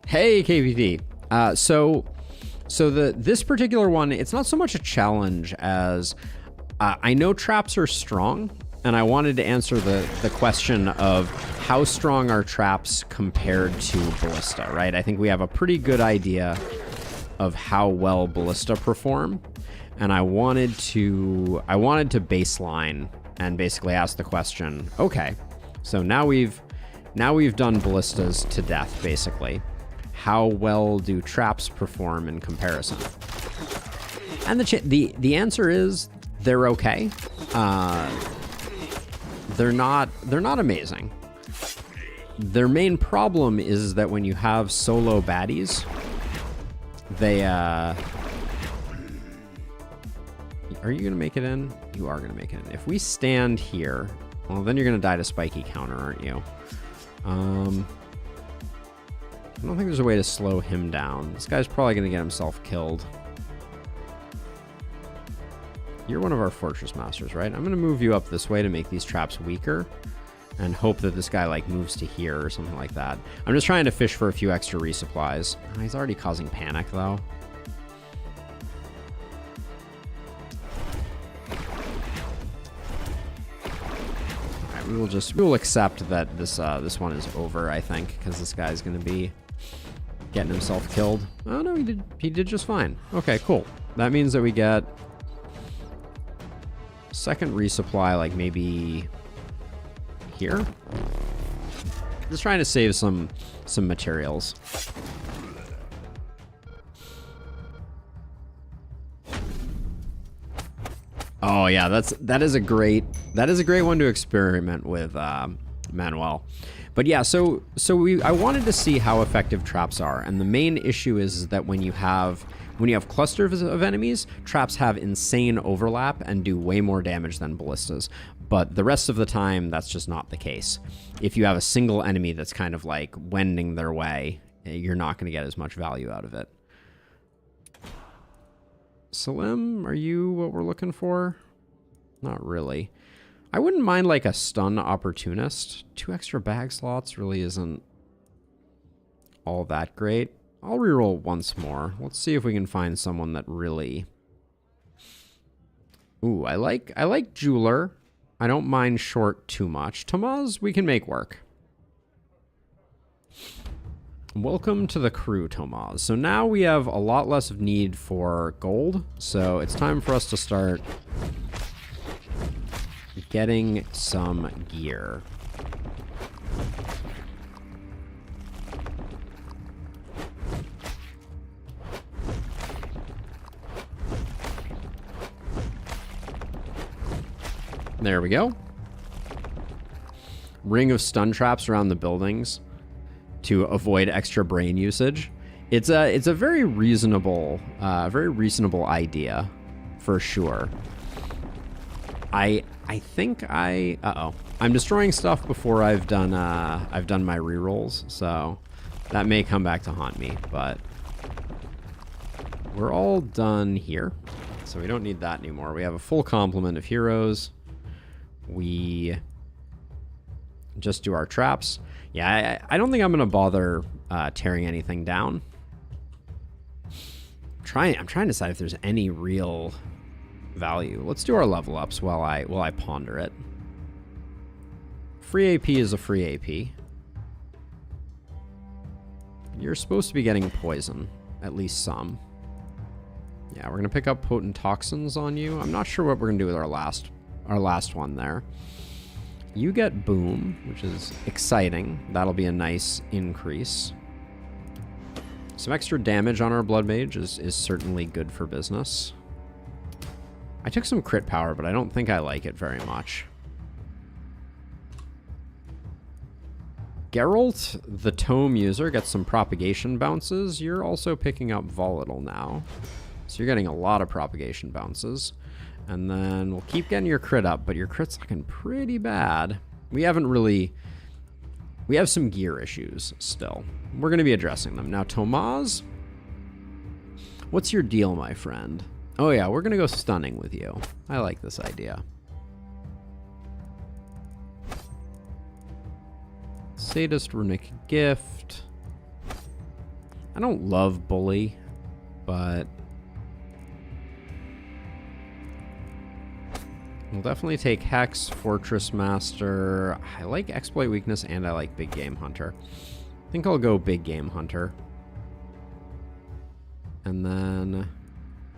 Hey, KVD. So this particular one, it's not so much a challenge as I know traps are strong, and I wanted to answer the question of how strong are traps compared to ballista, right? I think we have a pretty good idea of how well ballista perform, and I wanted to baseline and basically ask the question, okay, so now we've done ballistas to death, basically. How well do traps perform in comparison? And the answer is they're okay. They're not amazing. Their main problem is that when you have solo baddies, they are you gonna make it in? You are gonna make it in. If we stand here, well, then you're gonna die to spiky counter, aren't you? I don't think there's a way to slow him down. This guy's probably going to get himself killed. You're one of our fortress masters, right? I'm going to move you up this way to make these traps weaker and hope that this guy like moves to here or something like that. I'm just trying to fish for a few extra resupplies. Oh, he's already causing panic though. We will accept that this one is over, I think, because this guy's going to be getting himself killed. Oh no, he did just fine. Okay, cool. That means that we get second resupply, like maybe here. Just trying to save some materials. Oh yeah, that is a great one to experiment with, Manuel. But yeah, so I wanted to see how effective traps are, and the main issue is that when you have clusters of enemies, traps have insane overlap and do way more damage than ballistas. But the rest of the time, that's just not the case. If you have a single enemy that's kind of like wending their way, you're not going to get as much value out of it. Salim, are you what we're looking for? Not really. I wouldn't mind like a stun opportunist. 2 extra bag slots really isn't all that great. I'll reroll once more. Let's see if we can find someone that really... Ooh, I like Jeweler. I don't mind Short too much. Tamaz, we can make work. Welcome to the crew, Tomaz. So now we have a lot less need for gold, so it's time for us to start getting some gear. There we go. Ring of stun traps around the buildings to avoid extra brain usage. It's a very reasonable idea, for sure. I think I'm destroying stuff before I've done my rerolls, so that may come back to haunt me. But we're all done here. So we don't need that anymore. We have a full complement of heroes. We just do our traps. Yeah, I don't think I'm going to bother tearing anything down. I'm trying to decide if there's any real value. Let's do our level ups while I ponder it. Free AP is a free AP. You're supposed to be getting poison, at least some. Yeah, we're gonna pick up potent toxins on you. I'm not sure what we're gonna do with our last one there. You get boom, which is exciting. That'll be a nice increase. Some extra damage on our blood mage is certainly good for business. I took some crit power, but I don't think I like it very much. Geralt, the tome user, gets some propagation bounces. You're also picking up volatile now. So you're getting a lot of propagation bounces. And then we'll keep getting your crit up, but your crit's looking pretty bad. We have some gear issues still. We're going to be addressing them. Now, Tomaz, what's your deal, my friend? Oh yeah, we're going to go stunning with you. I like this idea. Sadist Runic Gift. I don't love Bully, but we'll definitely take Hex, Fortress Master. I like Exploit Weakness and I like Big Game Hunter. I think I'll go Big Game Hunter. And then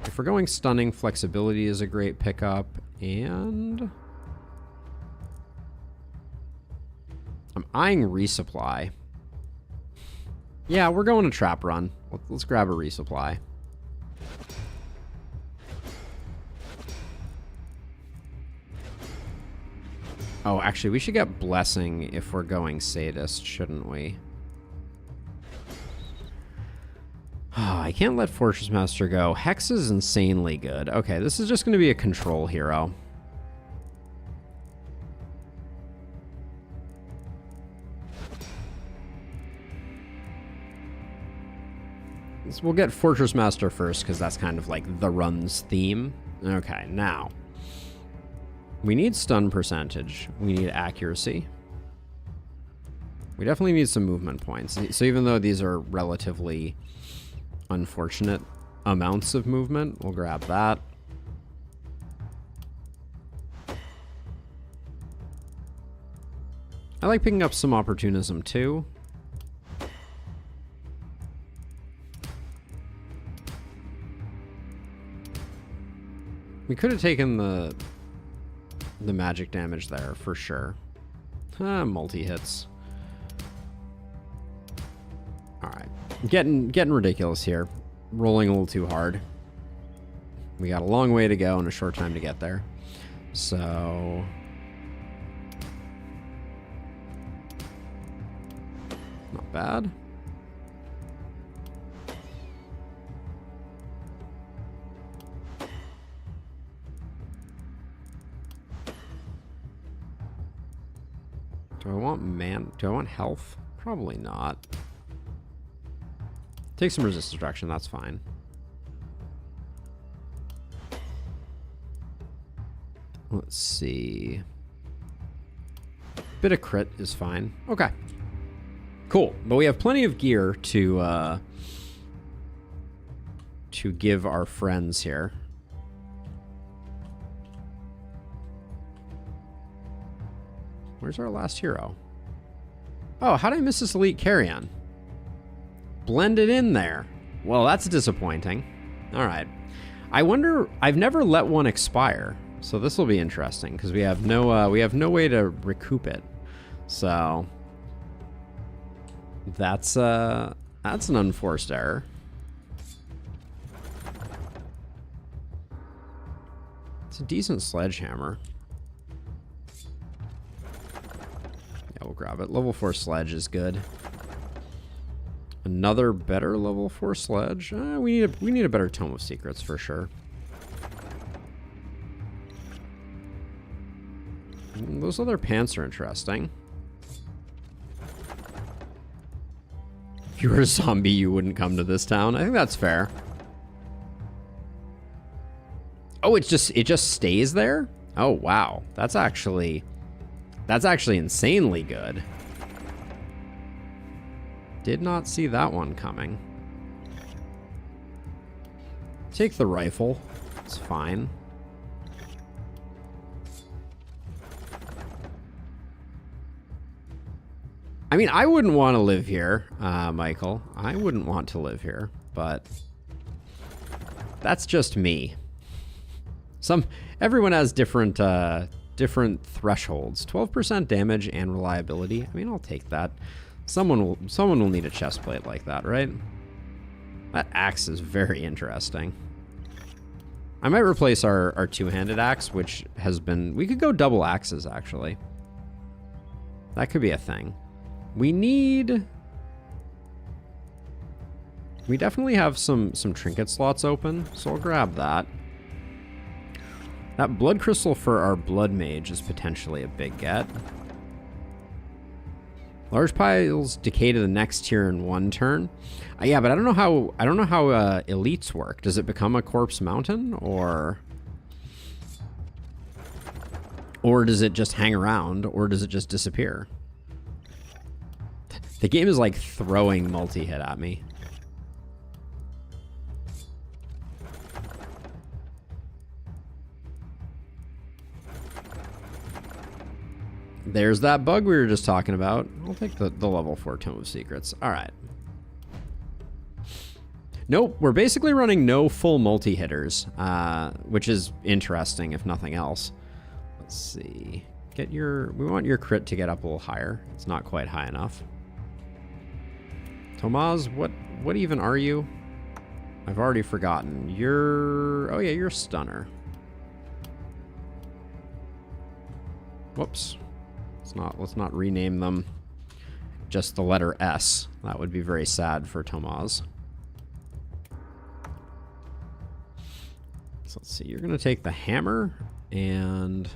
if we're going Stunning, Flexibility is a great pickup. And I'm eyeing Resupply. Yeah, we're going to Trap Run. Let's grab a Resupply. Oh, actually, we should get Blessing if we're going Sadist, shouldn't we? Oh, I can't let Fortress Master go. Hex is insanely good. Okay, this is just going to be a control hero. So we'll get Fortress Master first, because that's kind of like the run's theme. Okay, now we need stun percentage. We need accuracy. We definitely need some movement points. So even though these are relatively unfortunate amounts of movement, we'll grab that. I like picking up some opportunism too. We could have taken the magic damage there for sure. Multi-hits. Alright. Getting ridiculous here. Rolling a little too hard. We got a long way to go and a short time to get there. So not bad. Do I want health? Probably not. Take some resistance reduction, that's fine. Let's see. Bit of crit is fine. Okay. Cool. But we have plenty of gear to give our friends here. Where's our last hero? Oh, how did I miss this elite carry-on? Blended in there. Well, that's disappointing. All right. I wonder, I've never let one expire, so this will be interesting because we have no way to recoup it. So that's an unforced error. It's a decent sledgehammer. Yeah, we'll grab it. Level 4 sledge is good. Another better level 4 sledge. We need a better Tome of Secrets for sure. Those other pants are interesting. If you were a zombie, you wouldn't come to this town. I think that's fair. Oh, it just stays there? Oh, wow. That's actually insanely good. Did not see that one coming. Take the rifle. It's fine. I mean, I wouldn't want to live here, Michael. I wouldn't want to live here, but that's just me. Everyone has different thresholds. 12% damage and reliability. I mean, I'll take that. Someone will need a chest plate like that, right? That axe is very interesting. I might replace our two-handed axe, which has been... We could go double axes, actually. That could be a thing. We definitely have some trinket slots open, so I'll grab that. That blood crystal for our blood mage is potentially a big get. Large piles decay to the next tier in 1 turn. Yeah, but I don't know how elites work. Does it become a corpse mountain, or does it just hang around, or does it just disappear? The game is like throwing multi-hit at me. There's that bug we were just talking about. I'll take the level 4 Tome of Secrets. All right. Nope, we're basically running no full multi-hitters, which is interesting if nothing else. Let's see. We want your crit to get up a little higher. It's not quite high enough. Tomaz, what even are you? I've already forgotten. Oh yeah, you're a stunner. Whoops. Let's not rename them just the letter S. That would be very sad for Tomaz. So let's see. You're going to take the hammer, and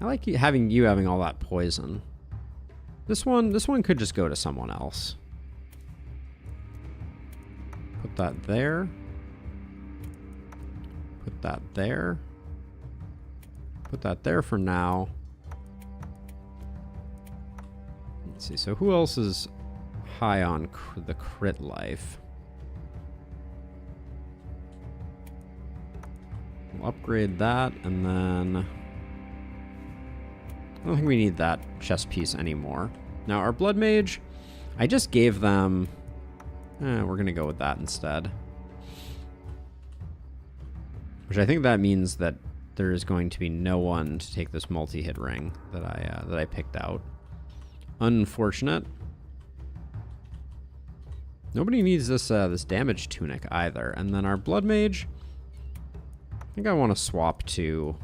I like having all that poison. This one could just go to someone else. Put that there. Put that there. Put that there for now. Let's see. So who else is high on the crit life? We'll upgrade that, and then I don't think we need that chest piece anymore. Now, our blood mage, I just gave them... we're going to go with that instead. Which I think that means that there is going to be no one to take this multi-hit ring that I picked out. Unfortunate. Nobody needs this damage tunic either. And then our blood mage, I think I want to swap to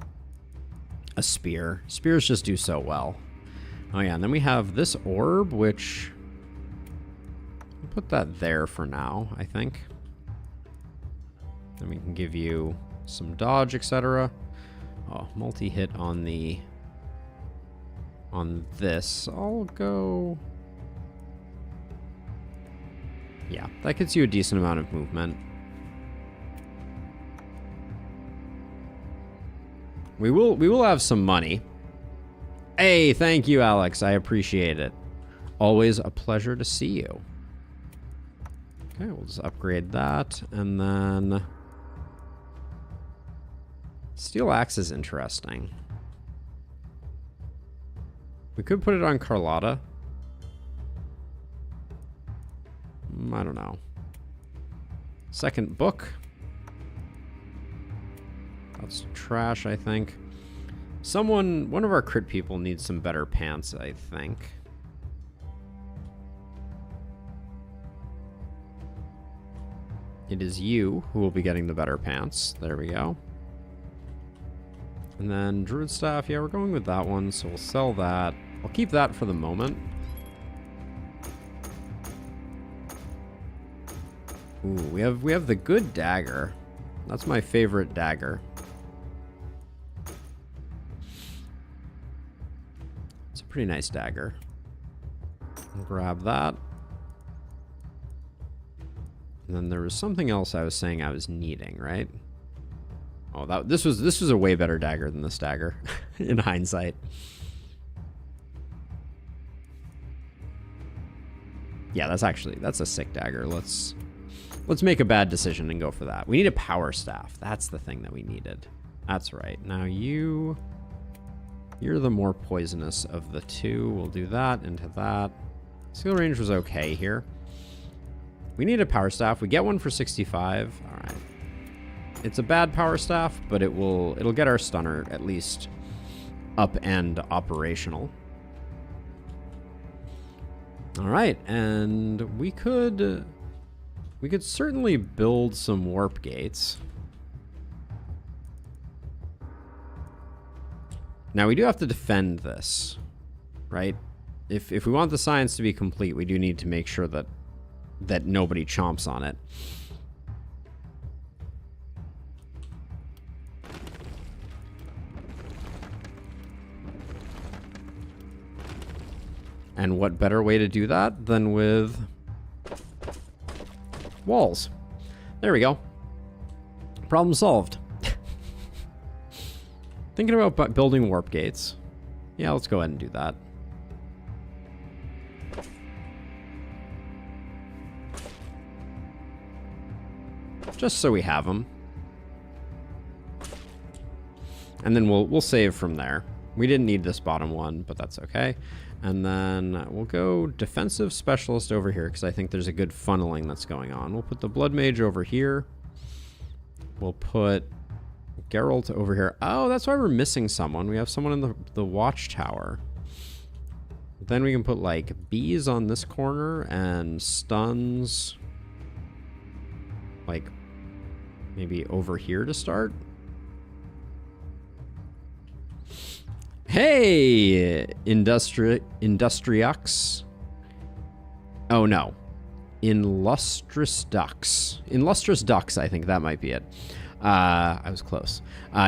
a spear. Spears just do so well. Oh yeah, and then we have this orb, which I'll put that there for now, I think. Then we can give you some dodge, etc. Oh, multi-hit on this. I'll go... Yeah, that gets you a decent amount of movement. We will have some money. Hey, thank you, Alex. I appreciate it. Always a pleasure to see you. Okay, we'll just upgrade that, and then steel axe is interesting. We could put it on Carlotta. I don't know. Second book. That's trash, I think. One of our crit people needs some better pants, I think. It is you who will be getting the better pants. There we go. And then Druid Staff, yeah, we're going with that one, so we'll sell that. I'll keep that for the moment. Ooh, we have the good dagger. That's my favorite dagger. It's a pretty nice dagger. I'll grab that. And then there was something else I was saying I was needing, right? Oh, this was a way better dagger than this dagger in hindsight. Yeah, that's a sick dagger. Let's make a bad decision and go for that. We need a power staff. That's the thing that we needed. That's right. Now you're the more poisonous of the two. We'll do that into that. Skill range was okay here. We need a power staff. We get one for 65. All right. It's a bad power staff, but it'll get our stunner at least up and operational. All right, and we could certainly build some warp gates. Now we do have to defend this, right? If we want the science to be complete, we do need to make sure that nobody chomps on it. And what better way to do that than with walls? There we go. Problem solved. Thinking about building warp gates. Yeah, let's go ahead and do that. Just so we have them. And then we'll save from there. We didn't need this bottom one, but that's okay. And then we'll go defensive specialist over here because I think there's a good funneling that's going on. We'll put the blood mage over here. We'll put Geralt over here. Oh, that's why we're missing someone. We have someone in the watchtower. Then we can put like bees on this corner and stuns like maybe over here to start. Hey, Industriux. Oh no, Illustrious Ducks. Illustrious Ducks, I think that might be it. I was close.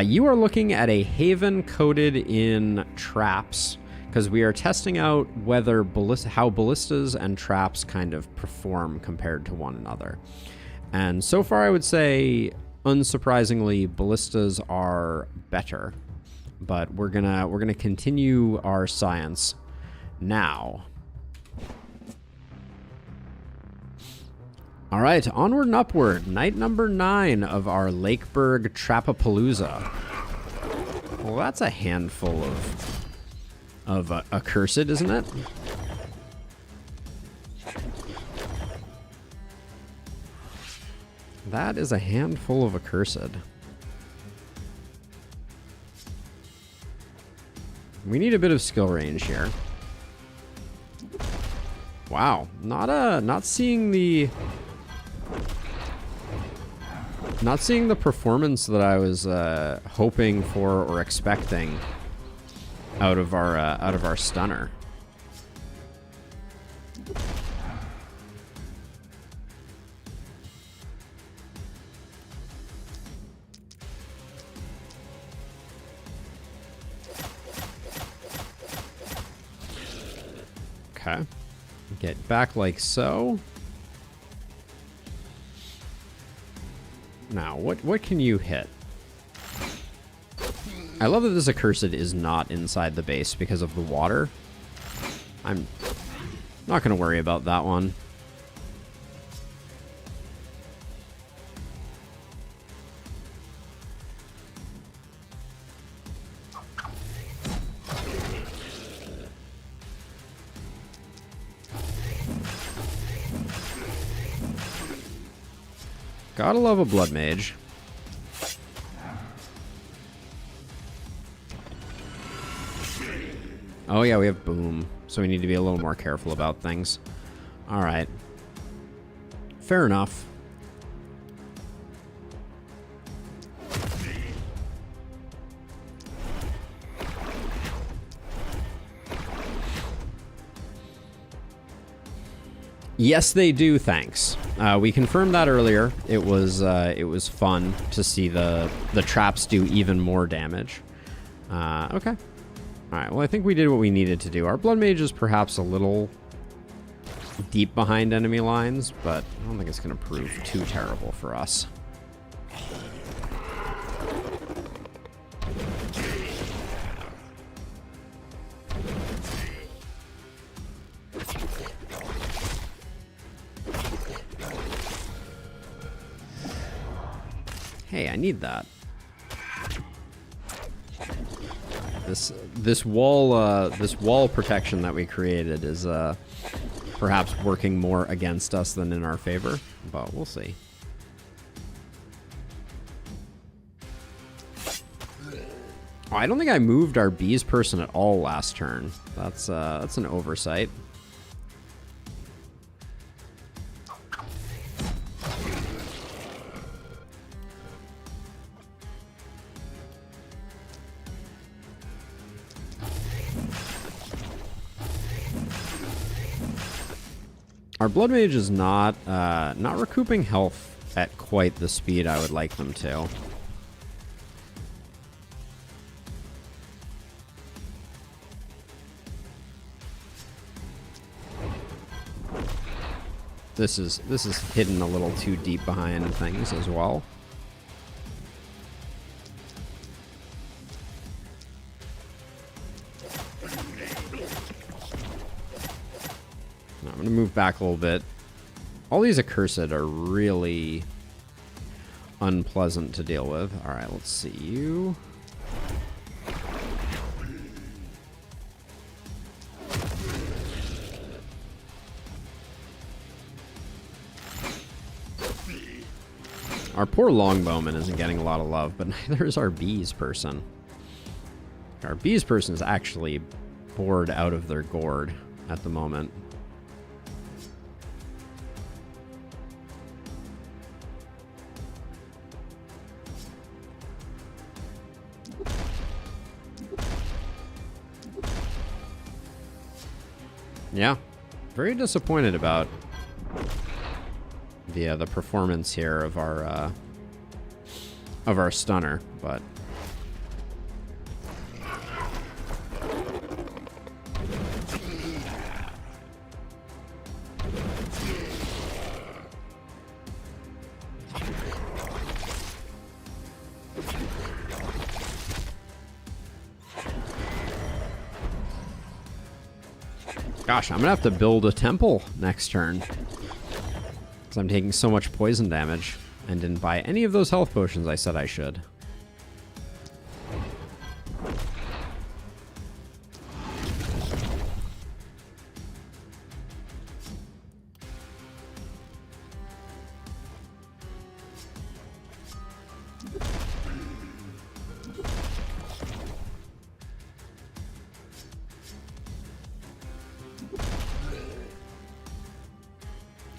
You are looking at a haven coated in traps because we are testing out whether how ballistas and traps kind of perform compared to one another. And so far, I would say, unsurprisingly, ballistas are better. But we're gonna continue our science now. All right, onward and upward. Night number 9 of our Lakeburg Trapapalooza. Well, that's a handful of accursed, isn't it? That is a handful of accursed. We need a bit of skill range here. Wow, not seeing the performance that I was hoping for or expecting out of our stunner. Okay. Get back like so. Now, what can you hit? I love that this accursed is not inside the base because of the water. I'm not going to worry about that one. Gotta love a blood mage. Oh yeah, we have boom. So we need to be a little more careful about things. Alright. Fair enough. Yes, they do, thanks. We confirmed that earlier. It was fun to see the traps do even more damage. Okay. Alright, well I think we did what we needed to do. Our blood mage is perhaps a little deep behind enemy lines, but I don't think it's going to prove too terrible for us. Hey, I need that. This wall protection that we created is perhaps working more against us than in our favor, but we'll see. Oh, I don't think I moved our bees person at all last turn. That's an oversight. Our blood mage is not recouping health at quite the speed I would like them to. This is hidden a little too deep behind things as well. I'm going to move back a little bit. All these accursed are really unpleasant to deal with. All right, let's see you. Our poor longbowman isn't getting a lot of love, but neither is our bees person. Our bees person is actually bored out of their gourd at the moment. Yeah, very disappointed about the performance here of our stunner, but gosh, I'm gonna have to build a temple next turn because I'm taking so much poison damage and didn't buy any of those health potions I said I should.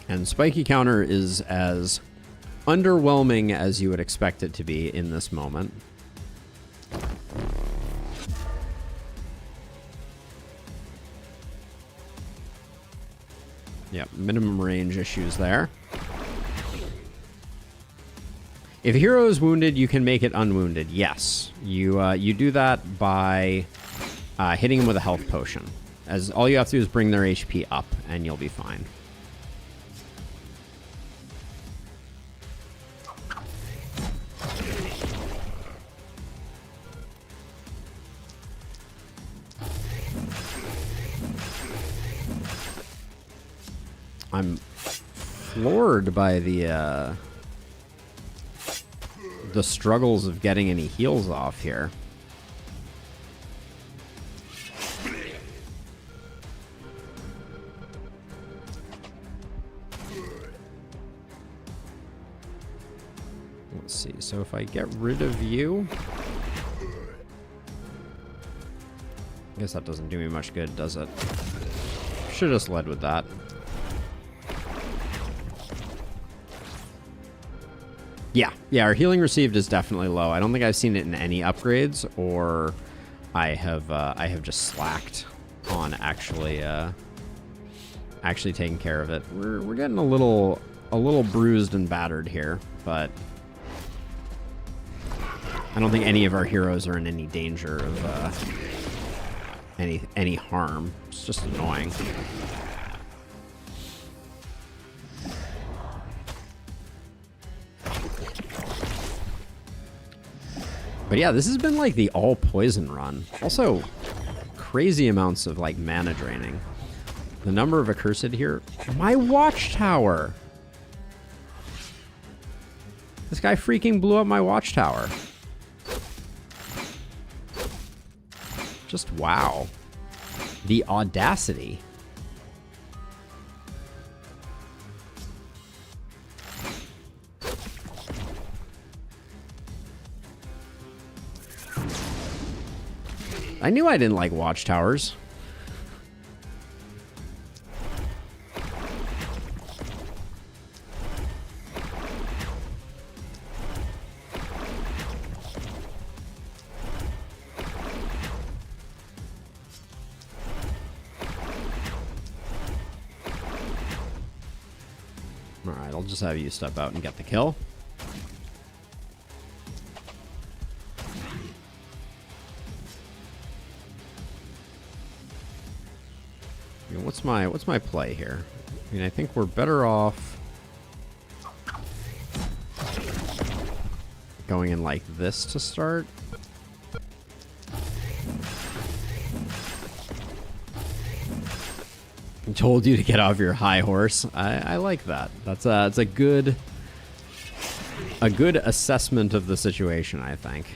And spiky counter is as underwhelming as you would expect it to be in this moment. Yep, minimum range issues there. If a hero is wounded, you can make it unwounded. Yes, you do that by hitting him with a health potion. As all you have to do is bring their HP up, and you'll be fine. I'm floored by the struggles of getting any heals off here. Let's see. So if I get rid of you, I guess that doesn't do me much good, does it? Should have just led with that. Yeah, our healing received is definitely low. I don't think I've seen it in any upgrades, or I have just slacked on actually taking care of it. We're getting a little bruised and battered here, but I don't think any of our heroes are in any danger of any harm. It's just annoying. But yeah, this has been like the all poison run. Also, crazy amounts of like mana draining. The number of accursed here. My watchtower. This guy freaking blew up my watchtower. Just wow. The audacity. I knew I didn't like watchtowers. Alright, I'll just have you step out and get the kill. I mean, what's my play here? I mean, I think we're better off going in like this to start. I told you to get off your high horse. I like that. That's it's a good assessment of the situation, I think.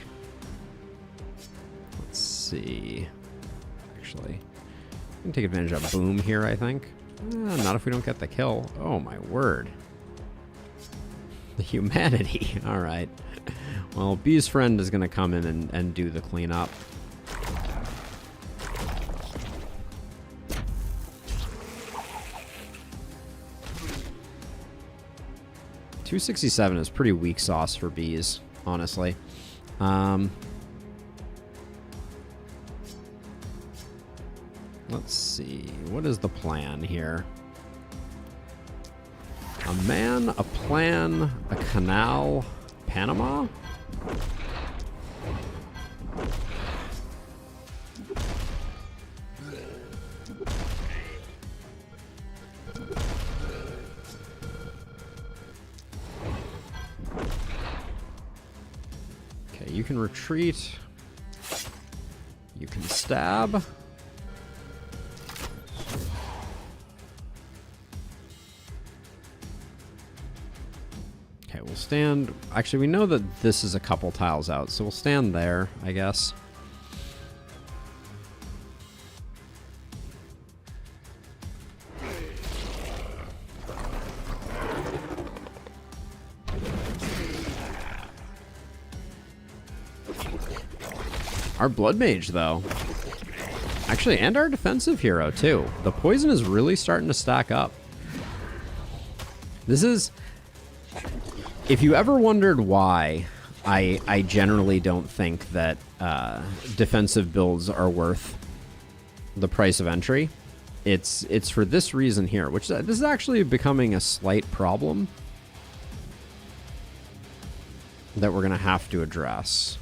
Let's see. Actually, we can take advantage of boom here, I think. Not if we don't get the kill. Oh my word. The humanity. All right. Well, B's friend is going to come in and do the cleanup. $267 is pretty weak sauce for bees, honestly. Let's see. What is the plan here? A man, a plan, a canal, Panama? Okay, you can retreat. You can stab. Okay, we'll stand. Actually, we know that this is a couple tiles out, so we'll stand there, I guess. Our blood mage, though. Actually, and our defensive hero, too. The poison is really starting to stack up. This is... If you ever wondered why I generally don't think that defensive builds are worth the price of entry, it's for this reason here, which this is actually becoming a slight problem that we're going to have to address.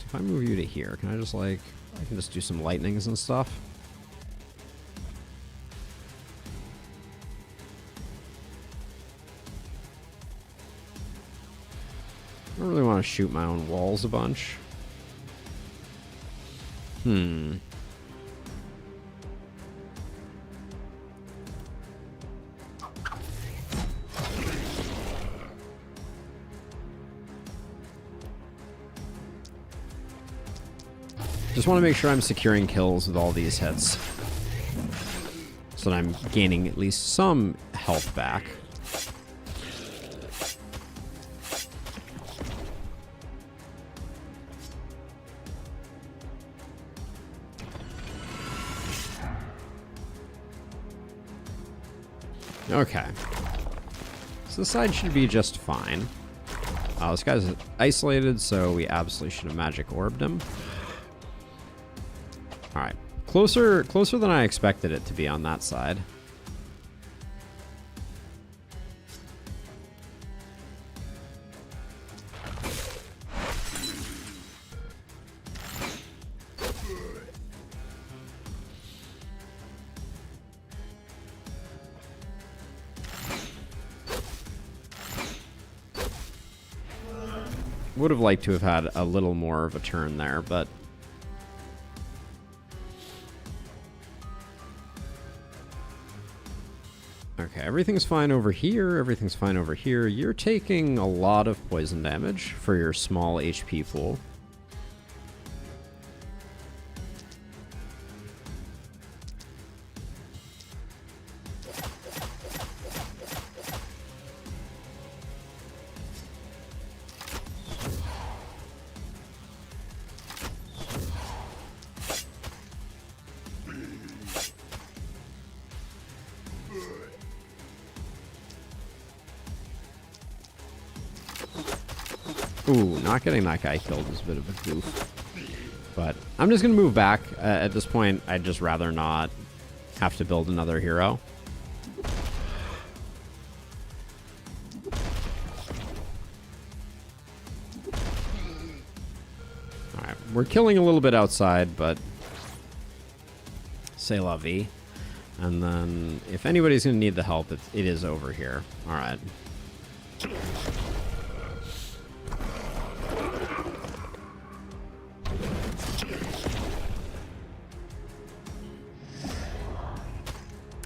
If I move you to here, can I just like, I can just do some lightnings and stuff. I don't really want to shoot my own walls a bunch. Just want to make sure I'm securing kills with all these hits, so that I'm gaining at least some health back. Okay. So this side should be just fine. This guy's isolated, so we absolutely should have magic orbed him. Alright. Closer than I expected it to be on that side. Would have liked to have had a little more of a turn there, but... Okay, everything's fine over here. Everything's fine over here. You're taking a lot of poison damage for your small HP pool. Ooh, not getting that guy killed is a bit of a goof. But I'm just going to move back. At this point, I'd just rather not have to build another hero. Alright, we're killing a little bit outside, but c'est la vie. And then, if anybody's going to need the help, it is over here. Alright.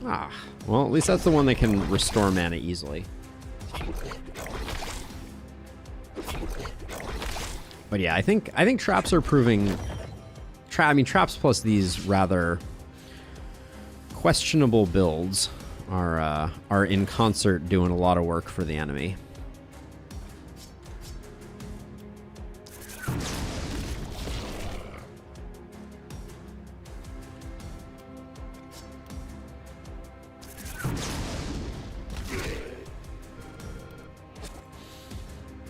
Ah, well, at least that's the one that can restore mana easily. But yeah, I think traps are proving... traps plus these rather questionable builds are in concert doing a lot of work for the enemy.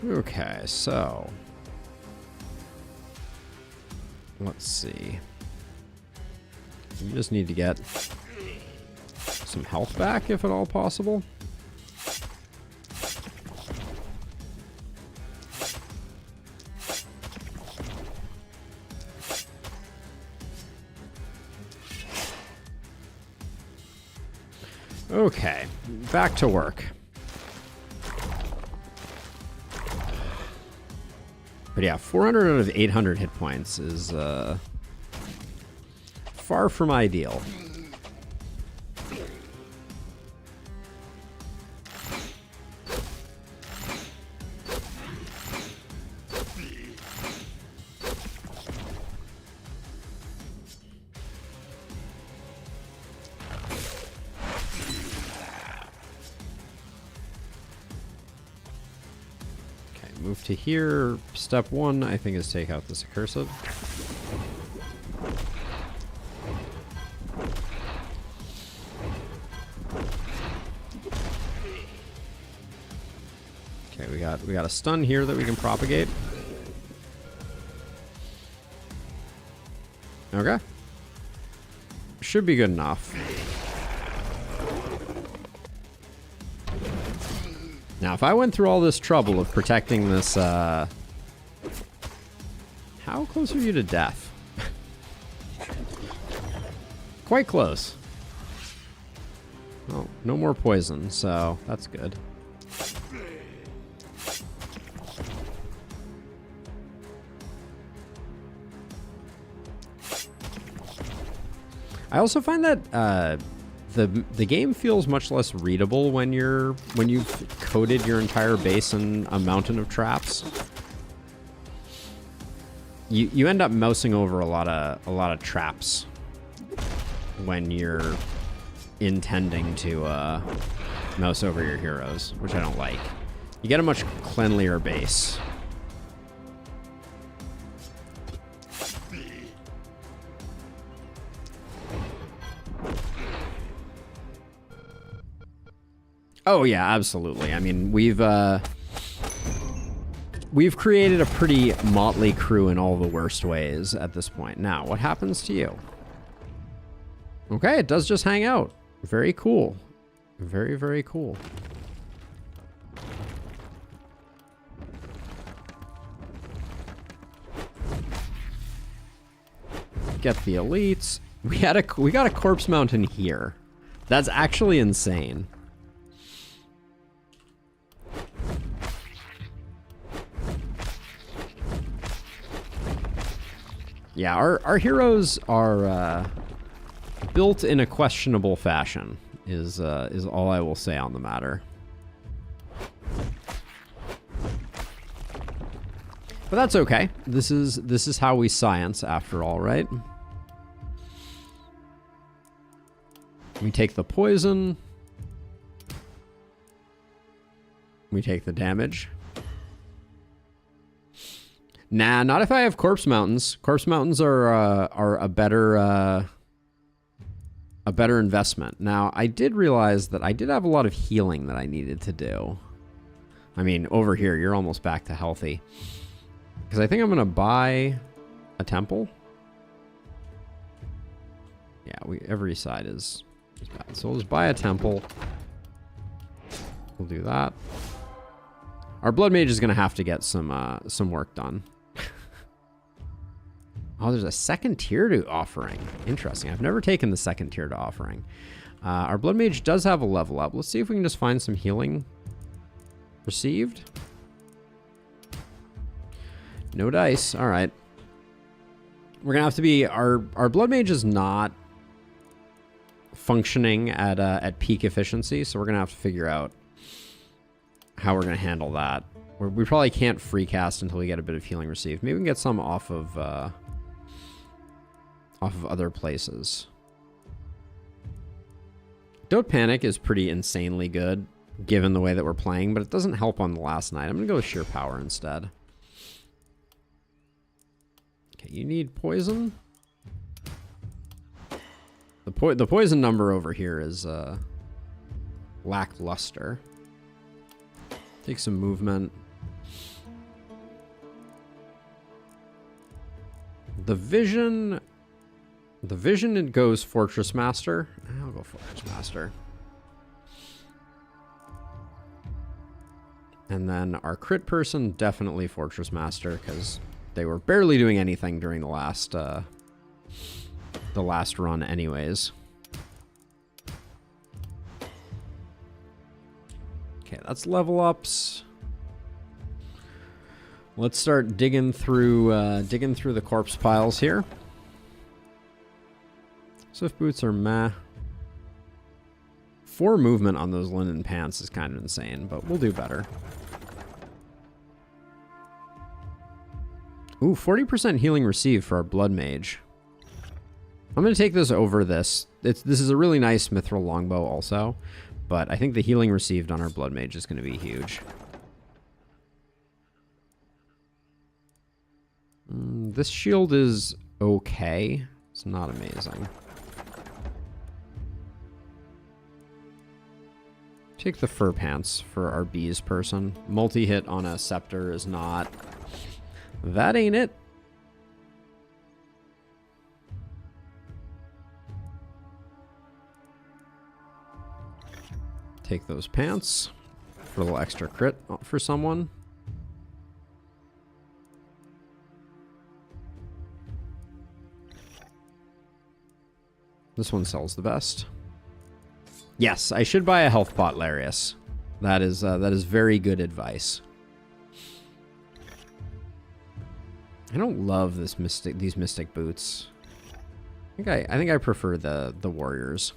Okay, so let's see. You just need to get some health back, if at all possible. Okay, back to work. But yeah, 400 out of 800 hit points is far from ideal. Move to here. Step one, I think, is take out this accursed. Okay, we got a stun here that we can propagate. Okay. Should be good enough. Now, if I went through all this trouble of protecting this, how close are you to death? Quite close. Oh, no more poison, so that's good. I also find that the game feels much less readable when you've coated your entire base in a mountain of traps. You end up mousing over a lot of traps when you're intending to mouse over your heroes, which I don't like. You get a much cleanlier base. Oh yeah, absolutely. I mean, we've created a pretty motley crew in all the worst ways at this point. Now, what happens to you? Okay, it does just hang out. Very cool. Very, very cool. Get the elites. We got a corpse mountain here. That's actually insane. Yeah, our heroes are built in a questionable fashion, is all I will say on the matter. But that's okay. This is how we science after all, right? We take the poison. We take the damage. Nah, not if I have corpse mountains. Corpse mountains are a better investment. Now, I did realize that I did have a lot of healing that I needed to do. I mean, over here, you're almost back to healthy. Because I think I'm going to buy a temple. Yeah, every side is bad. So we'll just buy a temple. We'll do that. Our blood mage is going to have to get some work done. Oh, there's a second tier to offering. Interesting. I've never taken the second tier to offering. Our blood mage does have a level up. Let's see if we can just find some healing received. No dice. All right. We're going to have to be... Our blood mage is not functioning at peak efficiency, so we're going to have to figure out how we're going to handle that. We probably can't free cast until we get a bit of healing received. Maybe we can get some off of other places. Don't Panic is pretty insanely good, given the way that we're playing, but it doesn't help on the last night. I'm going to go with Sheer Power instead. Okay, you need poison. The poison number over here is lackluster. Take some movement. The vision, it goes Fortress Master. I'll go Fortress Master. And then our crit person, definitely Fortress Master, because they were barely doing anything during the last run anyways. Okay, that's level ups. Let's start digging through the corpse piles here. Swift boots are meh. 4 movement on those linen pants is kind of insane, but we'll do better. Ooh, 40% healing received for our blood mage. I'm going to take this over this. This is a really nice mithril longbow also, but I think the healing received on our blood mage is going to be huge. This shield is okay. It's not amazing. Take the fur pants for our bees person. Multi-hit on a scepter is not... That ain't it. Take those pants for a little extra crit for someone. This one sells the best. Yes, I should buy a health pot, Larius. That is very good advice. I don't love these mystic boots. I think I prefer the warriors.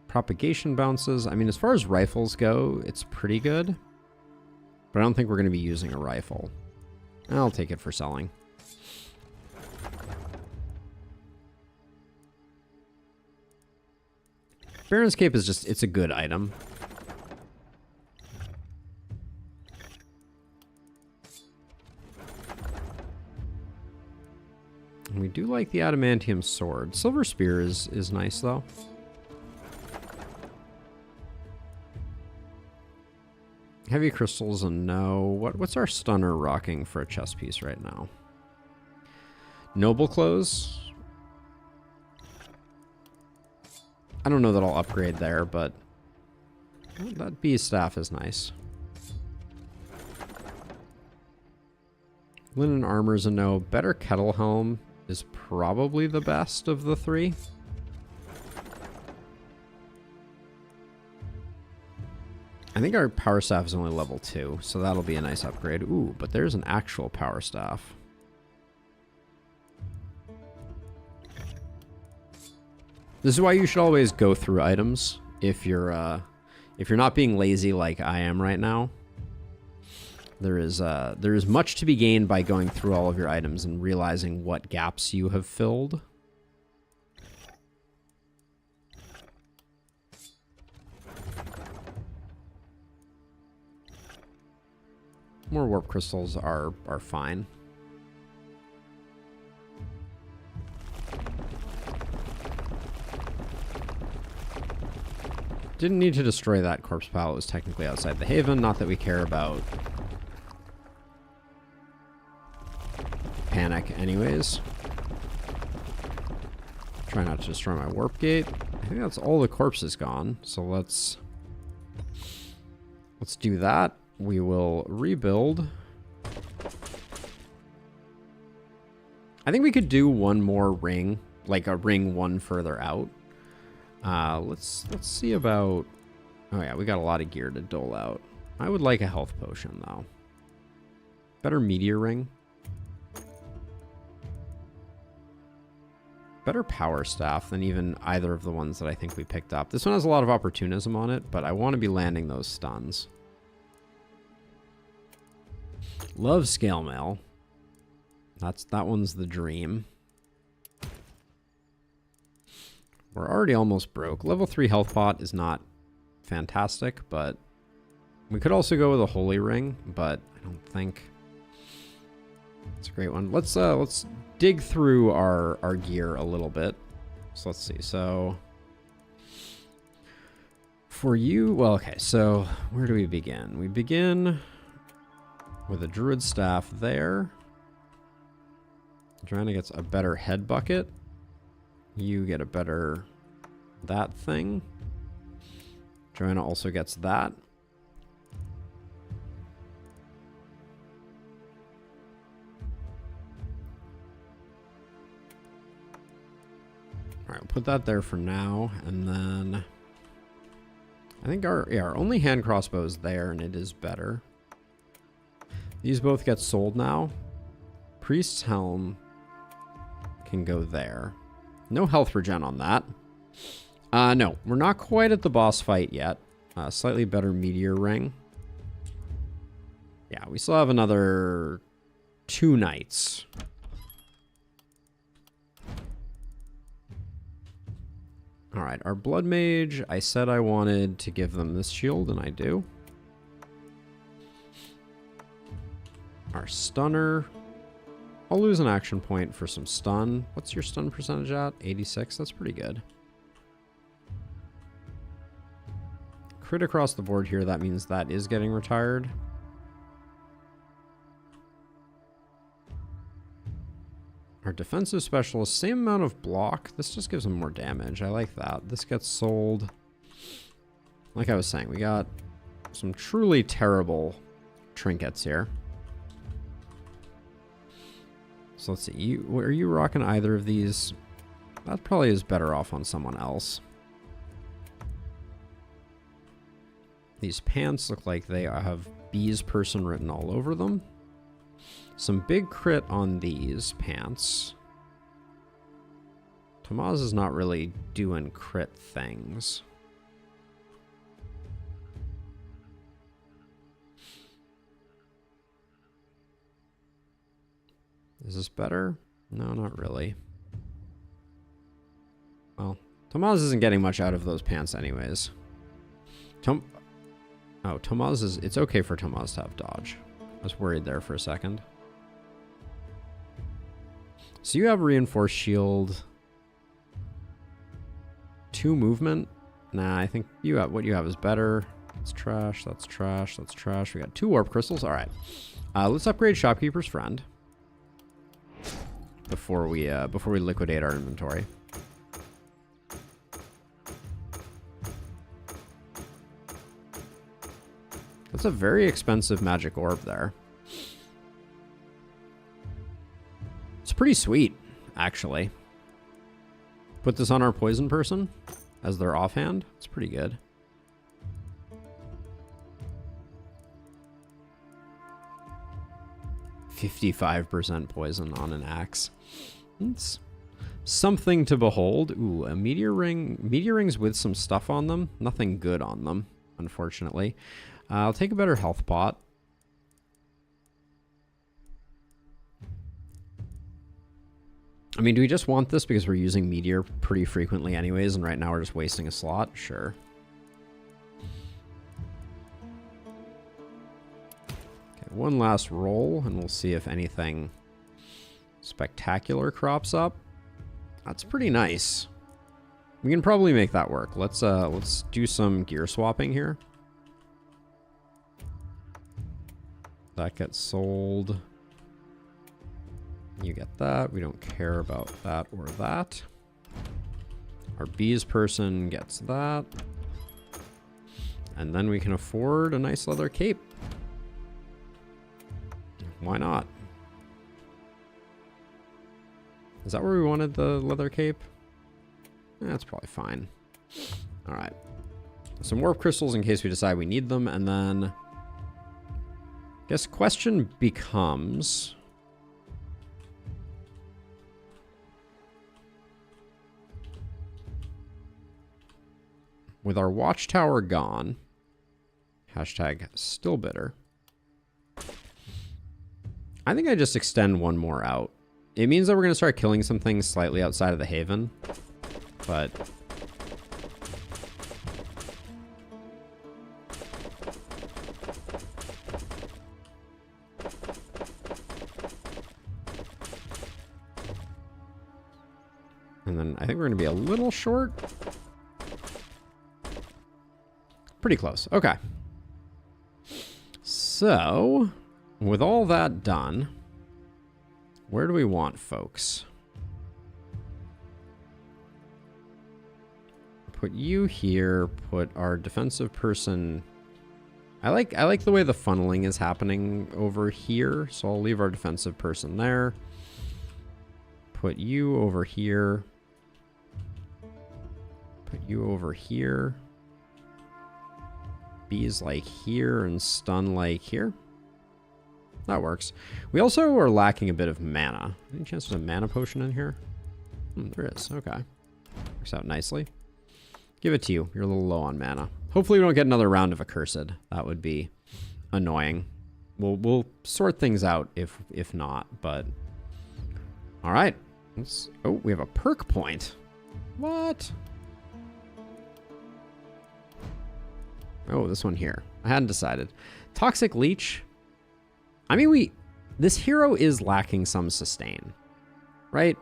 Propagation bounces. I mean, as far as rifles go, it's pretty good. But I don't think we're going to be using a rifle. I'll take it for selling. Baron's Cape is just, it's a good item. And we do like the adamantium sword. Silver spear is nice though. Heavy crystals and no. What's our stunner rocking for a chest piece right now? Noble clothes. I don't know that I'll upgrade there, but that bee staff is nice. Linen armor's a no. Better kettle helm is probably the best of the 3. I think our power staff is only level 2, so that'll be a nice upgrade. Ooh, but there's an actual power staff. This is why you should always go through items if you're not being lazy like I am right now. There is much to be gained by going through all of your items and realizing what gaps you have filled. More warp crystals are fine. Didn't need to destroy that corpse pile. It was technically outside the haven. Not that we care about panic anyways. Try not to destroy my warp gate. I think that's all the corpses gone. So let's do that. We will rebuild. I think we could do one more ring, like a ring one further out. Let's see about... Oh yeah, we got a lot of gear to dole out. I would like a health potion though. Better meteor ring. Better power staff than even either of the ones that I think we picked up. This one has a lot of opportunism on it, but I want to be landing those stuns. Love scale mail. That one's the dream. We're already almost broke. Level 3 health pot is not fantastic, but we could also go with a holy ring, but I don't think it's a great one. Let's dig through our gear a little bit. So let's see. So for you, well, okay, so where do we begin? We begin with a druid staff there. Joanna gets a better head bucket. You get a better that thing. Joanna also gets that. All right, we'll put that there for now, and then I think our only hand crossbow is there, and it is better. These both get sold now. Priest's helm can go there. No health regen on that. No, we're not quite at the boss fight yet. Slightly better meteor ring. Yeah, we still have another 2 nights. All right, our blood mage, I said I wanted to give them this shield, and I do. Our stunner. I'll lose an action point for some stun. What's your stun percentage at? 86? That's pretty good. Crit across the board here. That means that is getting retired. Our defensive specialist, same amount of block. This just gives him more damage. I like that. This gets sold. Like I was saying, we got some truly terrible trinkets here. So let's see, are you rocking either of these? That probably is better off on someone else. These pants look like they have bees person written all over them. Some big crit on these pants. Tomaz is not really doing crit things. Is this better? No, not really. Well, Tomaz isn't getting much out of those pants anyways. Tomaz is... It's okay for Tomaz to have dodge. I was worried there for a second. So you have reinforced shield. 2 movement. Nah, I think you have what you have is better. That's trash. That's trash. That's trash. We got 2 warp crystals. All right. Let's upgrade Shopkeeper's Friend before we liquidate our inventory. That's a very expensive magic orb there. It's pretty sweet, actually. Put this on our poison person as their offhand. It's pretty good. 55% poison on an axe. It's something to behold. Ooh, a meteor ring. Meteor rings with some stuff on them. Nothing good on them, unfortunately. I'll take a better health pot. I mean, do we just want this because we're using meteor pretty frequently anyways, and right now we're just wasting a slot? Sure. Okay, one last roll, and we'll see if anything spectacular crops up. That's pretty nice. We can probably make that work. Let's do some gear swapping here. That gets sold. You get that. We don't care about that or that. Our bees person gets that. And then we can afford a nice leather cape. Why not? Is that where we wanted the leather cape? That's probably fine. All right. Some warp crystals in case we decide we need them. And then I guess question becomes... with our watchtower gone, hashtag still bitter, I think I just extend one more out. It means that we're going to start killing some things slightly outside of the haven, but... and then I think we're going to be a little short. Pretty close. Okay. So, with all that done, where do we want folks? Put you here, put our defensive person... I like the way the funneling is happening over here, so I'll leave our defensive person there. Put you over here. Put you over here. Bees like here and stun like here. That works. We also are lacking a bit of mana. Any chance there's a mana potion in here? There is. Okay. Works out nicely. Give it to you. You're a little low on mana. Hopefully we don't get another round of accursed. That would be annoying. We'll sort things out if not, but... all right. Oh, we have a perk point. What? Oh, this one here. I hadn't decided. Toxic Leech. I mean, this hero is lacking some sustain, right?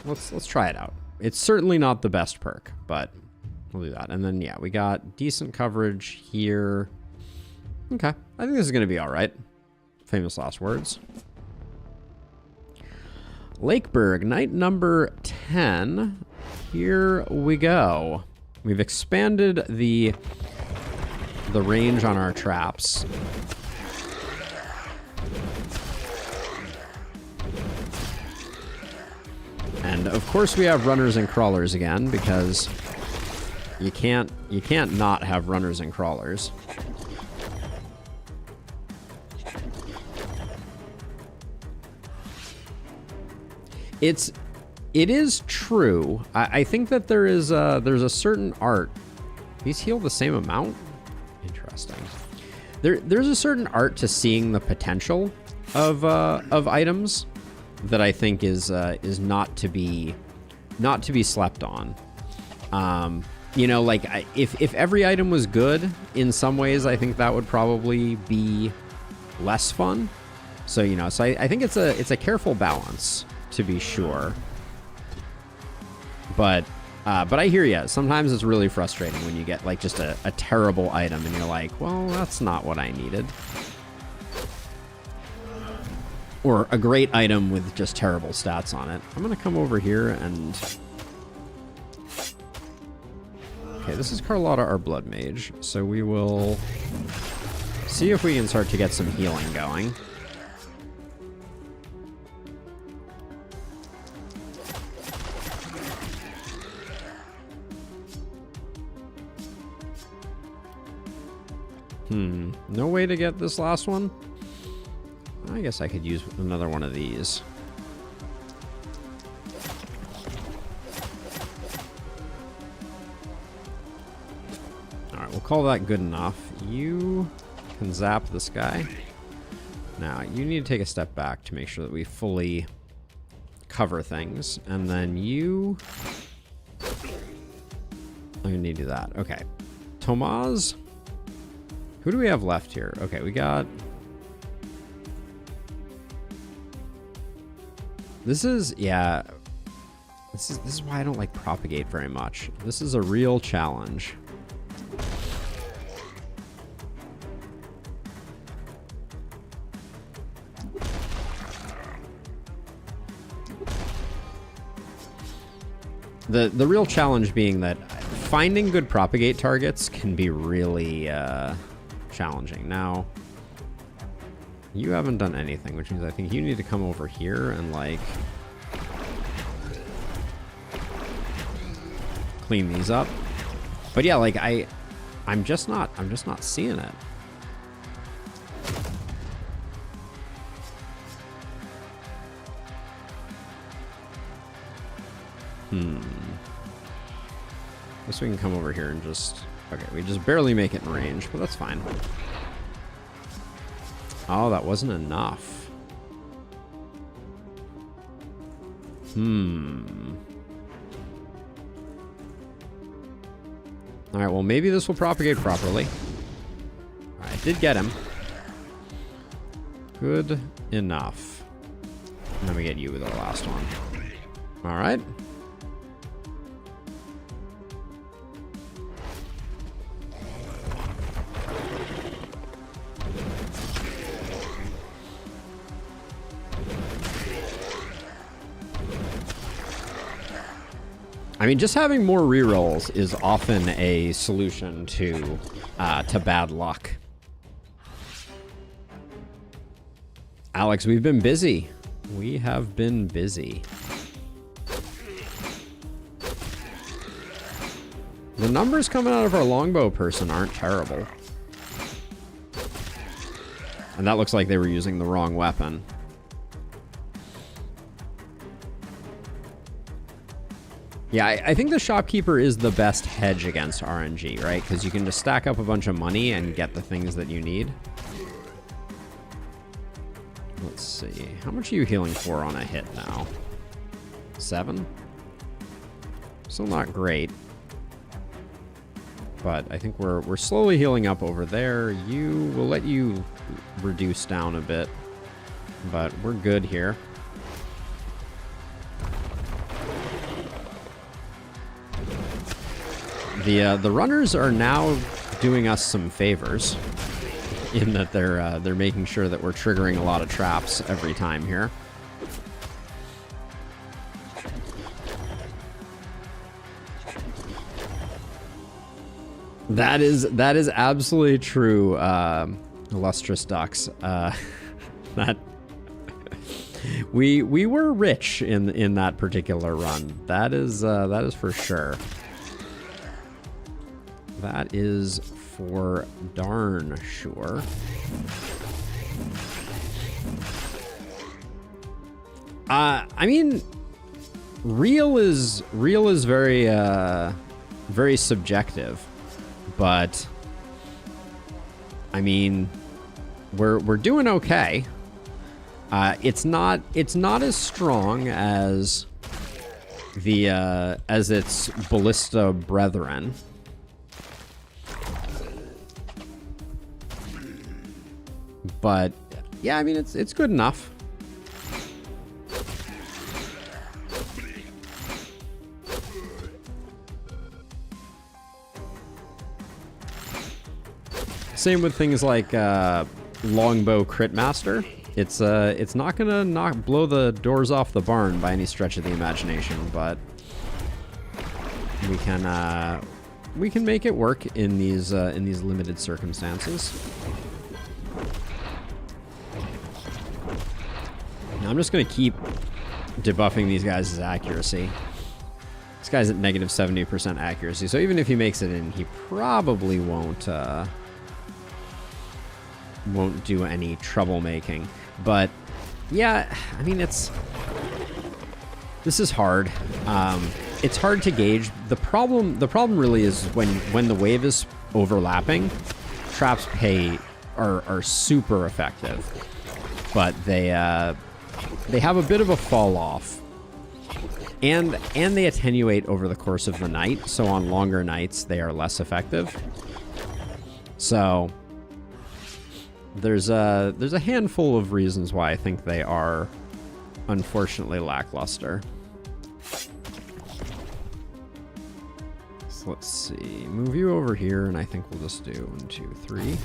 Let's try it out. It's certainly not the best perk, but we'll do that. And then, yeah, we got decent coverage here. Okay. I think this is going to be all right. Famous last words. Lakeburg, night number 10. Here we go. We've expanded the range on our traps. And of course we have runners and crawlers again, because you can't not have runners and crawlers. It is true. I think that there's a certain art. These heal the same amount? Interesting. There's a certain art to seeing the potential of items that I think is not to be slept on. You know, like if every item was good in some ways, I think that would probably be less fun. So, you know, so I think it's a careful balance, to be sure. But I hear you. Sometimes it's really frustrating when you get like just a terrible item and you're like, well, that's not what I needed. Or a great item with just terrible stats on it. I'm going to come over here and... okay, this is Carlotta, our blood mage. So we will see if we can start to get some healing going. No way to get this last one? I guess I could use another one of these. Alright, we'll call that good enough. You can zap this guy. Now, you need to take a step back to make sure that we fully cover things. And then you... I'm gonna need to do that. Okay. Tomaz? Who do we have left here? Okay, we got... This is, yeah... This is why I don't like propagate very much. This is a real challenge. The real challenge being that finding good propagate targets can be really challenging. Now, you haven't done anything, which means I think you need to come over here and like clean these up. But yeah, like I'm just not seeing it. Guess we can come over here and just... Okay, we just barely make it in range, but that's fine. Oh, that wasn't enough. Alright, well, maybe this will propagate properly. Alright, I did get him. Good enough. And then we get you with our last one. Alright. I mean, just having more rerolls is often a solution to bad luck. Alex, we've been busy. We have been busy. The numbers coming out of our longbow person aren't terrible. And that looks like they were using the wrong weapon. Yeah, I think the shopkeeper is the best hedge against RNG, right? Because you can just stack up a bunch of money and get the things that you need. Let's see. How much are you healing for on a hit now? 7? Still not great. But I think we're slowly healing up over there. We'll let you reduce down a bit. But we're good here. The runners are now doing us some favors in that they're making sure that we're triggering a lot of traps every time here. That is absolutely true, illustrious ducks. That we were rich in that particular run. That is for sure. That is for darn sure. I mean, real is very very subjective, but I mean, we're doing okay. It's not as strong as as its ballista brethren. But yeah, I mean, it's good enough. Same with things like longbow crit master. It's not gonna blow the doors off the barn by any stretch of the imagination, but we can make it work in these limited circumstances. Now I'm just gonna keep debuffing these guys' accuracy. This guy's at negative 70% accuracy, so even if he makes it in, he probably won't do any troublemaking. But yeah, I mean, this is hard. It's hard to gauge. The problem really is when the wave is overlapping, traps are super effective, but they have a bit of a fall off. And they attenuate over the course of the night, so on longer nights they are less effective. So there's a handful of reasons why I think they are unfortunately lackluster. So let's see, move you over here, and I think we'll just do 1, 2, 3.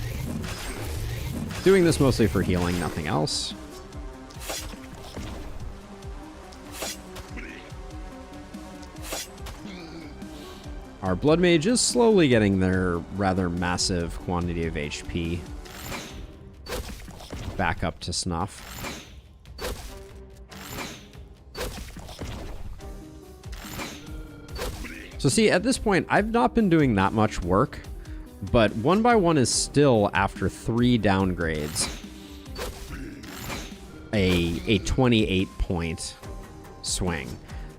Doing this mostly for healing, nothing else. Our Blood Mage is slowly getting their rather massive quantity of HP back up to snuff. So see, at this point, I've not been doing that much work, but 1 by 1 is still, after 3 downgrades, a 28-point swing.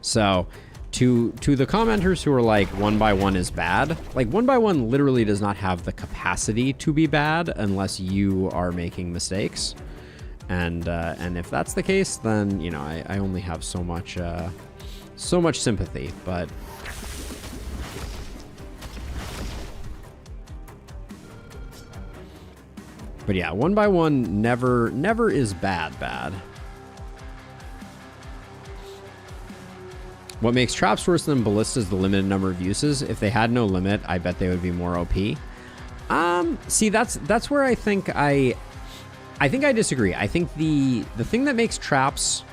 So to the commenters who are like 1 by 1 is bad, like 1 by 1 literally does not have the capacity to be bad unless you are making mistakes. And if that's the case, then, you know, I only have so much sympathy, but yeah, 1 by 1 never is bad. What makes traps worse than ballistas is the limited number of uses. If they had no limit, I bet they would be more OP. See, that's where I think I disagree. I think the thing that makes traps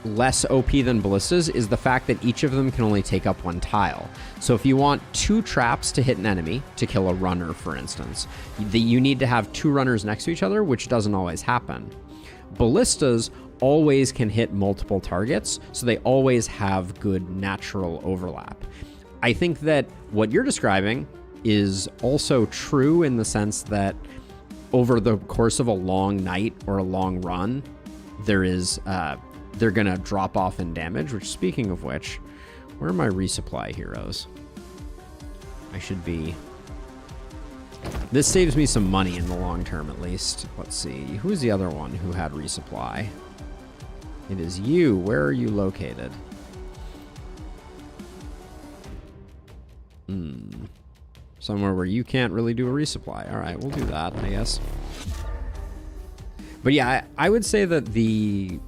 less OP than ballistas is the fact that each of them can only take up 1 tile. So if you want 2 traps to hit an enemy, to kill a runner, for instance, you need to have 2 runners next to each other, which doesn't always happen. Ballistas always can hit multiple targets, so they always have good natural overlap. I think that what you're describing is also true in the sense that over the course of a long night or a long run, they're gonna drop off in damage, which, speaking of which, where are my resupply heroes? I should be... This saves me some money in the long term, at least. Let's see, who's the other one who had resupply? It is you. Where are you located? Somewhere where you can't really do a resupply. All right, we'll do that, I guess. But yeah, I would say that the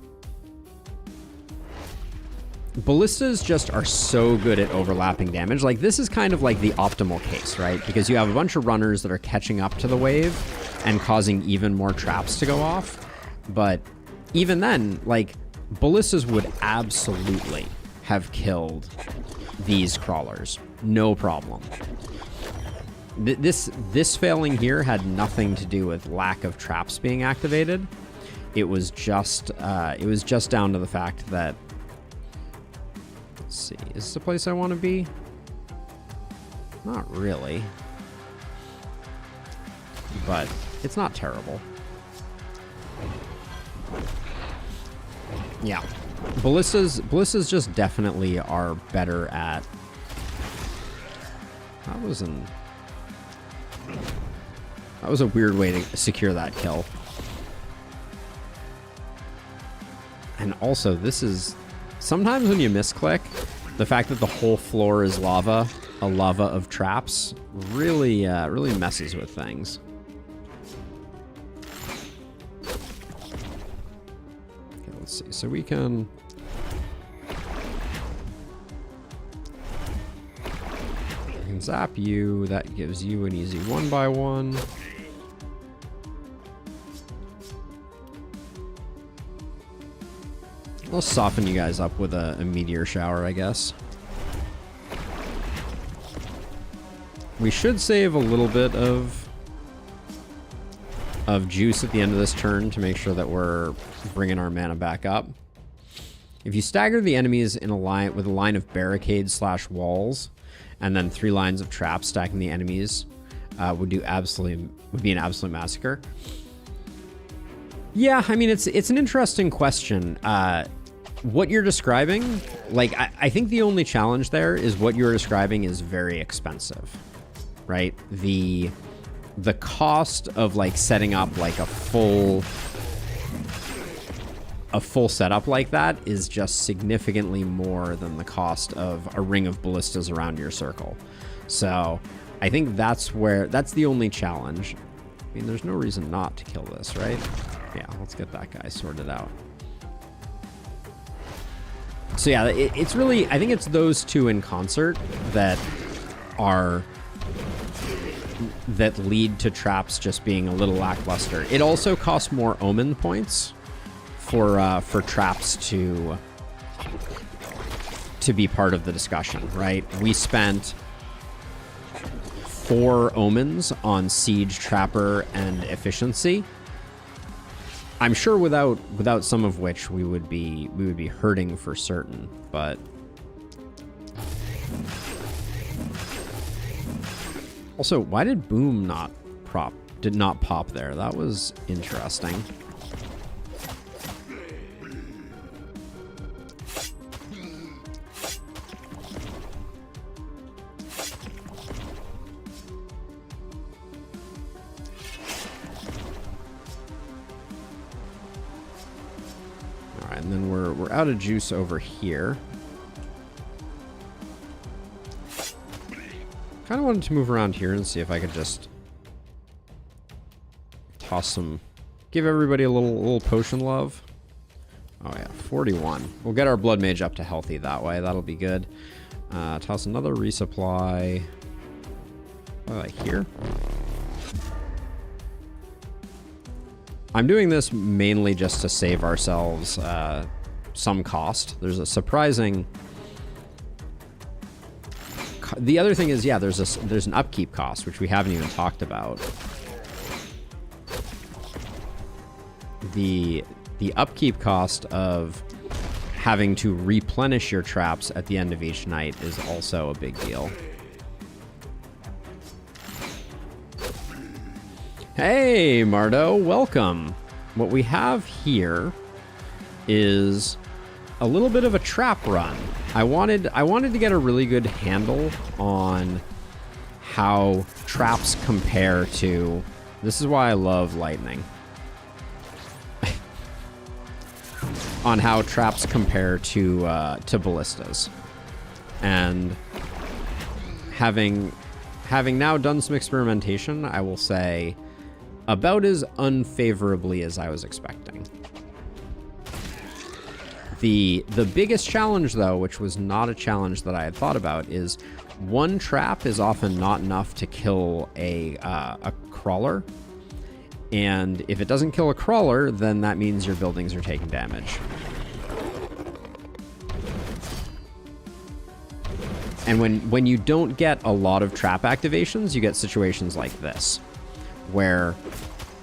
ballistas just are so good at overlapping damage. Like, this is kind of like the optimal case, right? Because you have a bunch of runners that are catching up to the wave and causing even more traps to go off. But even then, like, ballistas would absolutely have killed these crawlers. No problem. This failing here had nothing to do with lack of traps being activated. It was just down to the fact that, let's see, is this the place I want to be? Not really, but it's not terrible. Yeah, ballistas just definitely are better at... That was a weird way to secure that kill. And also, this is... Sometimes when you misclick, the fact that the whole floor is lava, a lava of traps, really messes with things. Okay, let's see. So we can... zap you. That gives you an easy 1 by 1. I'll soften you guys up with a meteor shower, I guess. We should save a little bit of juice at the end of this turn to make sure that we're bringing our mana back up. If you stagger the enemies in a line with a line of barricades / walls, and then 3 lines of traps stacking the enemies, would be an absolute massacre. Yeah, I mean, it's an interesting question. What you're describing, like, I think the only challenge there is what you're describing is very expensive, right? The cost of like setting up like a full setup like that is just significantly more than the cost of a ring of ballistas around your circle. So I think that's the only challenge. I mean, there's no reason not to kill this, right? Yeah, let's get that guy sorted out. So yeah, it's really, I think it's those two in concert that lead to traps just being a little lackluster. It also costs more omen points for traps to be part of the discussion, right? We spent 4 omens on siege, trapper, and efficiency. I'm sure without some of which we would be hurting for certain, but also, why did boom did not pop there? That was interesting. And then we're out of juice over here. Kind of wanted to move around here and see if I could just toss some, give everybody a little potion love. Oh yeah, 41. We'll get our blood mage up to healthy that way. That'll be good. Toss another resupply. Here. I'm doing this mainly just to save ourselves some cost. There's a surprising... The other thing is, yeah, there's an upkeep cost, which we haven't even talked about. The upkeep cost of having to replenish your traps at the end of each night is also a big deal. Hey, Mardo, welcome. What we have here is a little bit of a trap run. I wanted to get a really good handle on how traps compare to... This is why I love lightning. On how traps compare to ballistas. And having now done some experimentation, I will say about as unfavorably as I was expecting. The biggest challenge, though, which was not a challenge that I had thought about, is one trap is often not enough to kill a crawler. And if it doesn't kill a crawler, then that means your buildings are taking damage. And when you don't get a lot of trap activations, you get situations like this, where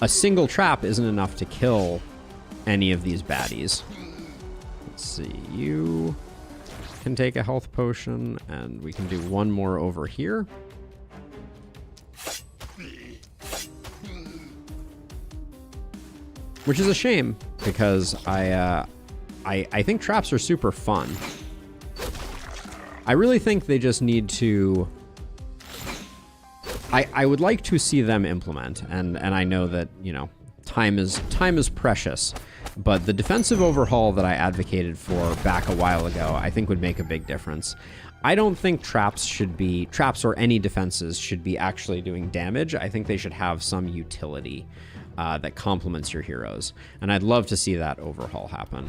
a single trap isn't enough to kill any of these baddies. Let's see, you can take a health potion, and we can do one more over here. Which is a shame, because I think traps are super fun. I really think they just need to... I would like to see them implement, and I know that, you know, time is precious, but the defensive overhaul that I advocated for back a while ago, I think would make a big difference. I don't think traps or any defenses should be actually doing damage. I think they should have some utility that complements your heroes, and I'd love to see that overhaul happen.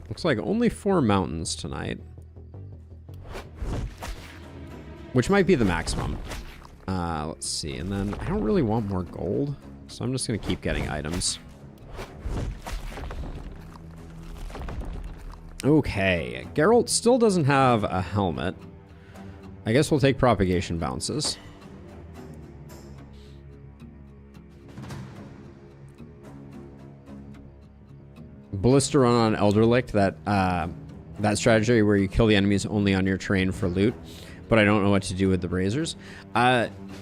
Looks like only 4 mountains tonight, which might be the maximum. Let's see, and then I don't really want more gold, so I'm just going to keep getting items. Okay, Geralt still doesn't have a helmet. I guess we'll take propagation bounces. Ballista run on Elderlicht, that That strategy where you kill the enemies only on your terrain for loot, but I don't know what to do with the braziers.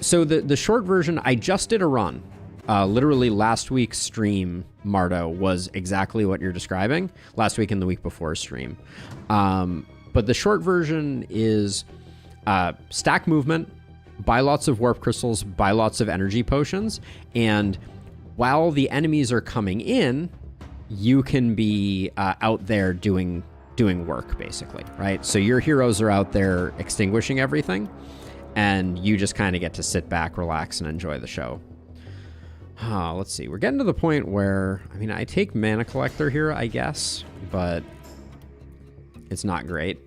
So the short version, I just did a run. Literally last week's stream, Mardo, was exactly what you're describing. Last week and the week before stream. But the short version is stack movement, buy lots of warp crystals, buy lots of energy potions, and while the enemies are coming in, you can be out there doing work, basically, right? So your heroes are out there extinguishing everything, and you just kind of get to sit back, relax, and enjoy the show. Let's see. We're getting to the point where, I mean, I take Mana Collector here, I guess, but it's not great.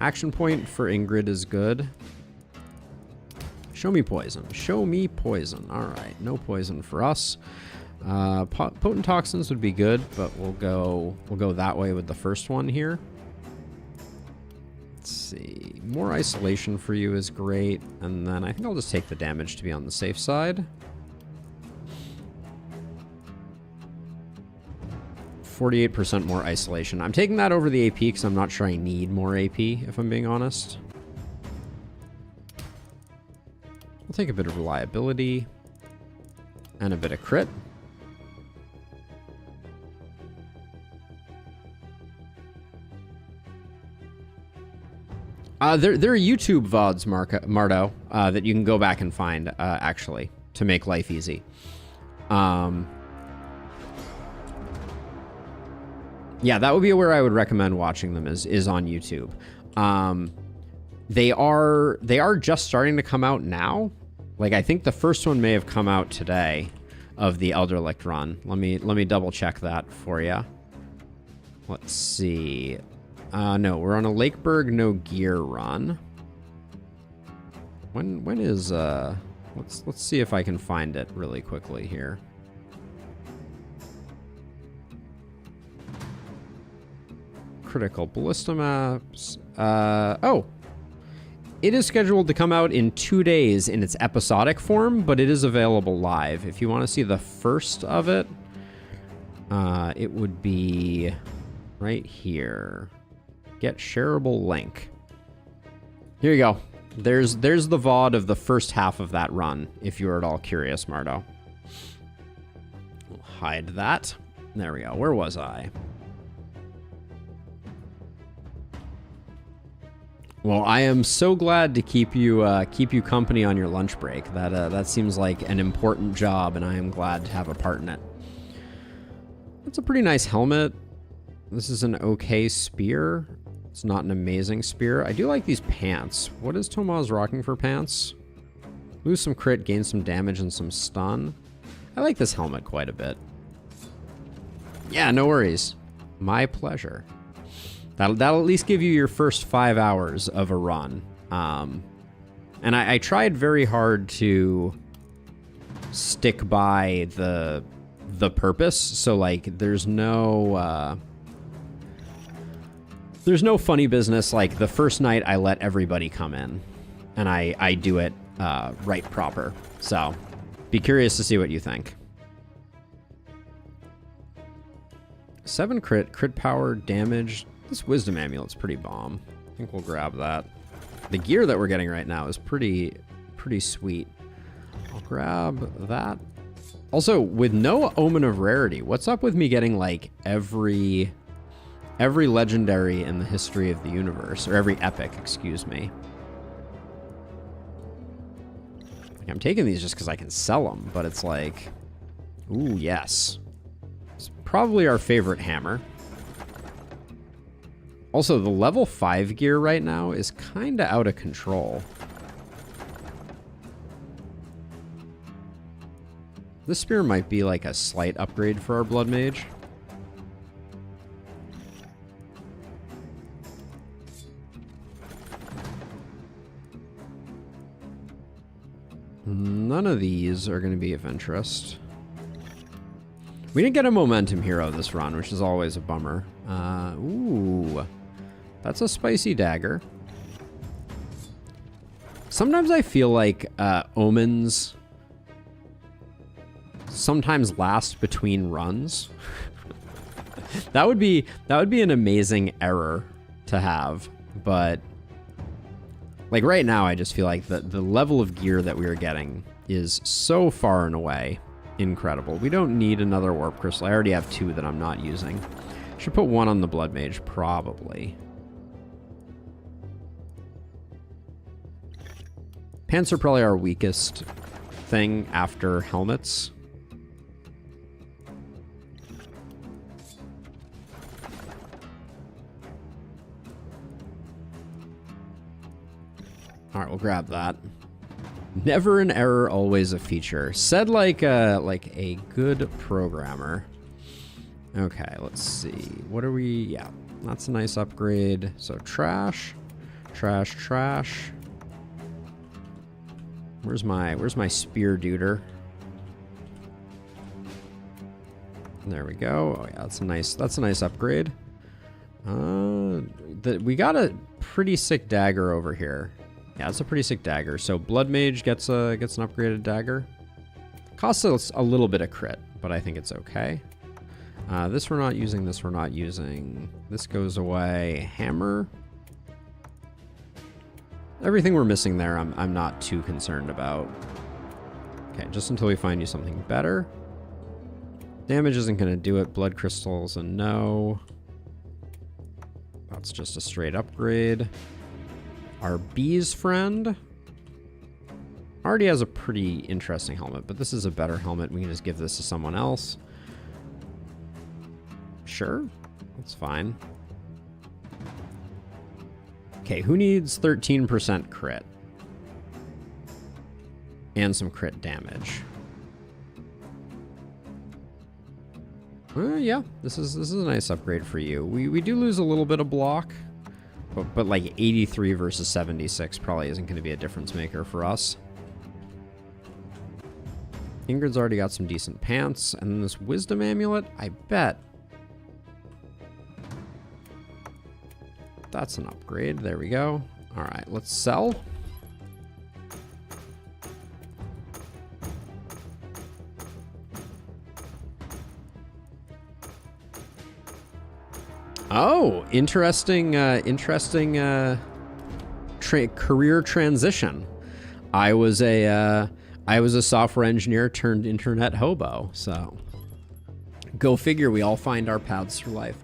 Action point for Ingrid is good. Show me poison. Show me poison. All right, no poison for us. Potent toxins would be good, but we'll go that way with the first one here. Let's see. More isolation for you is great, and then I think I'll just take the damage to be on the safe side. 48% more isolation. I'm taking that over the AP because I'm not sure I need more AP, if I'm being honest. We'll take a bit of reliability and a bit of crit. There are YouTube VODs, Mardo, that you can go back and find, actually, to make life easy. Yeah, that would be where I would recommend watching them, is on YouTube. They are just starting to come out now. Like, I think the first one may have come out today of the Elderlicht run. Let me double check that for you. Let's see. No, we're on a Lakeburg no gear run. When is let's see if I can find it really quickly here. Critical ballista maps. Oh, it is scheduled to come out in 2 days in its episodic form, but it is available live. If you want to see the first of it, it would be right here. Get shareable link. Here you go. There's the VOD of the first half of that run, if you're at all curious, Mardo. We'll hide that. There we go. Where was I? Well, I am so glad to keep you company on your lunch break. That seems like an important job, and I am glad to have a part in it. That's a pretty nice helmet. This is an okay spear. It's not an amazing spear. I do like these pants. What is Tomaz rocking for pants? Lose some crit, gain some damage, and some stun. I like this helmet quite a bit. Yeah, no worries. My pleasure. That'll at least give you your first 5 hours of a run. And I tried very hard to stick by the purpose. So, like, there's no funny business. Like, the first night I let everybody come in, and I do it right proper. So be curious to see what you think. 7 crit power damage. This wisdom amulet's pretty bomb. I think we'll grab that. The gear that we're getting right now is pretty sweet. I'll grab that. Also, with no omen of rarity, what's up with me getting like every legendary in the history of the universe, or every epic, excuse me. Like, I'm taking these just because I can sell them, but it's like, ooh, yes. It's probably our favorite hammer. Also, the level 5 gear right now is kind of out of control. This spear might be like a slight upgrade for our blood mage. None of these are going to be of interest. We didn't get a momentum hero this run, which is always a bummer. Ooh, that's a spicy dagger. Sometimes I feel like omens sometimes last between runs. That would be an amazing error to have, but like right now I just feel like the level of gear that we are getting is so far and away incredible. We don't need another warp crystal. I already have 2 that I'm not using. Should put 1 on the blood mage, probably. Pants are probably our weakest thing after helmets. All right, we'll grab that. Never an error, always a feature. Said like a good programmer. Okay, let's see. What are we? Yeah, that's a nice upgrade. So trash, trash, trash. Where's my spear duder? There we go. Oh yeah, that's a nice upgrade. We got a pretty sick dagger over here. Yeah, it's a pretty sick dagger. So blood mage gets an upgraded dagger. Costs us a little bit of crit, but I think it's okay. This we're not using. This we're not using. This goes away. Hammer. Everything we're missing there, I'm not too concerned about. Okay, just until we find you something better. Damage isn't going to do it. Blood crystals, a no. That's just a straight upgrade. Our bee's friend already has a pretty interesting helmet, but this is a better helmet. We can just give this to someone else. Sure, that's fine. Okay, who needs 13% crit? And some crit damage. Yeah, this is a nice upgrade for you. We do lose a little bit of block, but like 83 versus 76 probably isn't going to be a difference maker for us. Ingrid's already got some decent pants, and then this wisdom amulet, I bet. That's an upgrade. There we go. All right, let's sell. Oh, interesting career transition. I was a software engineer turned internet hobo. So go figure, we all find our paths through life.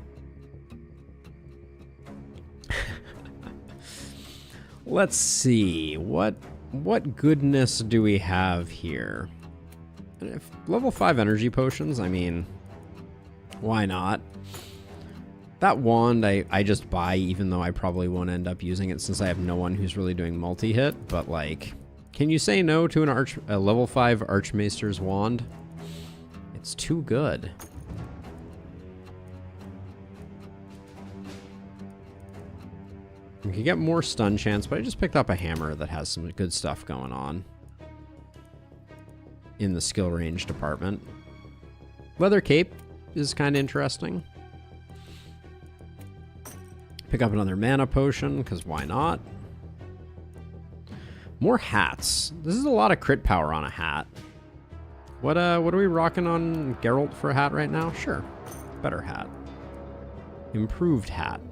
Let's see, what goodness do we have here? If level 5 energy potions, I mean, why not? That wand I just buy, even though I probably won't end up using it since I have no one who's really doing multi-hit, but like, can you say no to a level 5 Archmaester's wand? It's too good. We could get more stun chance, but I just picked up a hammer that has some good stuff going on in the skill range department. Leather cape is kind of interesting. Pick up another mana potion, because why not? More hats. This is a lot of crit power on a hat. What are we rocking on Geralt for a hat right now? Sure. Better hat. Improved hat.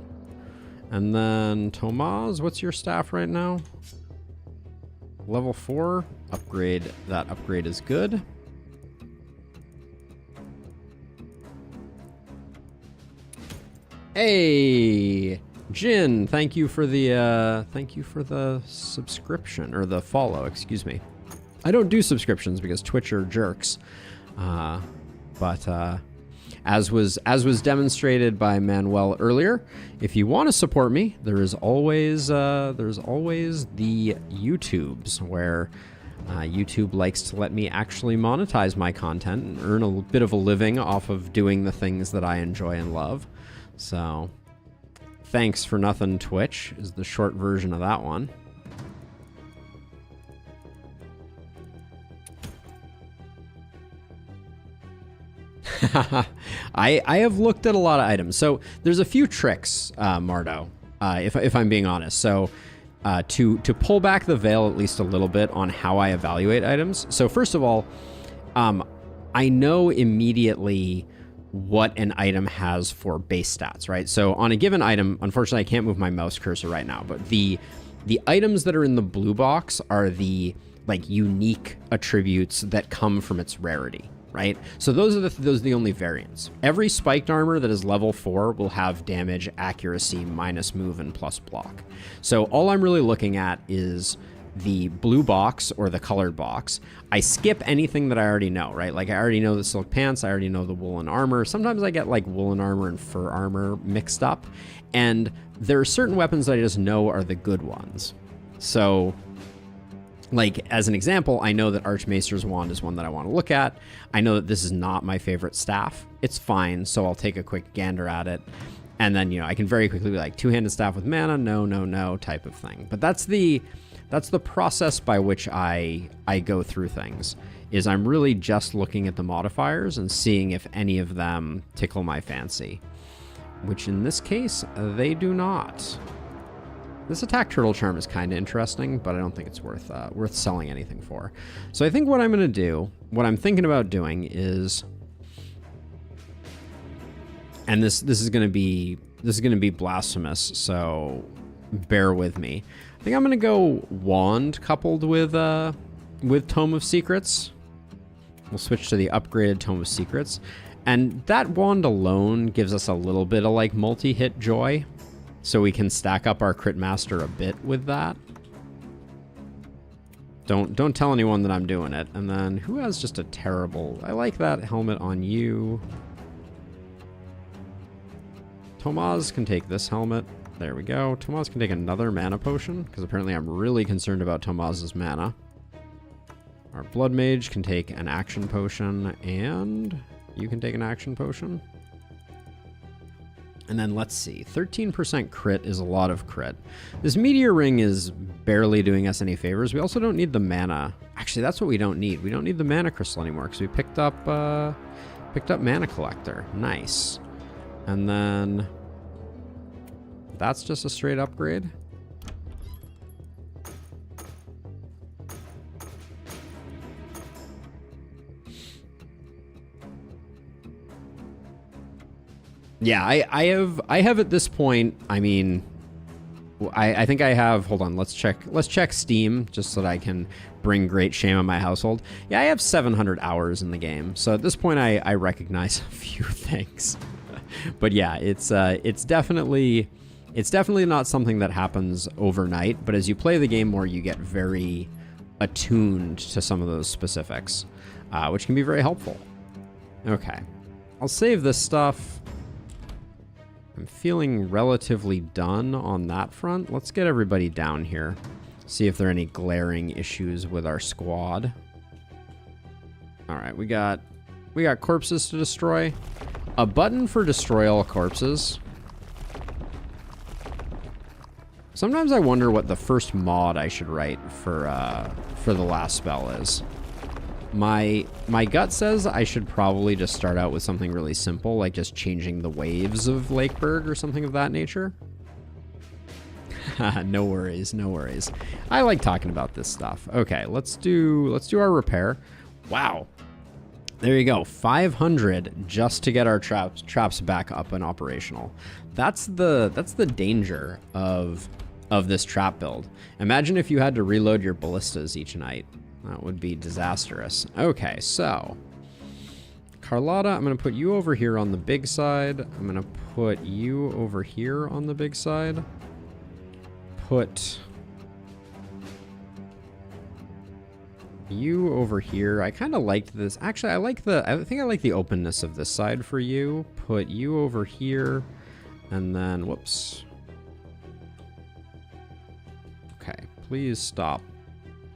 And then Tomas, what's your staff right now? Level 4. Upgrade. That upgrade is good. Hey, Jin, thank you for the subscription, or the follow, excuse me. I don't do subscriptions because Twitch are jerks. But as was demonstrated by Manuel earlier, if you want to support me, there's always the YouTubes, where YouTube likes to let me actually monetize my content and earn a bit of a living off of doing the things that I enjoy and love. So, thanks for nothing, Twitch, is the short version of that one. I have looked at a lot of items. So there's a few tricks, Mardo, if I'm being honest. So to pull back the veil at least a little bit on how I evaluate items. So first of all, I know immediately what an item has for base stats, right? So on a given item, unfortunately, I can't move my mouse cursor right now, but the items that are in the blue box are the like unique attributes that come from its rarity, right? So those are the only variants. Every spiked armor that is level 4 will have damage, accuracy, minus move, and plus block. So all I'm really looking at is the blue box or the colored box. I skip anything that I already know, right? Like I already know the silk pants, I already know the woolen armor. Sometimes I get like woolen armor and fur armor mixed up. And there are certain weapons that I just know are the good ones. So like as an example, I know that Archmaester's Wand is one that I want to look at. I know that this is not my favorite staff. It's fine, so I'll take a quick gander at it. And then, you know, I can very quickly be like, two-handed staff with mana, no, no, no type of thing. But that's the process by which I go through things, is I'm really just looking at the modifiers and seeing if any of them tickle my fancy, which in this case, they do not. This attack turtle charm is kind of interesting, but I don't think it's worth selling anything for. So I think what I'm going to do, what I'm thinking about doing is, and this is going to be blasphemous, so bear with me. I think I'm going to go Wand coupled with Tome of Secrets. We'll switch to the upgraded Tome of Secrets. And that Wand alone gives us a little bit of like multi-hit joy. So we can stack up our Crit Master a bit with that. Don't tell anyone that I'm doing it. And then who has just a terrible... I like that helmet on you. Tomaz can take this helmet. There we go. Tomaz can take another mana potion, because apparently I'm really concerned about Tomaz's mana. Our Blood Mage can take an action potion, and you can take an action potion. And then let's see, 13% crit is a lot of crit. This Meteor Ring is barely doing us any favors. We also don't need the mana. Actually, that's what we don't need. We don't need the mana crystal anymore, because we picked up Mana Collector. Nice. And then... that's just a straight upgrade. Yeah, I have at this point, I mean, I think I have, hold on, let's check Steam just so that I can bring great shame on my household. Yeah, I have 700 hours in the game. So at this point I recognize a few things. But yeah, it's definitely not something that happens overnight, but as you play the game more, you get very attuned to some of those specifics, which can be very helpful. Okay, I'll save this stuff. I'm feeling relatively done on that front. Let's get everybody down here. See if there are any glaring issues with our squad. All right, we got corpses to destroy. A button for destroy all corpses. Sometimes I wonder what the first mod I should write for the last spell is. My gut says I should probably just start out with something really simple, like just changing the waves of Lakeburg or something of that nature. No worries, no worries. I like talking about this stuff. Okay, let's do our repair. Wow. There you go, 500 just to get our traps back up and operational. That's the danger of this trap build. Imagine if you had to reload your ballistas each night. That would be disastrous. Okay, so Carlotta, I'm going to put you over here on the big side. I'm going to put you over here on the big side. Put you over here. I kind of liked this. Actually, I think I like the openness of this side for you. Put you over here, and then, whoops. Okay, please stop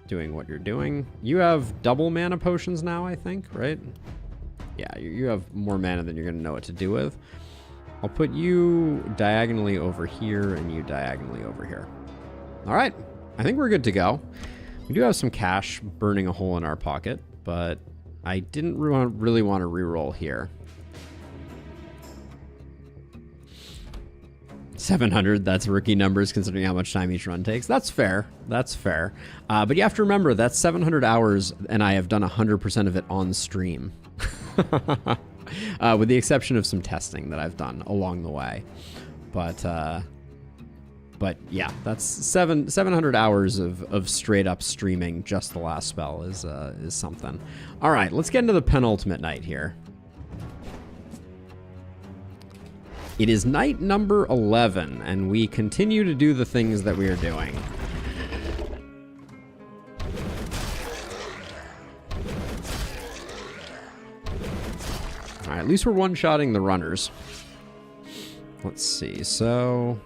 doing what you're doing. You have double mana potions now, I think, right? Yeah, you have more mana than you're going to know what to do with. I'll put you diagonally over here and you diagonally over here. All right, I think we're good to go. We do have some cash burning a hole in our pocket, but I didn't really want to reroll here. 700, that's rookie numbers considering how much time each run takes. That's fair. That's fair. But you have to remember that's 700 hours and I have done 100% of it on stream. with the exception of some testing that I've done along the way. But yeah, that's 700 hours of straight up streaming. Just the last spell is something. All right, let's get into the penultimate night here. It is night number 11, and we continue to do the things that we are doing. All right, at least we're one-shotting the runners. Let's see, so...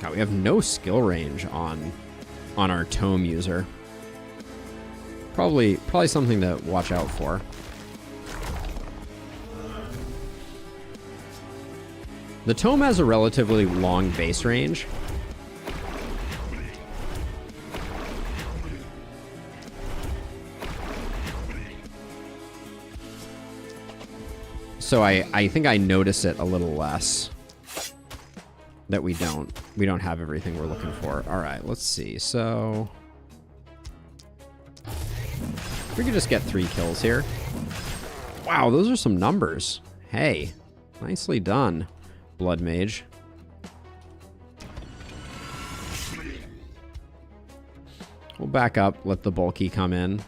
God, we have no skill range on our tome user. Probably something to watch out for. The tome has a relatively long base range. So I think I notice it a little less. That we don't have everything we're looking for. All right, let's see. So we could just get 3 kills here. Wow, those are some numbers. Hey, nicely done, Blood Mage. We'll back up, let the bulky come in.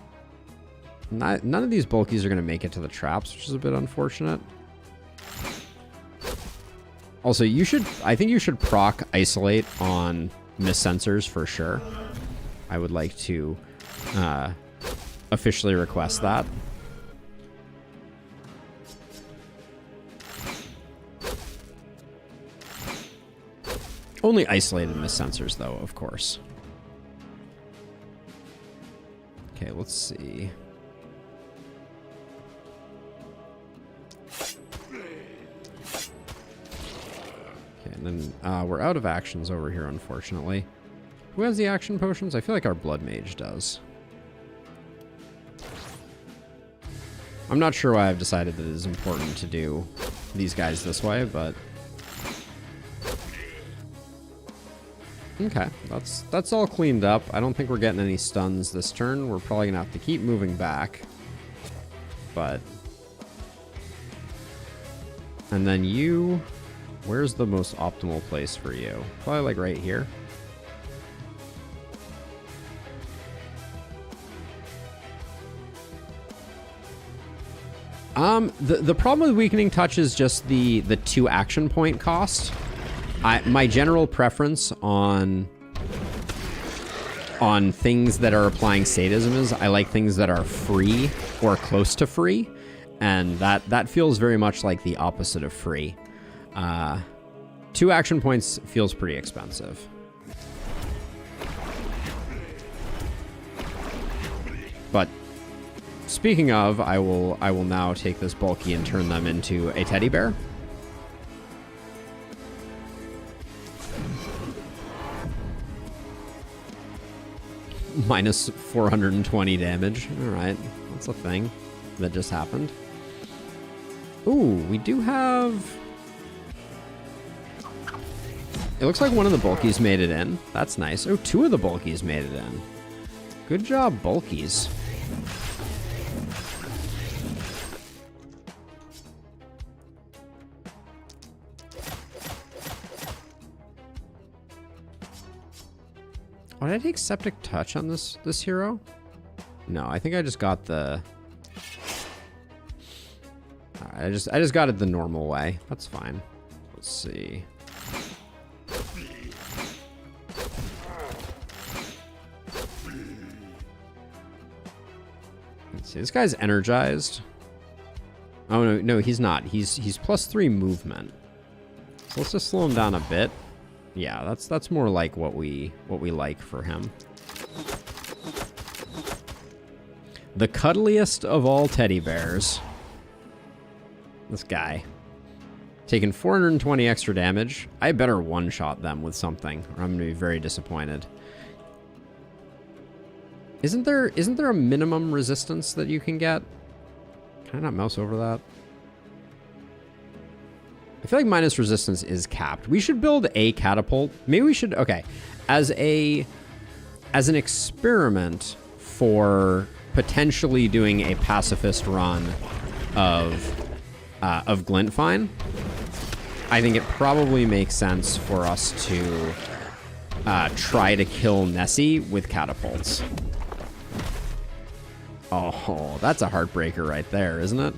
None of these bulkies are going to make it to the traps, which is a bit unfortunate. Also, I think you should proc isolate on miss sensors for sure. I would like to officially request that. Only isolated miss sensors, though, of course. Okay, let's see. And then we're out of actions over here, unfortunately. Who has the action potions? I feel like our Blood Mage does. I'm not sure why I've decided that it is important to do these guys this way, but... Okay, that's all cleaned up. I don't think we're getting any stuns this turn. We're probably going to have to keep moving back. But... And then you... Where's the most optimal place for you? Probably like right here. The problem with Weakening Touch is just the 2 action point cost. My general preference on things that are applying sadism is I like things that are free or close to free, and that feels very much like the opposite of free. 2 action points feels pretty expensive. But speaking of, I will now take this bulky and turn them into a teddy bear. Minus 420 damage. All right, that's a thing that just happened. Ooh, we do have... It looks like one of the bulkies made it in. That's nice. Oh, 2 of the bulkies made it in. Good job, bulkies. Oh, did I take Septic Touch on this hero? No, I think I just got the... I just got it the normal way. That's fine. Let's see. Let's see. This guy's energized. Oh no, he's not. He's +3 movement. So let's just slow him down a bit. Yeah, that's more like what we like for him. The cuddliest of all teddy bears. This guy. Taking 420 extra damage. I better one-shot them with something, or I'm going to be very disappointed. Isn't there a minimum resistance that you can get? Can I not mouse over that? I feel like minus resistance is capped. We should build a catapult. Maybe we should... Okay. As a as an experiment for potentially doing a pacifist run of Glintfine, I think it probably makes sense for us to try to kill Nessie with catapults. Oh, that's a heartbreaker right there, isn't it?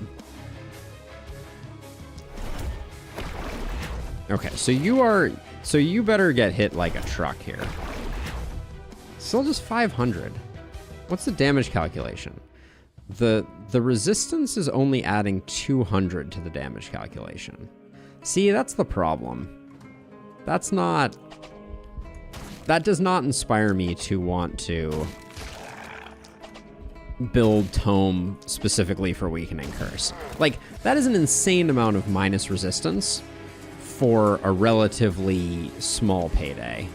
Okay, so you better get hit like a truck here. Still just 500. What's the damage calculation? The resistance is only adding 200 to the damage calculation. See, that's the problem. That does not inspire me to want to build Tome specifically for Weakening Curse. Like, that is an insane amount of minus resistance for a relatively small payday.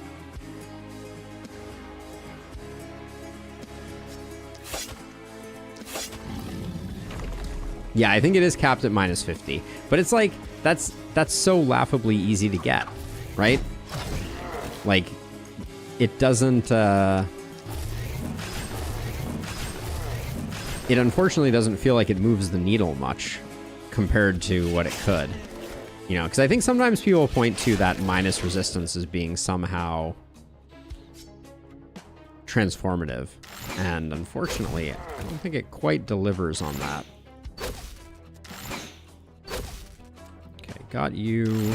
Yeah, I think it is capped at minus 50, but it's like, that's so laughably easy to get, right? Like, it doesn't, it unfortunately doesn't feel like it moves the needle much compared to what it could. You know, because I think sometimes people point to that minus resistance as being somehow transformative. And unfortunately, I don't think it quite delivers on that. Okay, got you.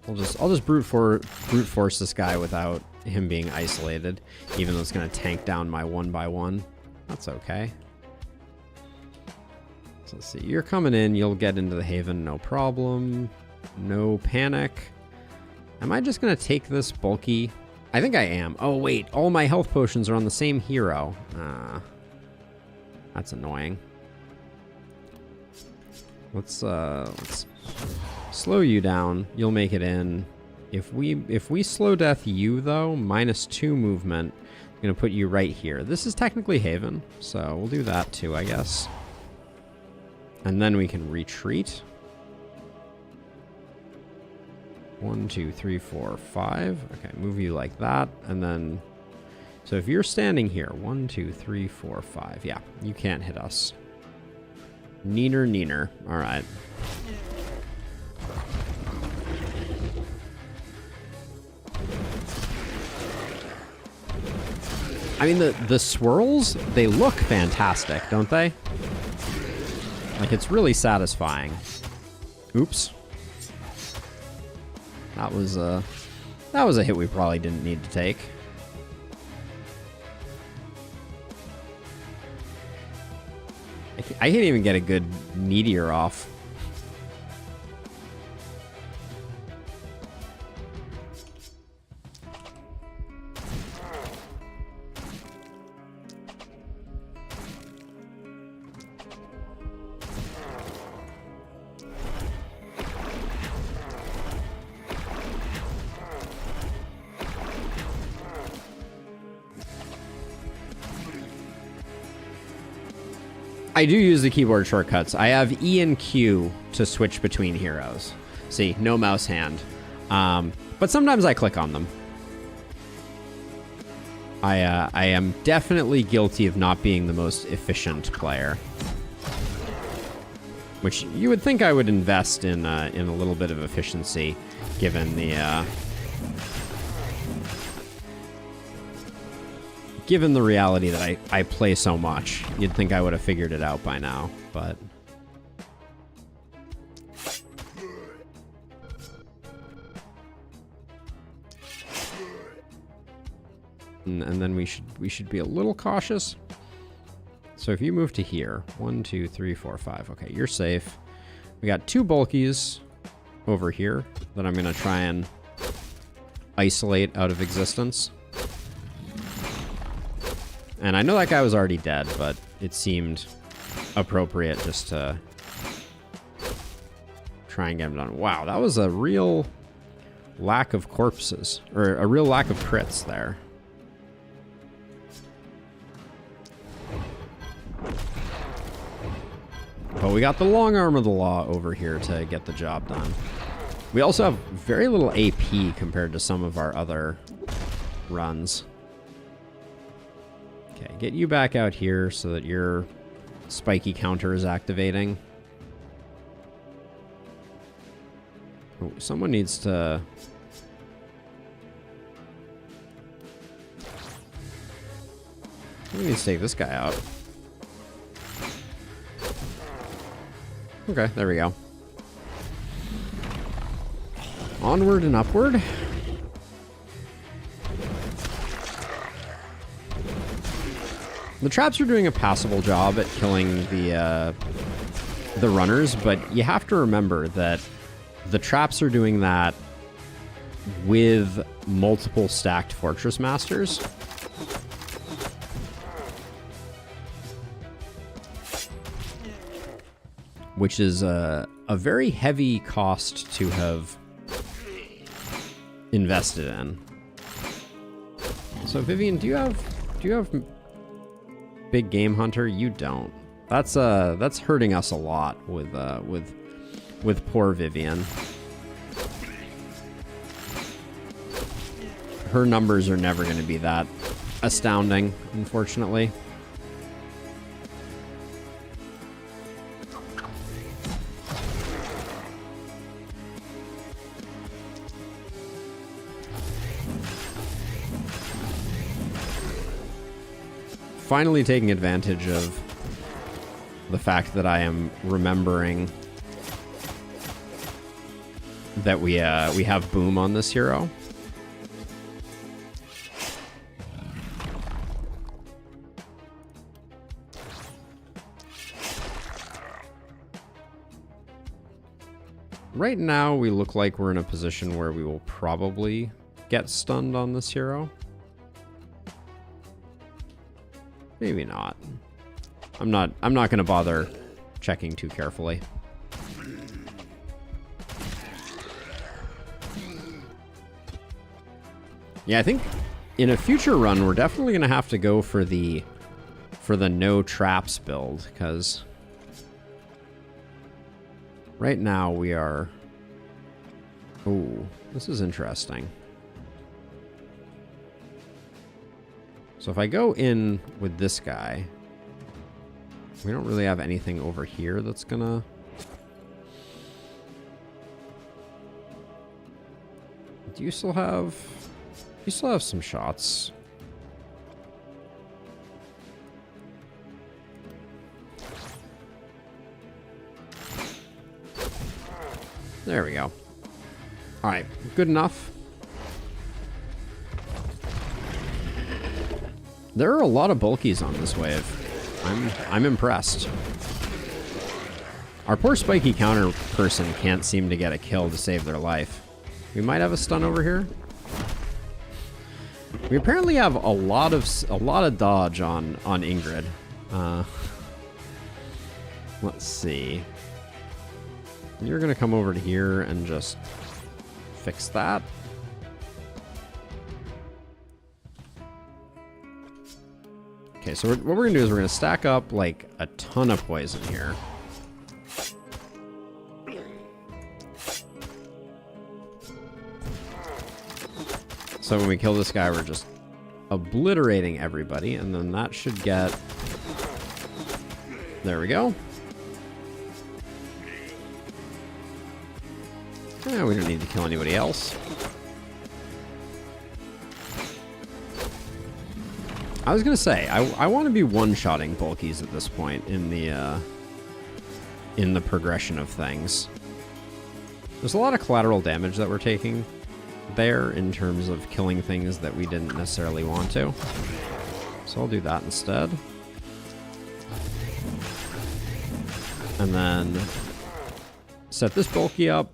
I'll just brute force this guy without him being isolated, even though it's going to tank down my 1x1. That's okay. So let's see. You're coming in. You'll get into the Haven, no problem. No panic. Am I just going to take this bulky? I think I am. Oh, wait. All my health potions are on the same hero. That's annoying. Let's slow you down. You'll make it in. If we slow death you, though, -2 movement, I'm going to put you right here. This is technically Haven, so we'll do that too, I guess. And then we can retreat. 1, 2, 3, 4, 5. Okay, move you like that. And then, so if you're standing here, 1, 2, 3, 4, 5. Yeah, you can't hit us. Neener. All right. I mean, the swirls, they look fantastic, don't they? Like, it's really satisfying. Oops. That was a hit we probably didn't need to take. I can't even get a good meteor off. I do use the keyboard shortcuts. I have E and Q to switch between heroes. See, no mouse hand. But sometimes I click on them. I am definitely guilty of not being the most efficient player. Which you would think I would invest in a little bit of efficiency, given the given the reality that I play so much. You'd think I would have figured it out by now, but... And then we should be a little cautious. So if you move to here, 1, 2, 3, 4, 5. Okay, you're safe. We got 2 bulkies over here that I'm gonna try and isolate out of existence. And I know that guy was already dead, but it seemed appropriate just to try and get him done. Wow, that was a real lack of corpses, or a real lack of crits there. But we got the long arm of the law over here to get the job done. We also have very little AP compared to some of our other runs. Get you back out here so that your spiky counter is activating. Oh, someone needs to... We need to take this guy out. Okay, there we go. Onward and upward. The traps are doing a passable job at killing the runners, but you have to remember that the traps are doing that with multiple stacked fortress masters. Which is a very heavy cost to have invested in. So Vivian, do you have Big Game Hunter? You don't. That's hurting us a lot with poor Vivian. Her numbers are never going to be that astounding, unfortunately. Finally taking advantage of the fact that I am remembering that we have boom on this hero. Right now we look like we're in a position where we will probably get stunned on this hero. Maybe not. I'm not going to bother checking too carefully. Yeah, I think in a future run we're definitely going to have to go for the no traps build, because right now we are... Ooh, this is interesting. So if I go in with this guy, we don't really have anything over here that's gonna... Do you still have... You still have some shots. There we go. Alright, good enough. There are a lot of bulkies on this wave. I'm impressed. Our poor spiky counter person can't seem to get a kill to save their life. We might have a stun over here. We apparently have a lot of dodge on Ingrid. Let's see. You're gonna come over to here and just fix that. Okay, so what we're gonna do is we're gonna stack up like a ton of poison here. So when we kill this guy, we're just obliterating everybody, and then that should get... There we go. Yeah, we don't need to kill anybody else. I was gonna say, I want to be one-shotting bulkies at this point in the progression of things. There's a lot of collateral damage that we're taking there in terms of killing things that we didn't necessarily want to. So I'll do that instead. And then set this bulky up.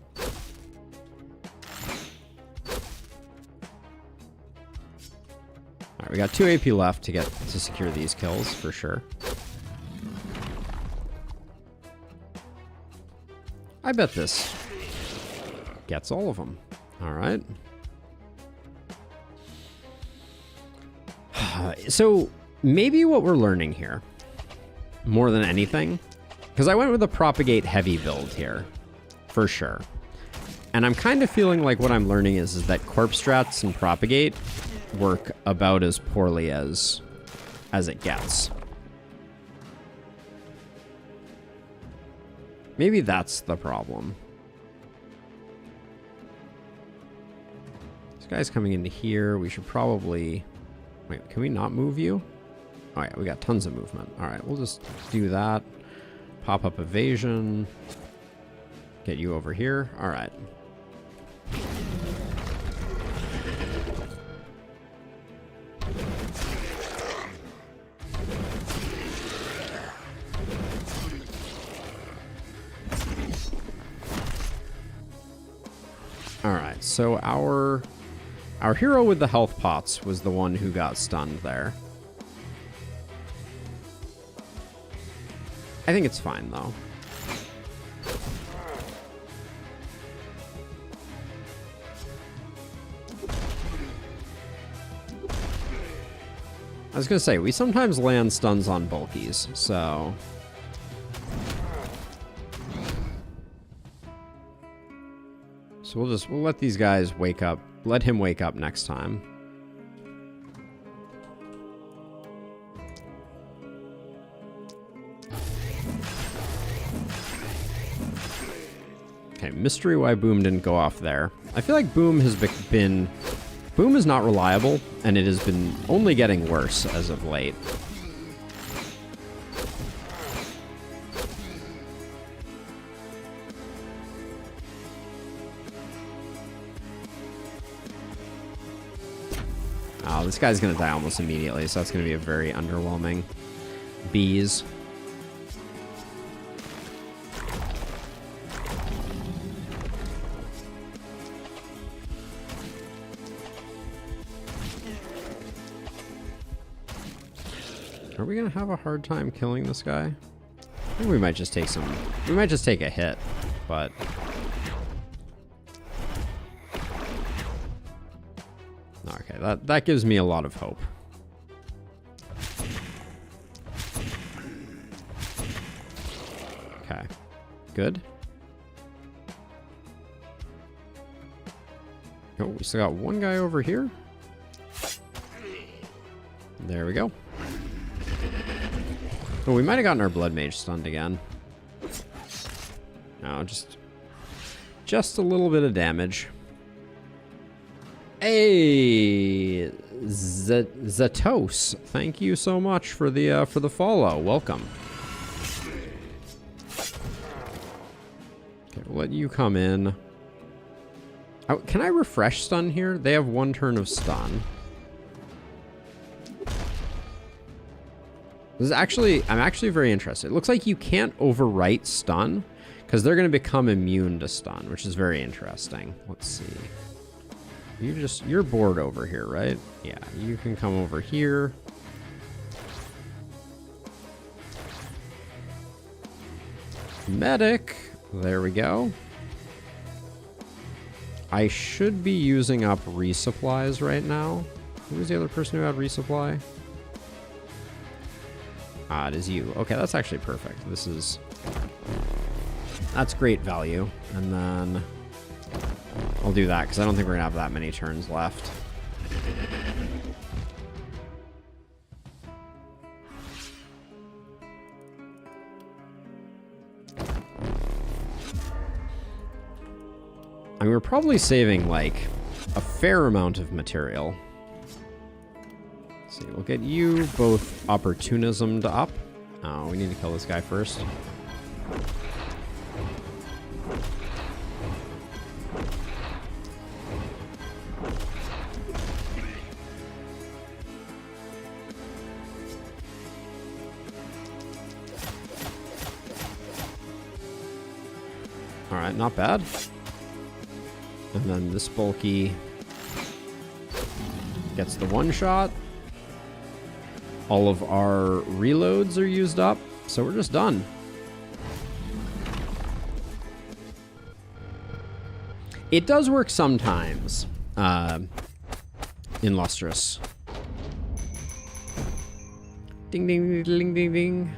Alright, we got 2 AP left to secure these kills for sure. I bet this gets all of them. Alright. So maybe what we're learning here, more than anything, because I went with a propagate heavy build here, for sure. And I'm kind of feeling like what I'm learning is that corpse strats and propagate work about as poorly as as it gets. Maybe that's the problem. This guy's coming into here. We should probably... Wait, can we not move you? Oh yeah, we got tons of movement. All right, we'll just do that. Pop up evasion. Get you over here. All right. All right, so our hero with the health pots was the one who got stunned there. I think it's fine, though. I was going to say, we sometimes land stuns on bulkies, so... So we'll let these guys wake up. Let him wake up next time. Okay, mystery why Boom didn't go off there. I feel like Boom has been... Boom is not reliable, and it has been only getting worse as of late. Oh, this guy's going to die almost immediately, so that's going to be a very underwhelming. Bees. Are we going to have a hard time killing this guy? I think we might just take some... We might just take a hit, but... Okay, that gives me a lot of hope. Okay, good. Oh, we still got one guy over here. There we go. Oh, we might have gotten our blood mage stunned again. No, just a little bit of damage. Hey, Zatos, thank you so much for the follow. Welcome. Okay, we'll let you come in. Oh, can I refresh stun here? They have one turn of stun. This is actually, I'm actually very interested. It looks like you can't overwrite stun because they're going to become immune to stun, which is very interesting. Let's see. You're bored over here, right? Yeah, you can come over here. Medic. There we go. I should be using up resupplies right now. Who was the other person who had resupply? Ah, it is you. Okay, that's actually perfect. That's great value. And then I'll do that because I don't think we're gonna have that many turns left. I mean, we're probably saving like a fair amount of material. Let's see, we'll get you both opportunism to up. Oh, we need to kill this guy first. All right, not bad. And then this bulky gets the one shot. All of our reloads are used up, so we're just done. It does work sometimes in Lustrous. Ding, ding, ding, ding, ding.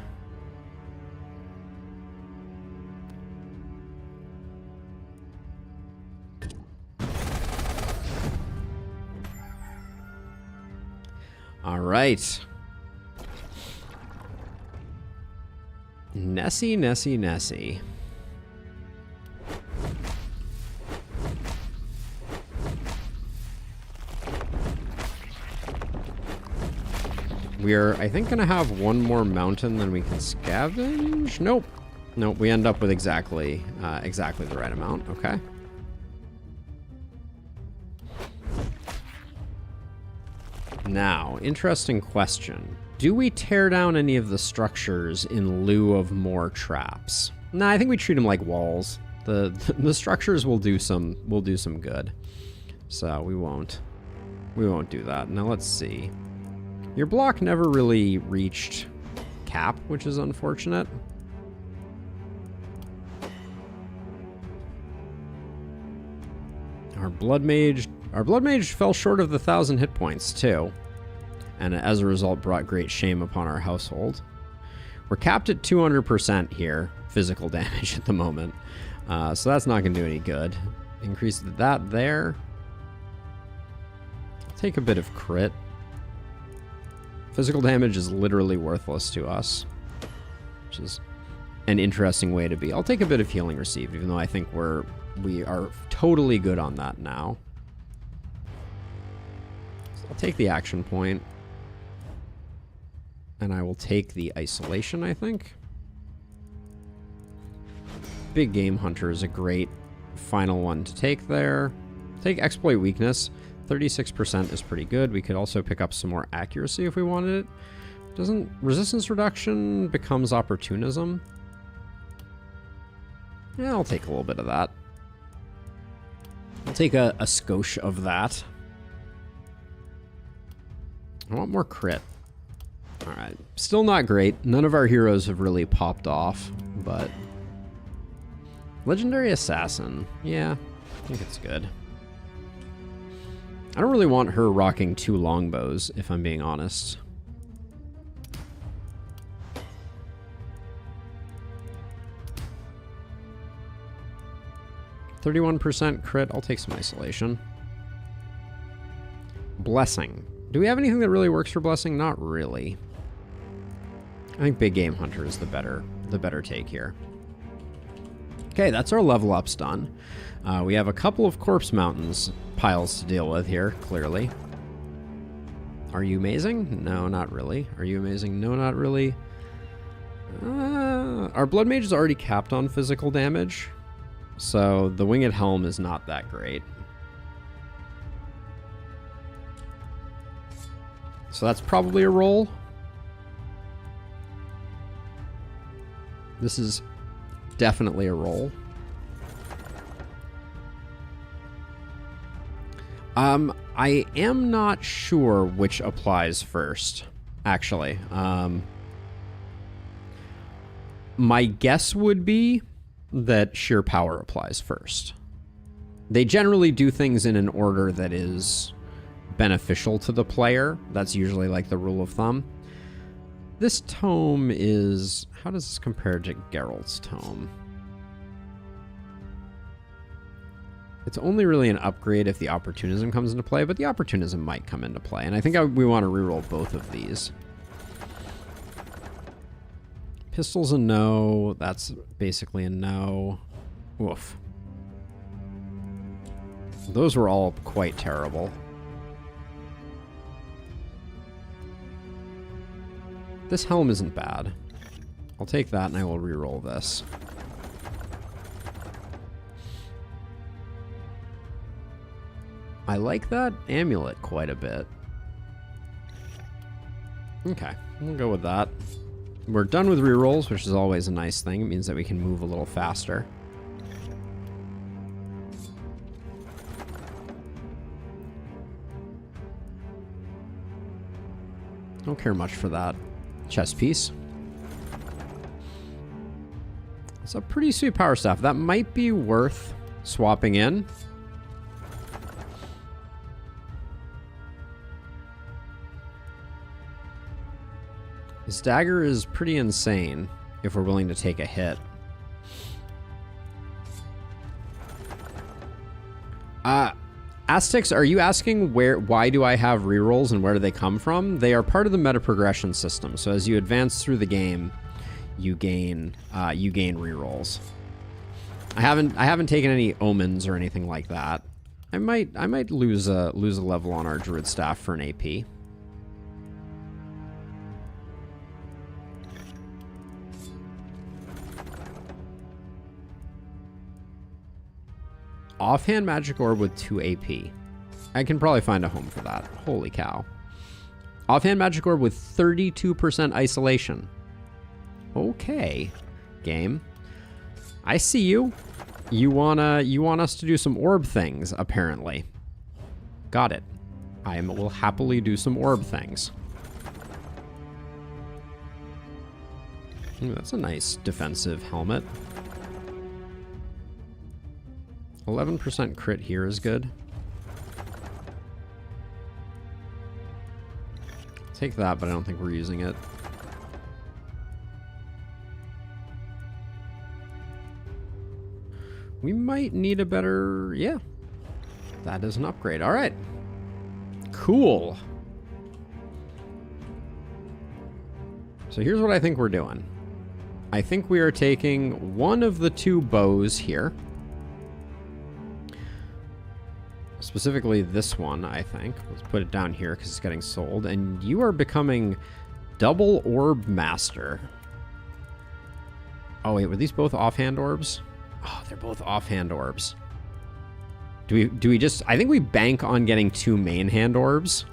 All right. Nessie, Nessie, Nessie. We're, I think, gonna have one more mountain than we can scavenge. Nope. Nope, we end up with exactly the right amount. Okay. Now, interesting question. Do we tear down any of the structures in lieu of more traps? Nah, I think we treat them like walls. The structures will do some good. So we won't do that. Now let's see. Your block never really reached cap, which is unfortunate. Our blood mage fell short of the 1,000 hit points too, and as a result brought great shame upon our household. We're capped at 200% here, physical damage at the moment, so that's not going to do any good. Increase that there. Take a bit of crit. Physical damage is literally worthless to us, which is an interesting way to be. I'll take a bit of healing received, even though I think we are totally good on that now. So I'll take the action point, and I will take the isolation, I think. Big Game Hunter is a great final one to take there. Take exploit weakness. 36% is pretty good. We could also pick up some more accuracy if we wanted it. Doesn't resistance reduction becomes opportunism? Yeah, I'll take a little bit of that. I'll take a skosh of that. I want more crit. Alright. Still not great. None of our heroes have really popped off, but... Legendary Assassin. Yeah, I think it's good. I don't really want her rocking 2 longbows, if I'm being honest. %, crit. I'll take some isolation. Blessing. Do we have anything that really works for blessing? Not really. I think Big Game Hunter is the better take here. Okay, that's our level ups done. We have a couple of corpse mountains piles to deal with here, clearly. Are you amazing? No, not really. Are you amazing? No, not really. Our blood mage is already capped on physical damage, so the winged helm is not that great. So that's probably a roll. This is definitely a roll. I am not sure which applies first, actually. My guess would be that sheer power applies first. They generally do things in an order that is beneficial to the player. That's usually like the rule of thumb. This tome is... How does this compare to Geralt's tome? It's only really an upgrade if the opportunism comes into play, but the opportunism might come into play. And I think we want to reroll both of these. Pistol's a no. That's basically a no. Woof. Those were all quite terrible. This helm isn't bad. I'll take that and I will reroll this. I like that amulet quite a bit. Okay, we'll go with that. We're done with rerolls, which is always a nice thing. It means that we can move a little faster. Don't care much for that chest piece. It's a pretty sweet power staff. That might be worth swapping in. This dagger is pretty insane if we're willing to take a hit. Aztecs, are you asking why do I have rerolls and where do they come from? They are part of the meta progression system. So as you advance through the game, you gain rerolls. I haven't taken any omens or anything like that. I might lose a level on our druid staff for an AP. Offhand magic orb with 2 AP. I can probably find a home for that. Holy cow. Offhand magic orb with 32% isolation. Okay, game. I see you. You want us to do some orb things, apparently. Got it. I will happily do some orb things. Ooh, that's a nice defensive helmet. 11% crit here is good. Take that, but I don't think we're using it. We might need a better... yeah. That is an upgrade. All right. Cool. So here's what I think we're doing. I think we are taking one of the 2 bows here. Specifically this one, I think. Let's put it down here because it's getting sold. And you are becoming double orb master. Oh, wait. Were these both offhand orbs? Oh, they're both offhand orbs. Do we just... I think we bank on getting 2 main hand orbs.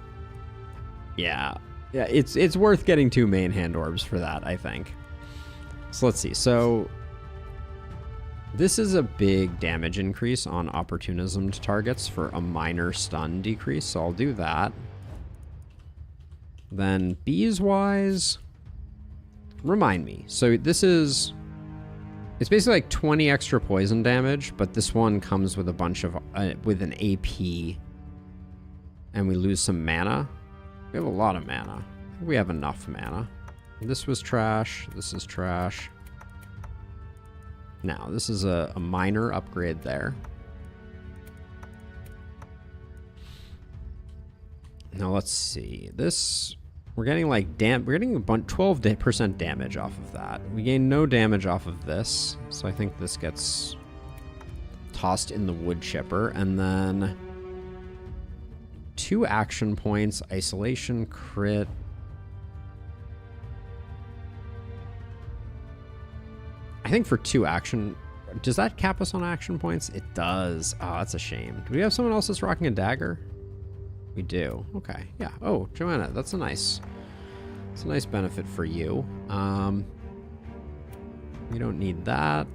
Yeah. Yeah, it's worth getting 2 main hand orbs for that, I think. So let's see. So this is a big damage increase on opportunism targets for a minor stun decrease, so I'll do that. Then bees-wise, remind me. So this is... it's basically like 20 extra poison damage, but this one comes with a bunch of... with an AP. And we lose some mana. We have a lot of mana. I think we have enough mana. This was trash. This is trash. Now, this is a minor upgrade there. Now, let's see. This... we're getting like... we're getting 12% damage off of that. We gain no damage off of this. So I think this gets tossed in the wood chipper. And then 2 action points. Isolation, crit. I think for 2 action... does that cap us on action points? It does. Oh, that's a shame. Do we have someone else that's rocking a dagger? We do. Okay. Yeah. Oh, Joanna, that's a nice... it's a nice benefit for you. We don't need that.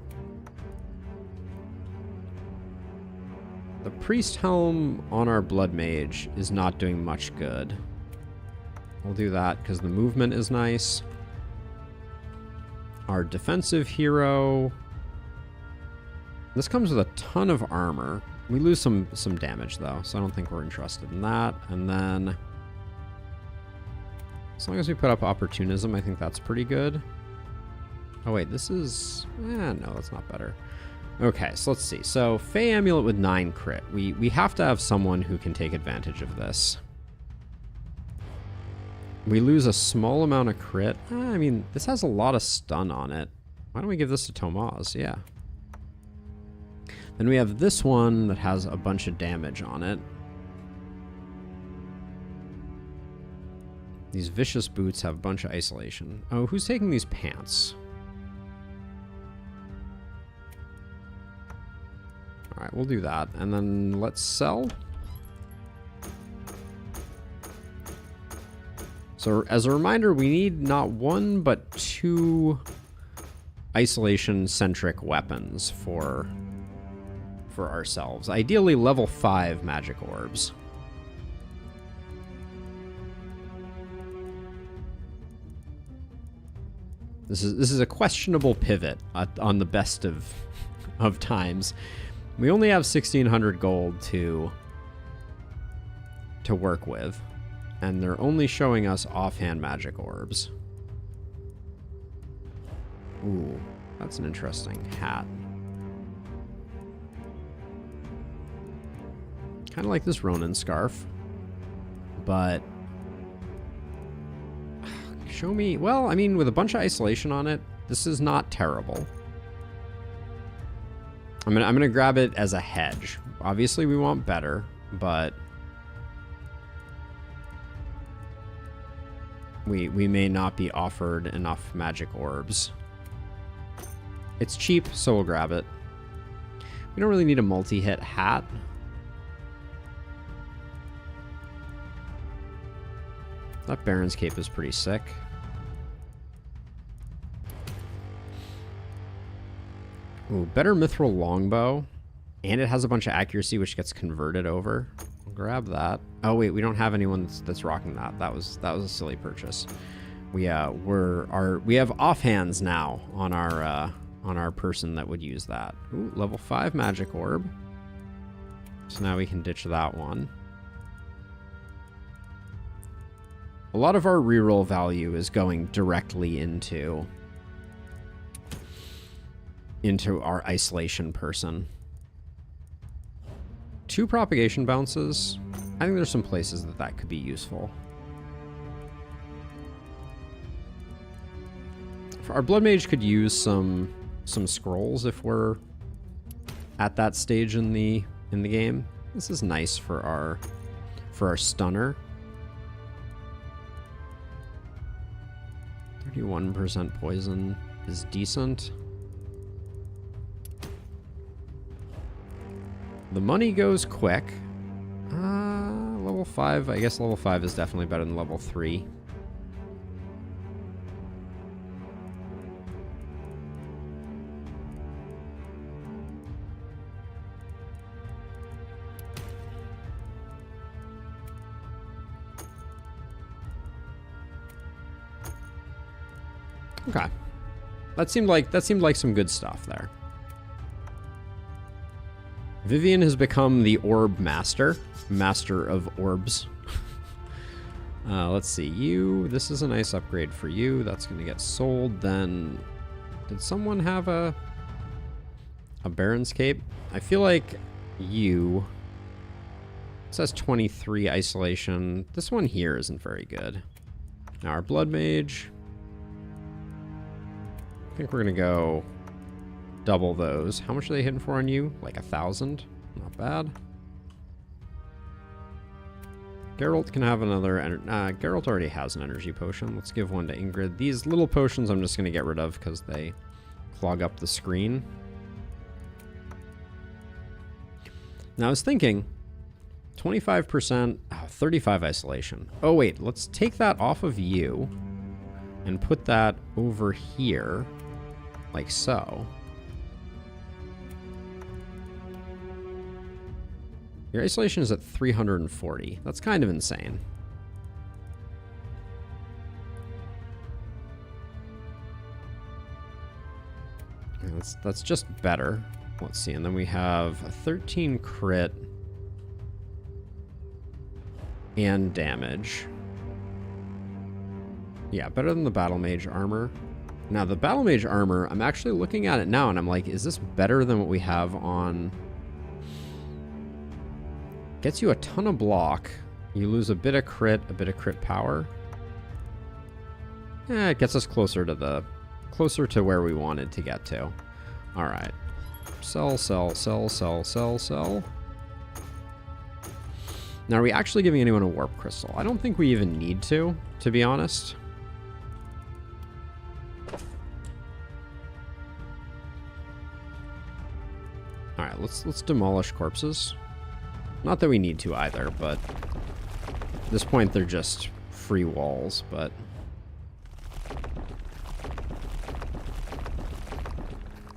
The priest helm on our blood mage is not doing much good. We'll do that because the movement is nice. Our defensive hero... this comes with a ton of armor. We lose some damage, though, so I don't think we're interested in that. And then... as long as we put up opportunism, I think that's pretty good. Oh, wait, this is... no, that's not better. Okay, so let's see. So, Fey Amulet with 9 crit. We have to have someone who can take advantage of this. We lose a small amount of crit. I mean, this has a lot of stun on it. Why don't we give this to Tomaz? Yeah. Then we have this one that has a bunch of damage on it. These vicious boots have a bunch of isolation. Oh, who's taking these pants? Alright, we'll do that. And then let's sell. So as a reminder, we need not 1, but 2 isolation-centric weapons for ourselves. Ideally, level 5 magic orbs. This is a questionable pivot on the best of times. We only have 1,600 gold to work with, and they're only showing us offhand magic orbs. Ooh, that's an interesting hat. Kind of like this Ronin scarf, but show me... well, I mean, with a bunch of isolation on it, This is not terrible. I'm gonna grab it as a hedge. Obviously, we want better, but we may not be offered enough magic orbs. It's cheap, so we'll grab it. We don't really need a multi-hit hat. That Baron's Cape is pretty sick. Ooh, better mithril longbow. And it has a bunch of accuracy, which gets converted over. I'll grab that. Oh wait, we don't have anyone that's rocking that. That was a silly purchase. We have offhands now on our person that would use that. Ooh, level 5 magic orb. So now we can ditch that one. A lot of our reroll value is going directly into our isolation person. 2 propagation bounces. I think there's some places that could be useful. Our blood mage could use some scrolls if we're at that stage in the game. This is nice for our stunner. 31% poison is decent. The money goes quick. Level 5. I guess level 5 is definitely better than level 3. Okay. That seemed like some good stuff there. Vivian has become the orb master of orbs. Let's see, this is a nice upgrade for you. That's going to get sold. Then, did someone have a Baron's Cape? I feel like it says 23 isolation. This one here isn't very good. Now our blood mage. I think we're going to go double those. How much are they hitting for on you? Like 1,000? Not bad. Geralt can have another... Geralt already has an energy potion. Let's give one to Ingrid. These little potions I'm just going to get rid of because they clog up the screen. Now I was thinking, 25%... 35 isolation. Oh wait, let's take that off of you and put that over here, like so. Your isolation is at 340. That's kind of insane. Yeah, that's just better. Let's see, and then we have a 13 crit and damage. Yeah, better than the Battle Mage armor. Now, the Battle Mage armor, I'm actually looking at it now, and I'm like, is this better than what we have on... Gets you a ton of block. You lose a bit of crit power. It gets us closer to where we wanted to get to. All right. Sell, sell, sell, sell, sell, sell. Now, are we actually giving anyone a warp crystal? I don't think we even need to be honest. All right, let's demolish corpses. Not that we need to either, but at this point they're just free walls, but...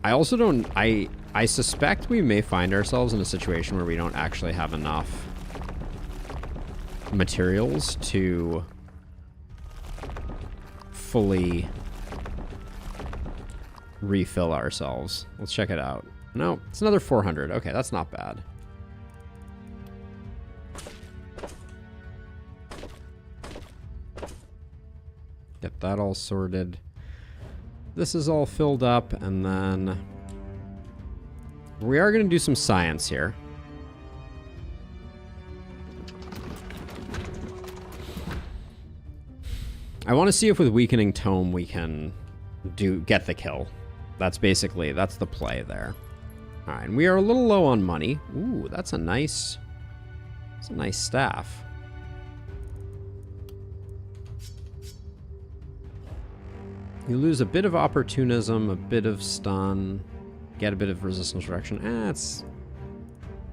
I also don't... I suspect we may find ourselves in a situation where we don't actually have enough materials to fully refill ourselves. Let's check it out. No, it's another 400. Okay, that's not bad. Get that all sorted. This is all filled up, and then we are going to do some science here. I want to see if with Weakening Tome we can get the kill. That's the play there. All right, and we are a little low on money. Ooh, that's a nice staff. You lose a bit of opportunism, a bit of stun, get a bit of resistance reduction.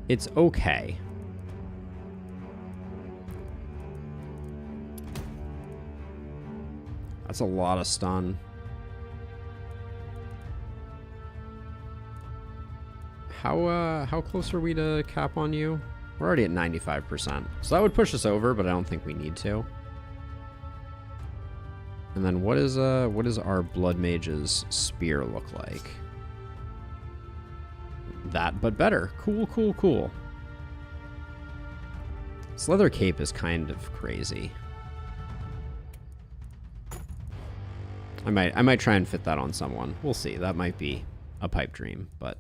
It's okay. That's a lot of stun. How close are we to cap on you? We're already at 95%. So that would push us over, but I don't think we need to. And then what is our Blood Mage's spear look like? That, but better. Cool, cool, cool. This leather cape is kind of crazy. I might try and fit that on someone. We'll see. That might be a pipe dream, but...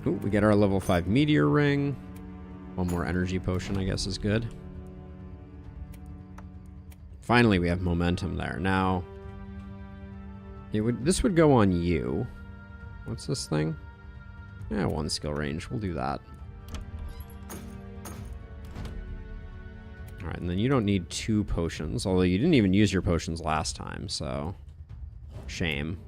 Ooh, we get our level 5 meteor ring. One more energy potion, I guess, is good. Finally, we have momentum there. Now, this would go on you. What's this thing? Yeah, 1 skill range. We'll do that. All right, and then you don't need 2 potions, although you didn't even use your potions last time, so shame.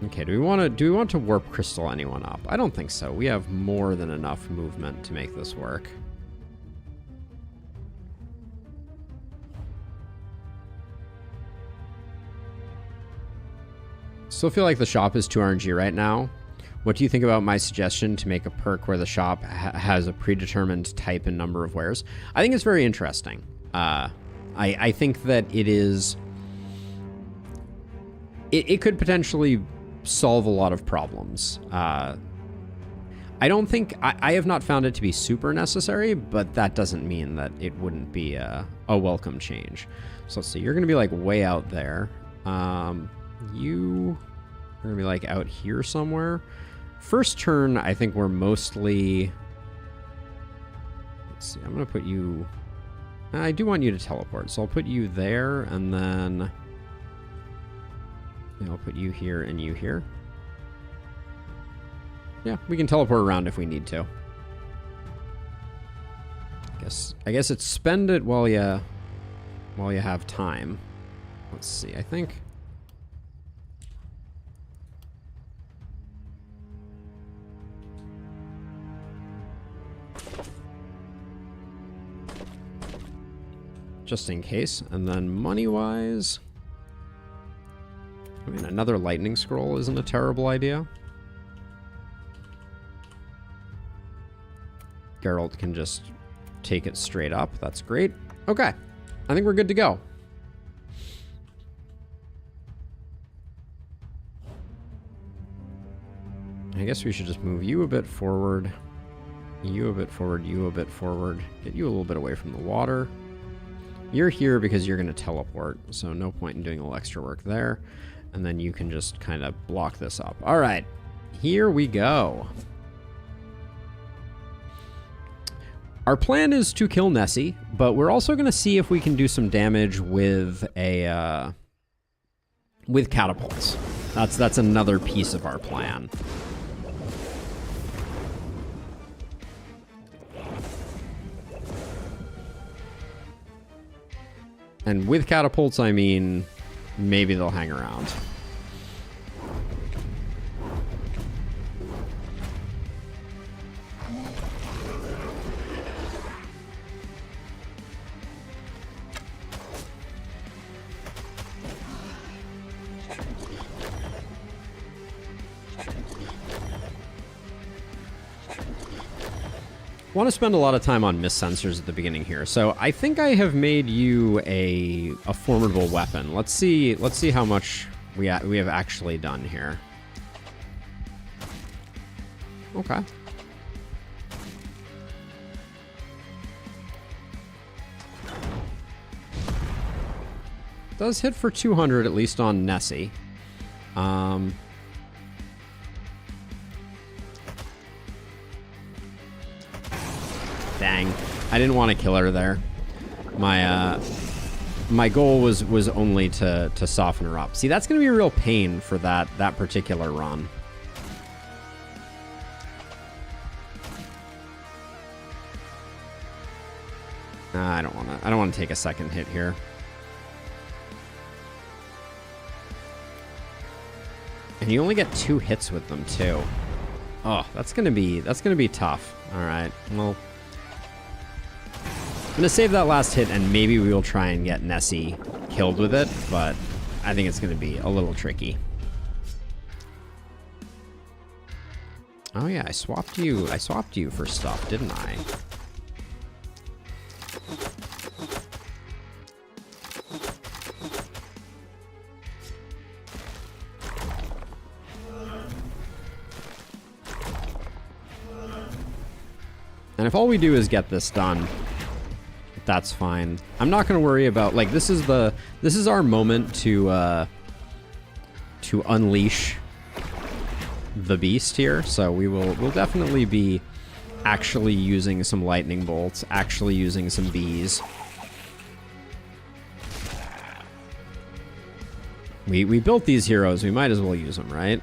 Okay, do we want to warp crystal anyone up? I don't think so. We have more than enough movement to make this work. Still feel like the shop is 2 RNG right now. What do you think about my suggestion to make a perk where the shop has a predetermined type and number of wares? I think it's very interesting. I think that it is... It could potentially solve a lot of problems. I don't think... I have not found it to be super necessary, but that doesn't mean that it wouldn't be a welcome change. So let's see. You're going to be like way out there. You are going to be like out here somewhere. First turn, I think we're mostly... Let's see. I'm going to put you... I do want you to teleport, so I'll put you there, and then... I'll put you here and you here. Yeah, we can teleport around if we need to. I guess it's spend it while you have time. Let's see, I think... Just in case. And then money-wise... I mean, another lightning scroll isn't a terrible idea. Geralt can just take it straight up. That's great. Okay. I think we're good to go. I guess we should just move you a bit forward. You a bit forward. You a bit forward. Get you a little bit away from the water. You're here because you're going to teleport, so no point in doing a little extra work there. And then you can just kind of block this up. All right, here we go. Our plan is to kill Nessie, but we're also going to see if we can do some damage with with catapults. That's another piece of our plan. And with catapults, I mean, maybe they'll hang around. I want to spend a lot of time on mist sensors at the beginning here. So I think I have made you a formidable weapon. Let's see how much we have actually done here. Okay. Does hit for 200 at least on Nessie. Dang. I didn't want to kill her there. My goal was only to soften her up. See, that's going to be a real pain for that particular run. I don't want to take a second hit here. And you only get 2 hits with them too. Oh, that's gonna be tough. All right, well, I'm gonna save that last hit, and maybe we will try and get Nessie killed with it. But I think it's gonna be a little tricky. Oh yeah, I swapped you for stuff, didn't I? And if all we do is get this done, that's fine. I'm not going to worry about, like, this is our moment to unleash the beast here. So we'll definitely be actually using some lightning bolts, actually using some bees. We built these heroes, we might as well use them, right?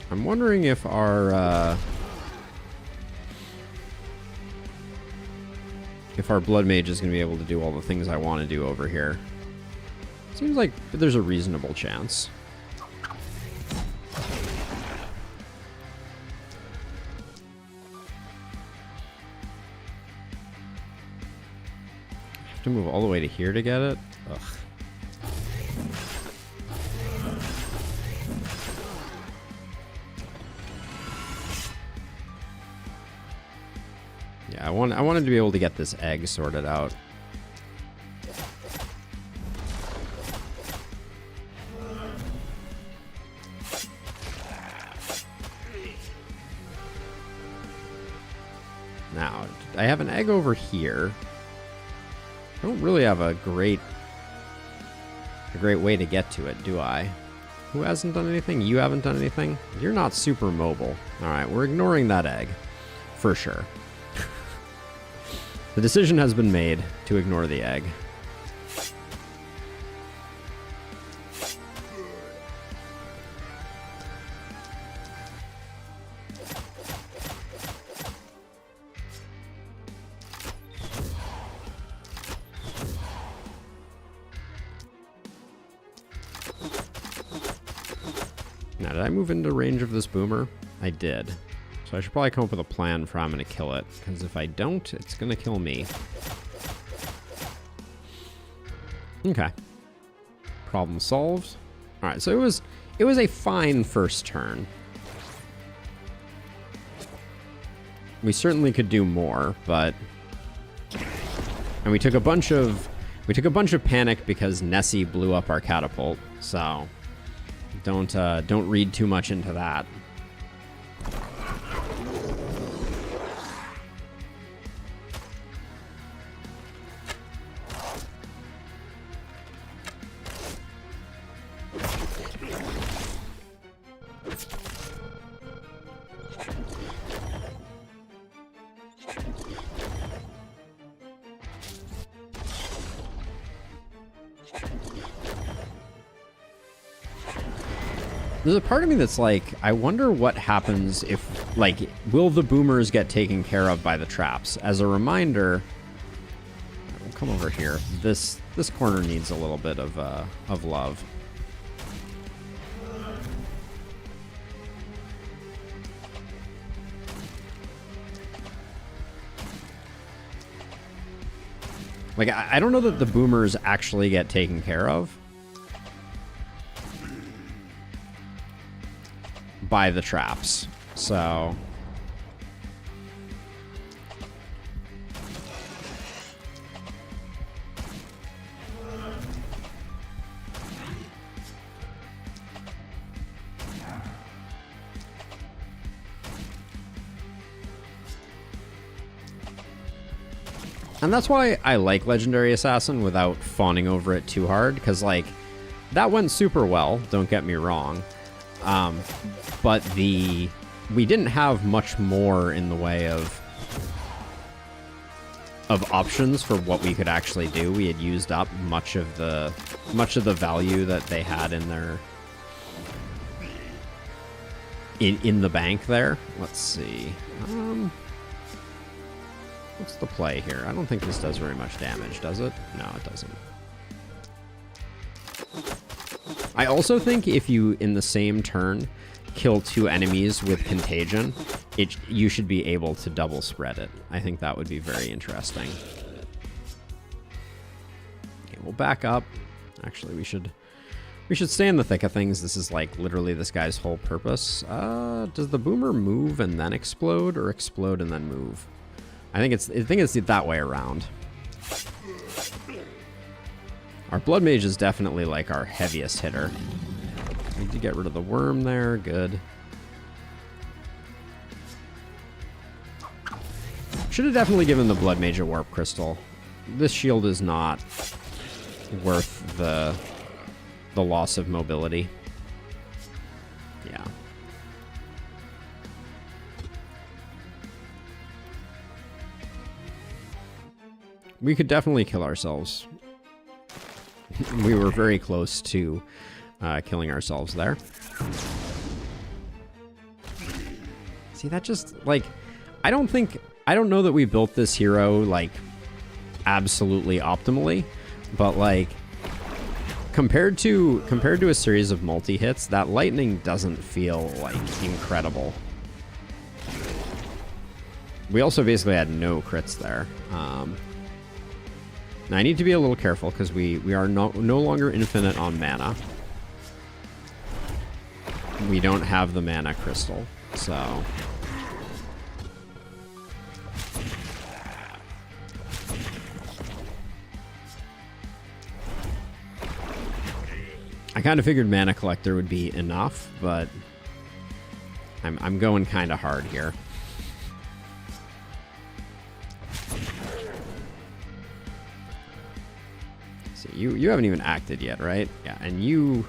I'm wondering if our blood mage is going to be able to do all the things I want to do over here. Seems like there's a reasonable chance. I have to move all the way to here to get it? Ugh. Yeah, I wanted to be able to get this egg sorted out. Now, I have an egg over here. I don't really have a great way to get to it, do I? Who hasn't done anything? You haven't done anything? You're not super mobile. Alright, we're ignoring that egg. For sure. The decision has been made to ignore the egg. Now, did I move into range of this boomer? I did. So I should probably come up with a plan for how I'm going to kill it, because if I don't, it's going to kill me. Okay. Problem solved. All right, so it was a fine first turn. We certainly could do more, but and we took a bunch of panic because Nessie blew up our catapult. So don't read too much into that. There's a part of me that's like, I wonder what happens if, like, will the boomers get taken care of by the traps? As a reminder, we'll come over here. This corner needs a little bit of love. Like, I don't know that the boomers actually get taken care of by the traps, so And that's why I like Legendary Assassin without fawning over it too hard, because, like, that went super well, don't get me wrong. But we didn't have much more in the way of options for what we could actually do. We had used up much of the value that they had in their in the bank there. Let's see. What's the play here? I don't think this does very much damage, does it? No, it doesn't. I also think if you, in the same turn, kill 2 enemies with Contagion, you should be able to double spread it. I think that would be very interesting. Okay, we'll back up. Actually, we should stay in the thick of things. This is like literally this guy's whole purpose. Does the boomer move and then explode, or explode and then move? I think it's that way around. Our Blood Mage is definitely like our heaviest hitter. Need to get rid of the worm there. Good. Should have definitely given the Blood Mage a Warp Crystal. This shield is not worth the loss of mobility. Yeah. We could definitely kill ourselves. We were very close to killing ourselves there. See, that just, like, I don't know that we built this hero, like, absolutely optimally, but, like, compared to a series of multi-hits, that lightning doesn't feel, like, incredible. We also basically had no crits there. Now I need to be a little careful because we are no longer infinite on mana. We don't have the mana crystal, so... I kind of figured Mana Collector would be enough, but I'm going kind of hard here. See, you haven't even acted yet, right? Yeah, and you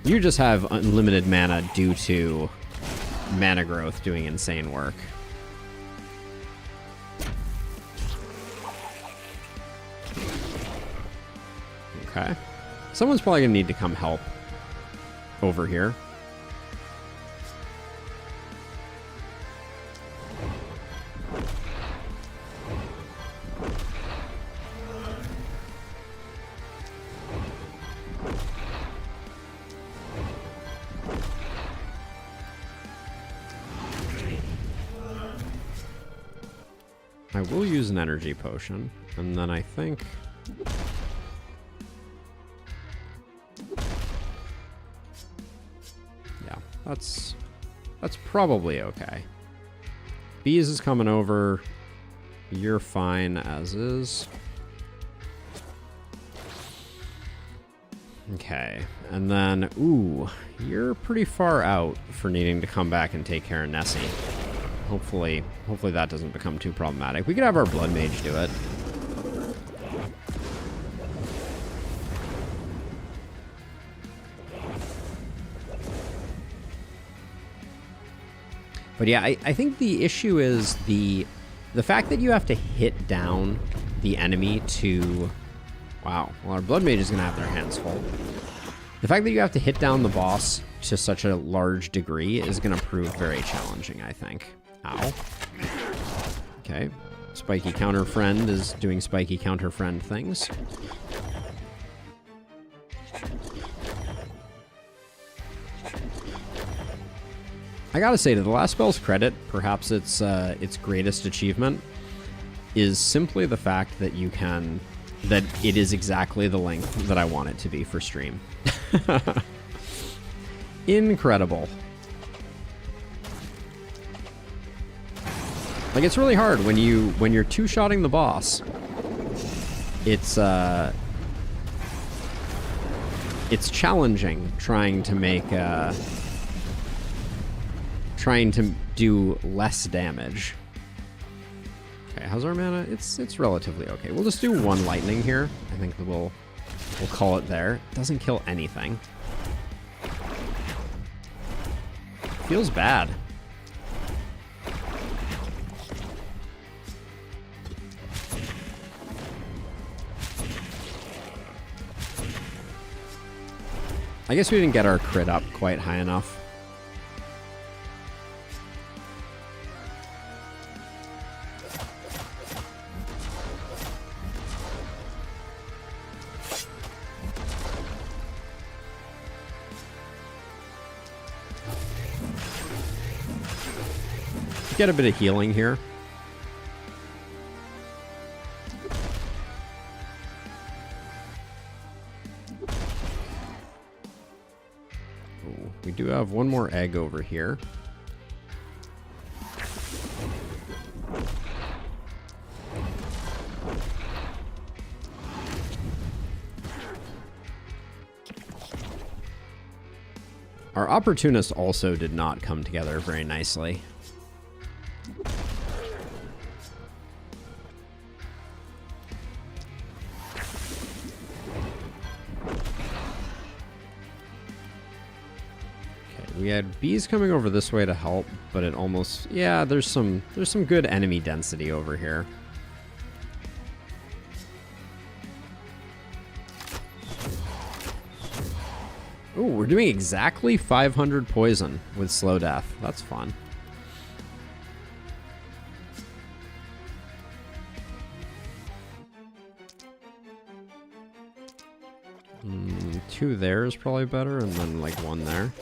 just have unlimited mana due to mana growth doing insane work. Okay. Someone's probably going to need to come help over here. I will use an energy potion, and then I think... That's probably okay. Bees is coming over. You're fine as is. Okay, and then, ooh, you're pretty far out for needing to come back and take care of Nessie. Hopefully that doesn't become too problematic. We could have our Blood Mage do it. But yeah, I think the issue is the fact that you have to hit down the enemy to... Wow, well, our Blood Mage is going to have their hands full. The fact that you have to hit down the boss to such a large degree is going to prove very challenging, I think. Ow. Okay. Spiky Counter Friend is doing Spiky Counter Friend things. I gotta say, to the last spell's credit, perhaps its greatest achievement is simply the fact that that it is exactly the length that I want it to be for stream. Incredible. Like, it's really hard when you're two-shotting the boss. It's challenging trying to do less damage. Okay, how's our mana? It's relatively okay. We'll just do one lightning here. I think we'll call it there. Doesn't kill anything. Feels bad. I guess we didn't get our crit up quite high enough. Get a bit of healing here. Ooh, we do have one more egg over here. Our opportunist also did not come together very nicely. We had bees coming over this way to help, but it almost, yeah, there's some good enemy density over here. Ooh, we're doing exactly 500 poison with slow death. That's fun. Two there is probably better, and then like one there.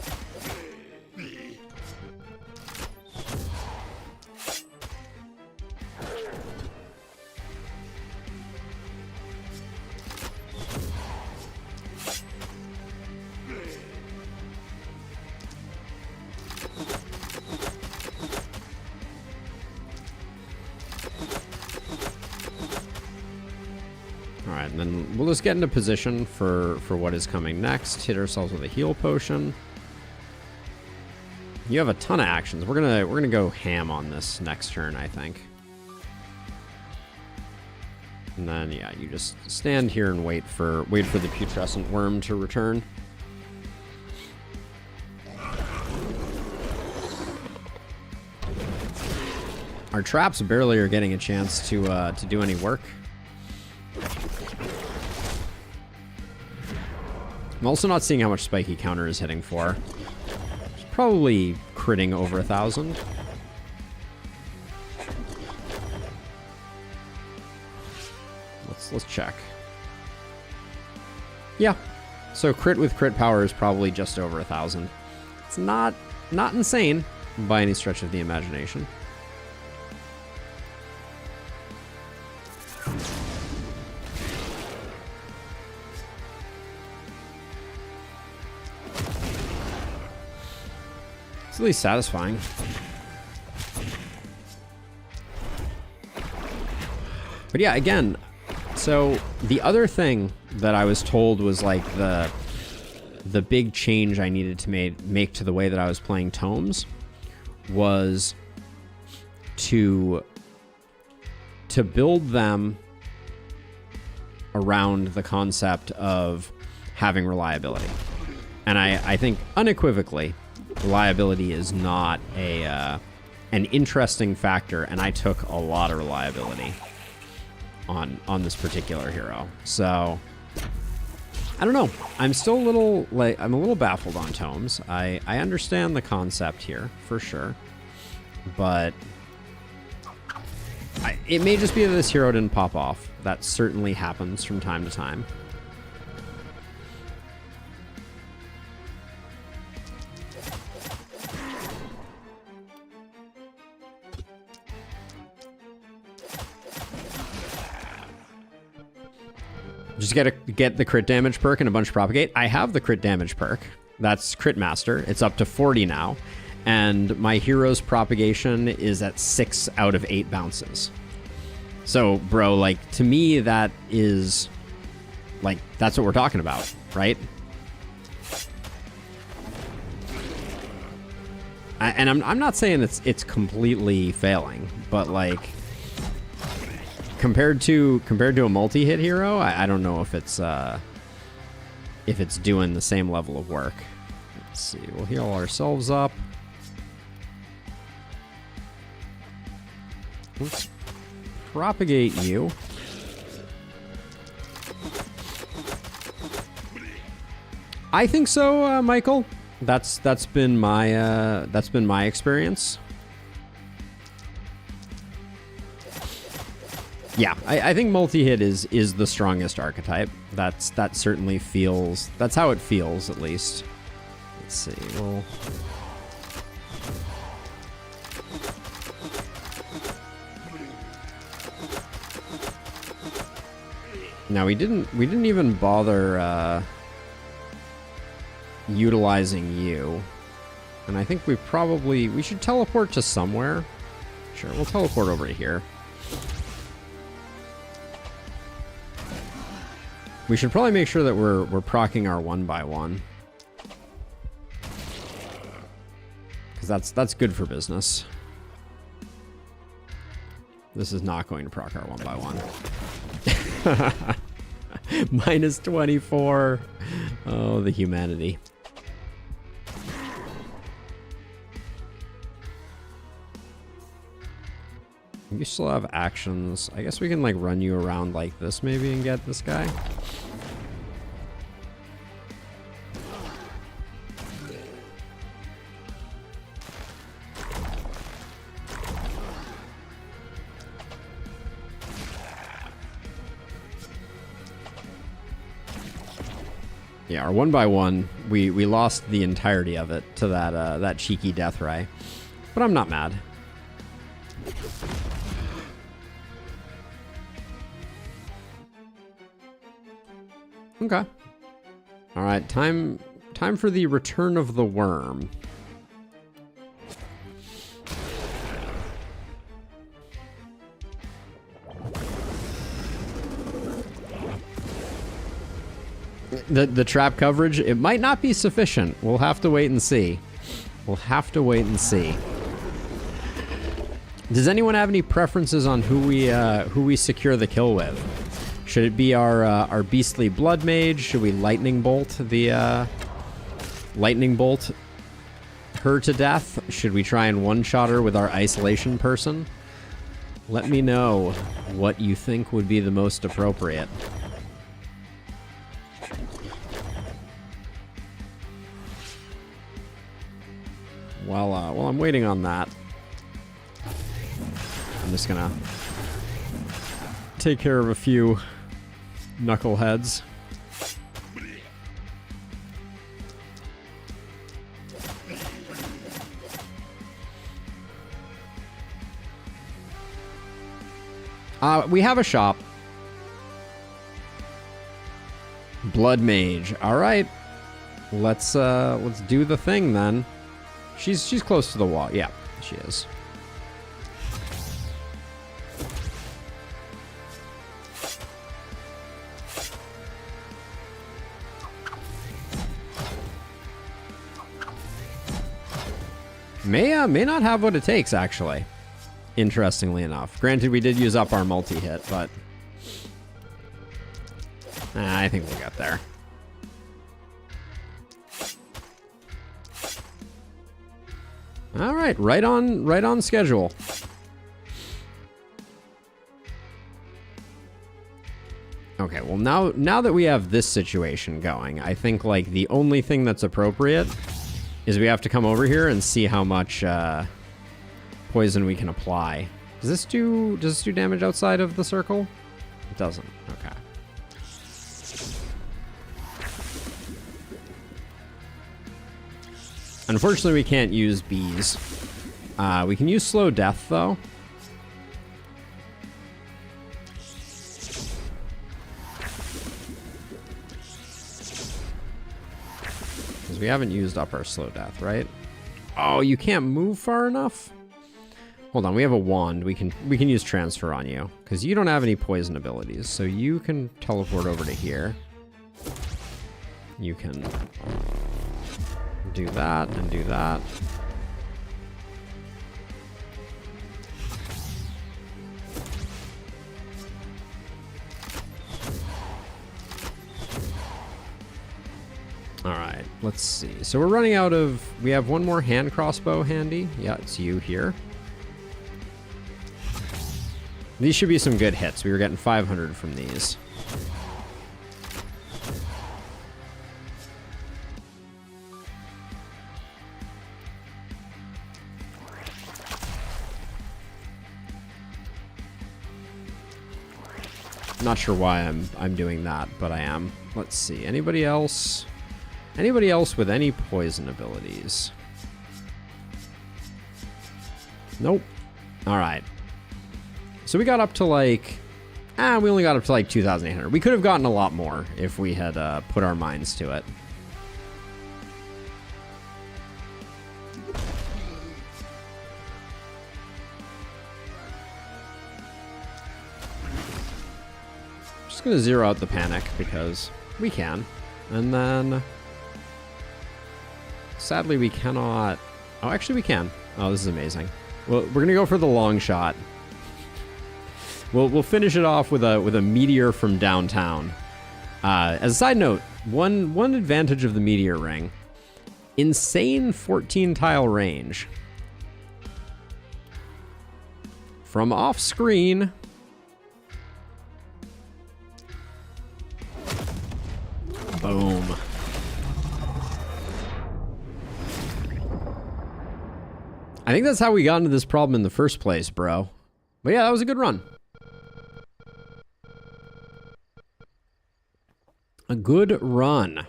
Alright, and then we'll just get into position for what is coming next. Hit ourselves with a heal potion. You have a ton of actions. We're gonna go ham on this next turn, I think. And then yeah, you just stand here and wait for the putrescent worm to return. Our traps barely are getting a chance to do any work. I'm also not seeing how much spiky counter is hitting for. It's probably critting over 1,000. Let's check. Yeah. So crit with crit power is probably just over 1,000. It's not insane by any stretch of the imagination. It's at least satisfying. But yeah, again, so the other thing that I was told was like the big change I needed to make to the way that I was playing tomes was to build them around the concept of having reliability. And I think unequivocally, reliability is not an interesting factor, and I took a lot of reliability on this particular hero. So I don't know. I'm still a little baffled on tomes. I understand the concept here for sure, but it may just be that this hero didn't pop off. That certainly happens from time to time. Just get the crit damage perk and a bunch of propagate. I have the crit damage perk. That's crit master. It's up to 40 now. And my hero's propagation is at 6 out of 8 bounces. So, bro, like, to me, that is, like, that's what we're talking about, right? And I'm not saying it's completely failing, but, like, compared to a multi-hit hero, I don't know if it's doing the same level of work. Let's see. We'll heal ourselves up. Let's propagate you. I think so, Michael. That's been my experience. Yeah, I think multi-hit is the strongest archetype. That certainly feels, that's how it feels, at least. Let's see. Well, now we didn't even bother utilizing you, and I think we should teleport to somewhere. Sure, we'll teleport over to here. We should probably make sure that we're proccing our 1x1, because that's good for business. This is not going to proc our 1x1. Minus 24. Oh, the humanity. You still have actions. I guess we can like run you around like this maybe and get this guy. Yeah, our 1x1, we lost the entirety of it to that cheeky death ray, but I'm not mad. Okay. All right, time for the return of the worm. The trap coverage, it might not be sufficient. We'll have to wait and see. We'll have to wait and see. Does anyone have any preferences on who we secure the kill with? Should it be our beastly blood mage? Should we lightning bolt her to death? Should we try and one-shot her with our isolation person? Let me know what you think would be the most appropriate. While I'm waiting on that, I'm just gonna take care of a few knuckleheads. We have a shop. Blood mage. All right, let's do the thing then. She's close to the wall. Yeah, she is. May not have what it takes, actually. Interestingly enough. Granted, we did use up our multi-hit, but I think we'll get there. All right, right on schedule. Okay, well now that we have this situation going, I think like the only thing that's appropriate is we have to come over here and see how much poison we can apply. Does this do damage outside of the circle? It doesn't. Okay. Unfortunately, we can't use bees. We can use slow death, though. Because we haven't used up our slow death, right? Oh, you can't move far enough? Hold on, we have a wand. We can use transfer on you. Because you don't have any poison abilities, so you can teleport over to here. You can do that and do that. All right, let's see. So we're running out of... We have one more hand crossbow handy. Yeah, it's you here. These should be some good hits. We were getting 500 from these. Not sure why I'm doing that, but I am. Let's see. Anybody else? Anybody else with any poison abilities? Nope. All right. So we got up to like... we only got up to like 2,800. We could have gotten a lot more if we had put our minds to it. Just gonna zero out the panic because we can. And then... Sadly, we cannot... Oh, actually we can. Oh, this is amazing. Well, we're gonna go for the long shot. We'll finish it off with a meteor from downtown. As a side note, one advantage of the meteor ring: insane 14 tile range. From off screen. Boom. I think that's how we got into this problem in the first place, bro. But yeah, that was a good run. A good run.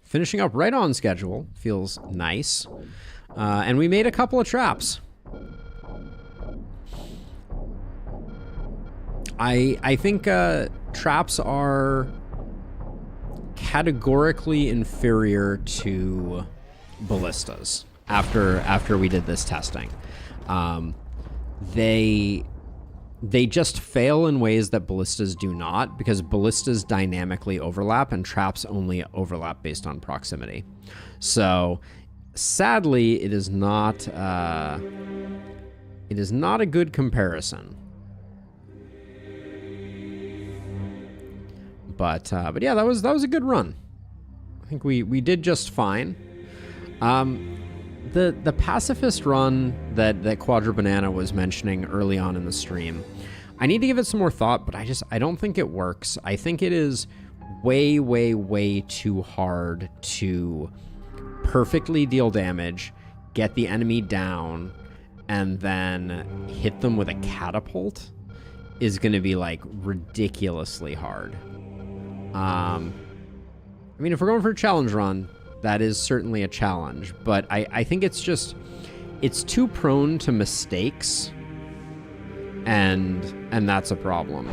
Finishing up right on schedule. Feels nice. And we made a couple of traps. I think traps are categorically inferior to ballistas after we did this testing. They just fail in ways that ballistas do not, because ballistas dynamically overlap and traps only overlap based on proximity. So sadly, it is not a good comparison. But yeah, that was a good run. I think we did just fine. The pacifist run that Quadra Banana was mentioning early on in the stream, I need to give it some more thought, but I don't think it works. I think it is way, way, way too hard to perfectly deal damage, get the enemy down, and then hit them with a catapult is going to be like ridiculously hard. I mean, if we're going for a challenge run, that is certainly a challenge, but I think it's too prone to mistakes, and that's a problem.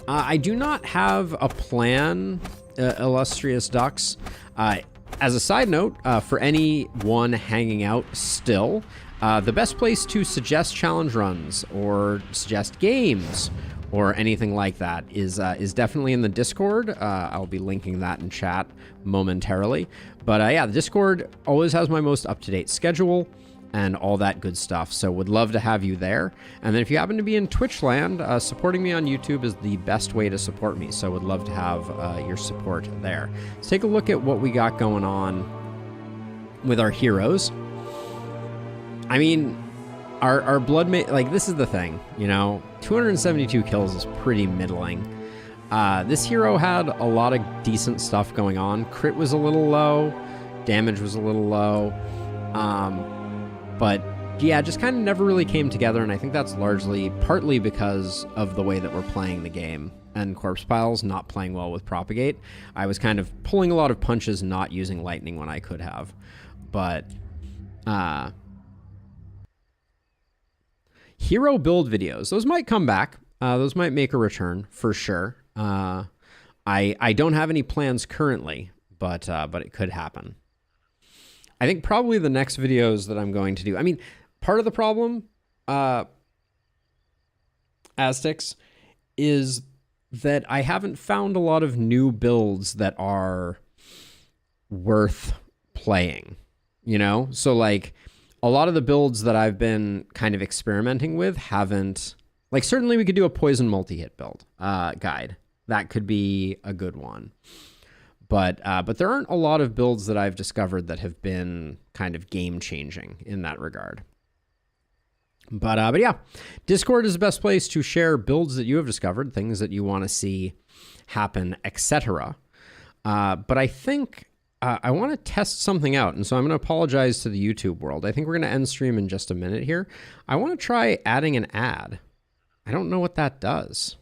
I do not have a plan, illustrious ducks. As a side note, for anyone hanging out still, the best place to suggest challenge runs or suggest games or anything like that is definitely in the Discord. I'll be linking that in chat momentarily. But yeah, the Discord always has my most up-to-date schedule and all that good stuff. So would love to have you there. And then if you happen to be in Twitch land, supporting me on YouTube is the best way to support me. So would love to have your support there. Let's take a look at what we got going on with our heroes. I mean, our blood mate, like, this is the thing, you know, 272 kills is pretty middling. This hero had a lot of decent stuff going on. Crit was a little low, damage was a little low, but yeah, just kind of never really came together, and I think that's partly because of the way that we're playing the game, and Corpse Piles not playing well with Propagate. I was kind of pulling a lot of punches, not using Lightning when I could have, but hero build videos, those might come back. Those might make a return for sure. I don't have any plans currently, but it could happen. I think probably the next videos that I'm going to do, I mean, part of the problem, Aztecs, is that I haven't found a lot of new builds that are worth playing, you know? So like a lot of the builds that I've been kind of experimenting with haven't, like, certainly we could do a poison multi-hit build guide. That could be a good one. But there aren't a lot of builds that I've discovered that have been kind of game changing in that regard. But yeah, Discord is the best place to share builds that you have discovered, things that you want to see happen, etc. But I think I want to test something out, and so I'm going to apologize to the YouTube world. I think we're going to end stream in just a minute here. I want to try adding an ad. I don't know what that does.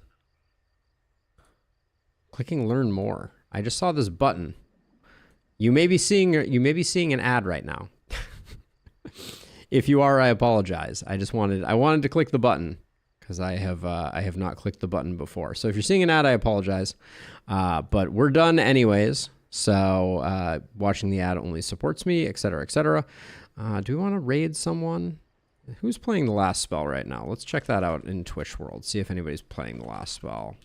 Clicking learn more. I just saw this button. You may be seeing an ad right now. If you are, I apologize. I wanted to click the button because I have not clicked the button before. So if you're seeing an ad, I apologize. But we're done anyways. So watching the ad only supports me, etc., etc. Do we want to raid someone? Who's playing the last spell right now? Let's check that out in Twitch world. See if anybody's playing the last spell.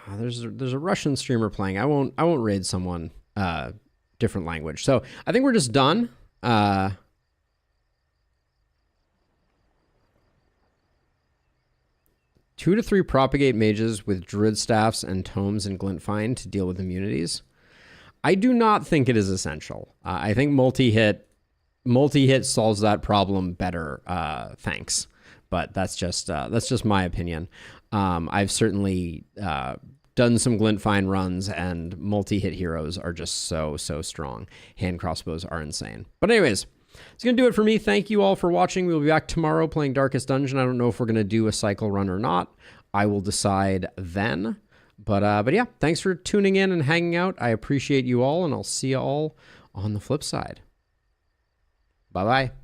There's a Russian streamer playing. I won't raid someone different language. So I think we're just done. 2 to 3 propagate mages with druid staffs and tomes and glintfine to deal with immunities. I do not think it is essential. I think multi-hit solves that problem better. Thanks, but that's just my opinion. I've certainly done some glintfine runs, and multi-hit heroes are just so strong. Hand crossbows are insane. But anyways, it's going to do it for me. Thank you all for watching. We'll be back tomorrow playing Darkest Dungeon. I don't know if we're going to do a cycle run or not. I will decide then. But yeah, thanks for tuning in and hanging out. I appreciate you all, and I'll see you all on the flip side. Bye-bye.